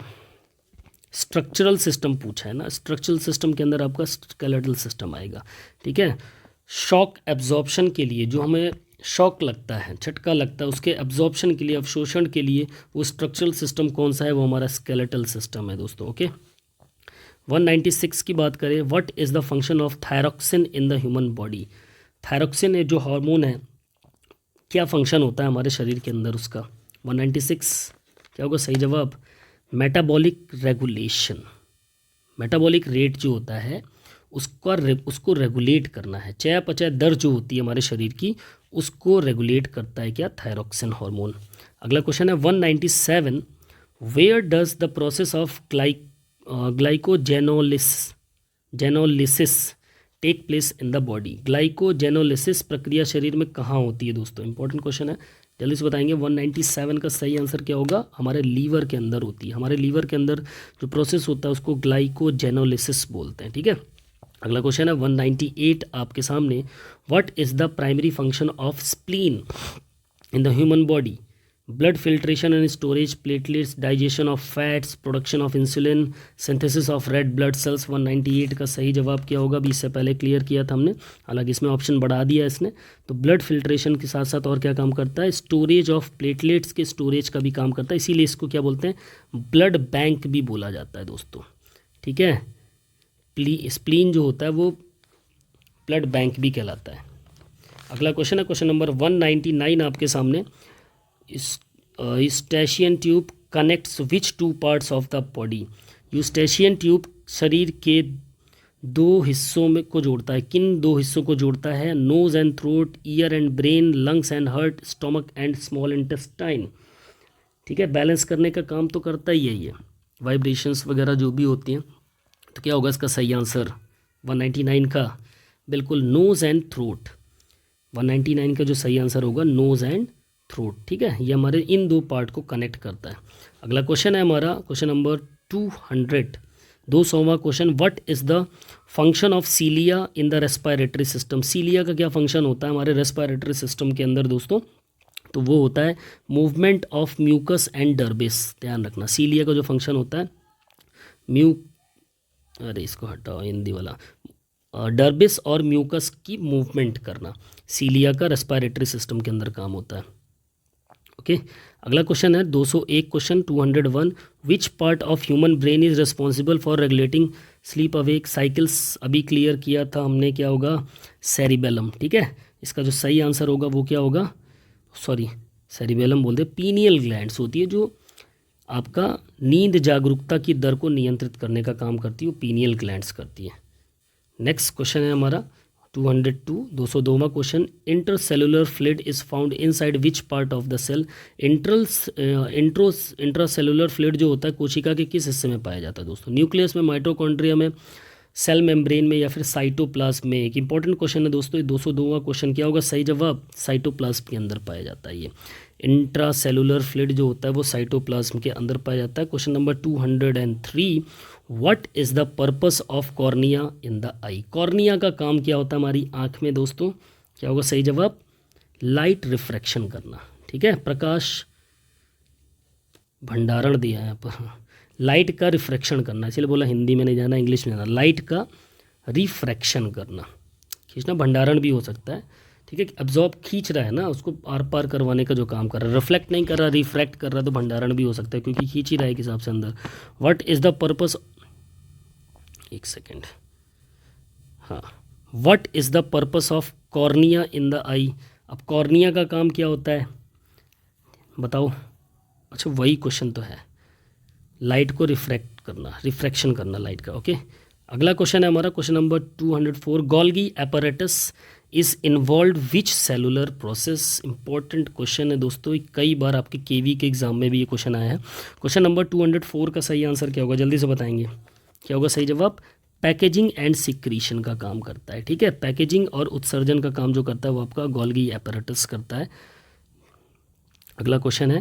structural system पूछा है ना, स्ट्रक्चरल सिस्टम के अंदर आपका स्केलेटल सिस्टम आएगा। ठीक है, शॉक एब्जॉर्प्शन के लिए, जो हमें शॉक लगता है, झटका लगता है, उसके एब्जॉर्प्शन के लिए, अवशोषण के लिए वो स्ट्रक्चरल सिस्टम कौन सा है? वो हमारा स्केलेटल सिस्टम है दोस्तों। ओके, 196 की बात करें, what is the function of thyroxine in the human body. Thyroxine जो हार्मोन है, क्या फंक्शन होता है हमारे शरीर के अंदर उसका। 196 क्या होगा सही जवाब, मेटाबॉलिक रेगुलेशन। मेटाबॉलिक रेट जो होता है उसको रेगुलेट करना है। चयापचय दर जो होती है हमारे शरीर की, उसको रेगुलेट करता है क्या, थायरॉक्सिन हार्मोन। अगला क्वेश्चन है 197, where does the process of glycogenolysis take place in the body. Glycogenolysis प्रक्रिया शरीर में कहाँ होती है दोस्तों, इंपॉर्टेंट क्वेश्चन है, जल्दी से बताएंगे। 197 का सही आंसर क्या होगा, हमारे लीवर के अंदर होती है। हमारे लीवर के अंदर जो प्रोसेस होता है उसको ग्लाइकोजेनोलिसिस बोलते हैं, ठीक है। अगला क्वेश्चन है 198 आपके सामने, what is the primary function of spleen in the human body. Blood filtration and storage, platelets, digestion of fats, production of insulin, synthesis of red blood sales. 198 का सही जवाब क्या होगा, अभी इससे पहले क्लियर किया था हमने, हालांकि इसमें ऑप्शन बढ़ा दिया इसने। तो ब्लड फिल्ट्रेशन के साथ साथ और क्या काम करता है, स्टोरेज ऑफ प्लेटलेट्स के स्टोरेज का भी काम करता है, इसीलिए इसको क्या बोलते हैं, ब्लड बैंक भी बोला जाता है दोस्तों, ठीक है। स्प्लीन जो होता है वो ब्लड बैंक भी कहलाता है। अगला क्वेश्चन है क्वेश्चन नंबर 199 आपके सामने, Eustachian tube connects which two parts of the body. Eustachian tube शरीर के दो हिस्सों में को जोड़ता है, किन दो हिस्सों को जोड़ता है, nose and throat, ear and brain, lungs and heart, stomach and small intestine, ठीक है। बैलेंस करने का काम तो करता ही है ये, वाइब्रेशंस वगैरह जो भी होती हैं। तो क्या होगा इसका सही आंसर 199 का, बिल्कुल नोज एंड थ्रोट। 199 का जो सही आंसर होगा नोज एंड थ्रोट, ठीक है। ये हमारे इन दो पार्ट को कनेक्ट करता है। अगला क्वेश्चन है हमारा क्वेश्चन नंबर 200, 200वां question, what is the function of cilia in the respiratory system. Cilia का क्या फंक्शन होता है हमारे रेस्पिरेटरी सिस्टम के अंदर दोस्तों, तो वो होता है मूवमेंट ऑफ म्यूकस एंड डर्बिस। ध्यान रखना, सीलिया का जो फंक्शन होता है इसको हटाओ हिंदी वाला, डर्बिस और म्यूकस की मूवमेंट करना, सीलिया का रेस्पिरेटरी सिस्टम के अंदर काम होता है, ओके। अगला क्वेश्चन है 201 question 201, which part of human brain is responsible for regulating sleep awake cycles. अभी क्लियर किया था हमने, क्या होगा, सेरिबेलम, ठीक है। इसका जो सही आंसर होगा वो क्या होगा, सॉरी सेरिबेलम बोलते, पीनियल ग्लैंड्स होती है जो आपका नींद जागरूकता की दर को नियंत्रित करने का काम करती है, वो पीनियल ग्लैंड्स करती है। नेक्स्ट क्वेश्चन है हमारा 202, 202वां question, intercellular fluid is found inside which part of the cell. Intracellular fluid जो होता है कोशिका के किस हिस्से में पाया जाता है दोस्तों, न्यूक्लियस में, माइटोकॉन्ड्रिया में, सेल मेम्ब्रेन में, या फिर साइटोप्लाज्म में। एक इंपॉर्टेंट क्वेश्चन है दोस्तों, 202वां क्वेश्चन क्या होगा सही जवाब, साइटोप्लाज्म के अंदर पाया जाता है ये। इंट्रासेलुलर फ्लूइड जो होता है वो साइटोप्लाज्म के अंदर पाया जाता है। Question number 203, what is the purpose of cornea in the I. Cornea का काम क्या होता है हमारी आँख में दोस्तों, क्या होगा सही जवाब, लाइट रिफ्रैक्शन करना, ठीक है। प्रकाश भंडारण दिया है यहाँ पर, लाइट का रिफ्रैक्शन करना, इसलिए बोला हिंदी में नहीं जाना, इंग्लिश में जाना, लाइट का रिफ्रैक्शन करना, खींचना भंडारण भी हो सकता है, ठीक है। एब्जॉर्ब खींच रहा है ना, उसको आर पार करवाने का जो काम कर रहा है, रिफ्लेक्ट नहीं कर रहा, रिफ्रैक्ट कर रहा है, तो भंडारण भी हो सकता है क्योंकि खींच ही रहा है के हिसाब से अंदर। व्हाट इज़ द पर्पस, एक सेकेंड, हाँ, what is the purpose of cornea in the eye. अब कॉर्निया का काम क्या होता है बताओ, अच्छा वही क्वेश्चन तो है, लाइट को रिफ्रैक्ट करना, रिफ्रैक्शन करना लाइट का, ओके। अगला क्वेश्चन है हमारा question number 204, Golgi apparatus is involve which cellular process. Important question है दोस्तों, कई बार आपके केवी के एग्जाम में भी ये क्वेश्चन आया है। क्वेश्चन नंबर 204 का सही आंसर क्या होगा, जल्दी से बताएंगे, क्या होगा सही जवाब, पैकेजिंग एंड सिक्रीशन का काम करता है, ठीक है। पैकेजिंग और उत्सर्जन का काम जो करता है वो आपका गोल्गी एपरेटस करता है। अगला क्वेश्चन है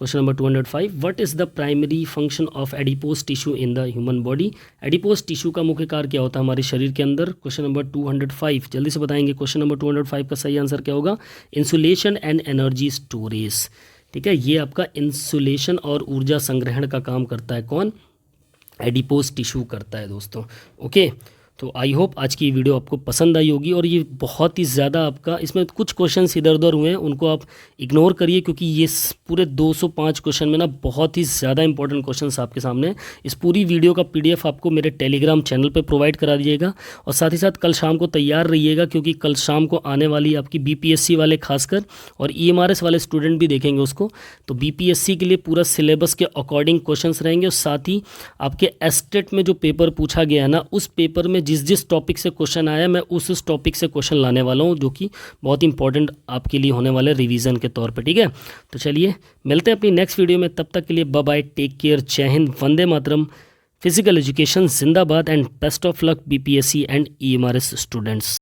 question number 205, what is the primary function of adipose tissue in the human body. Adipose tissue का मुख्य कार्य क्या होता है हमारे शरीर के अंदर। क्वेश्चन नंबर 205 जल्दी से बताएंगे, क्वेश्चन नंबर 205 का सही आंसर क्या होगा, इंसुलेशन एंड एनर्जी स्टोरेज, ठीक है। ये आपका इंसुलेशन और ऊर्जा संग्रहण का काम करता है कौन, एडिपोज टिश्यू करता है दोस्तों, ओके। तो आई होप आज की वीडियो आपको पसंद आई होगी, और ये बहुत ही ज़्यादा आपका, इसमें कुछ क्वेश्चंस इधर उधर हुए हैं उनको आप इग्नोर करिए, क्योंकि ये पूरे 205 क्वेश्चन में ना बहुत ही ज़्यादा इंपॉर्टेंट क्वेश्चंस आपके सामने हैं। इस पूरी वीडियो का PDF आपको मेरे टेलीग्राम चैनल पे प्रोवाइड करा दिएगा, और साथ ही साथ कल शाम को तैयार रहिएगा, क्योंकि कल शाम को आने वाली आपकी BPSC वाले खासकर और EMRS वाले स्टूडेंट भी देखेंगे उसको। तो BPSC के लिए पूरा सिलेबस के अकॉर्डिंग क्वेश्चंस रहेंगे, और साथ ही आपके एस्टेट में जो पेपर पूछा गया है ना, उस पेपर में जिस टॉपिक से क्वेश्चन आया मैं उस टॉपिक से क्वेश्चन लाने वाला हूँ, जो कि बहुत इंपॉर्टेंट आपके लिए होने वाले रिवीजन के तौर पे। ठीक है, तो चलिए मिलते हैं अपनी नेक्स्ट वीडियो में, तब तक के लिए बाय बाय, टेक केयर, जय हिंद, वंदे मातरम, फिजिकल एजुकेशन जिंदाबाद, and best of luck BPSC and EMRS students.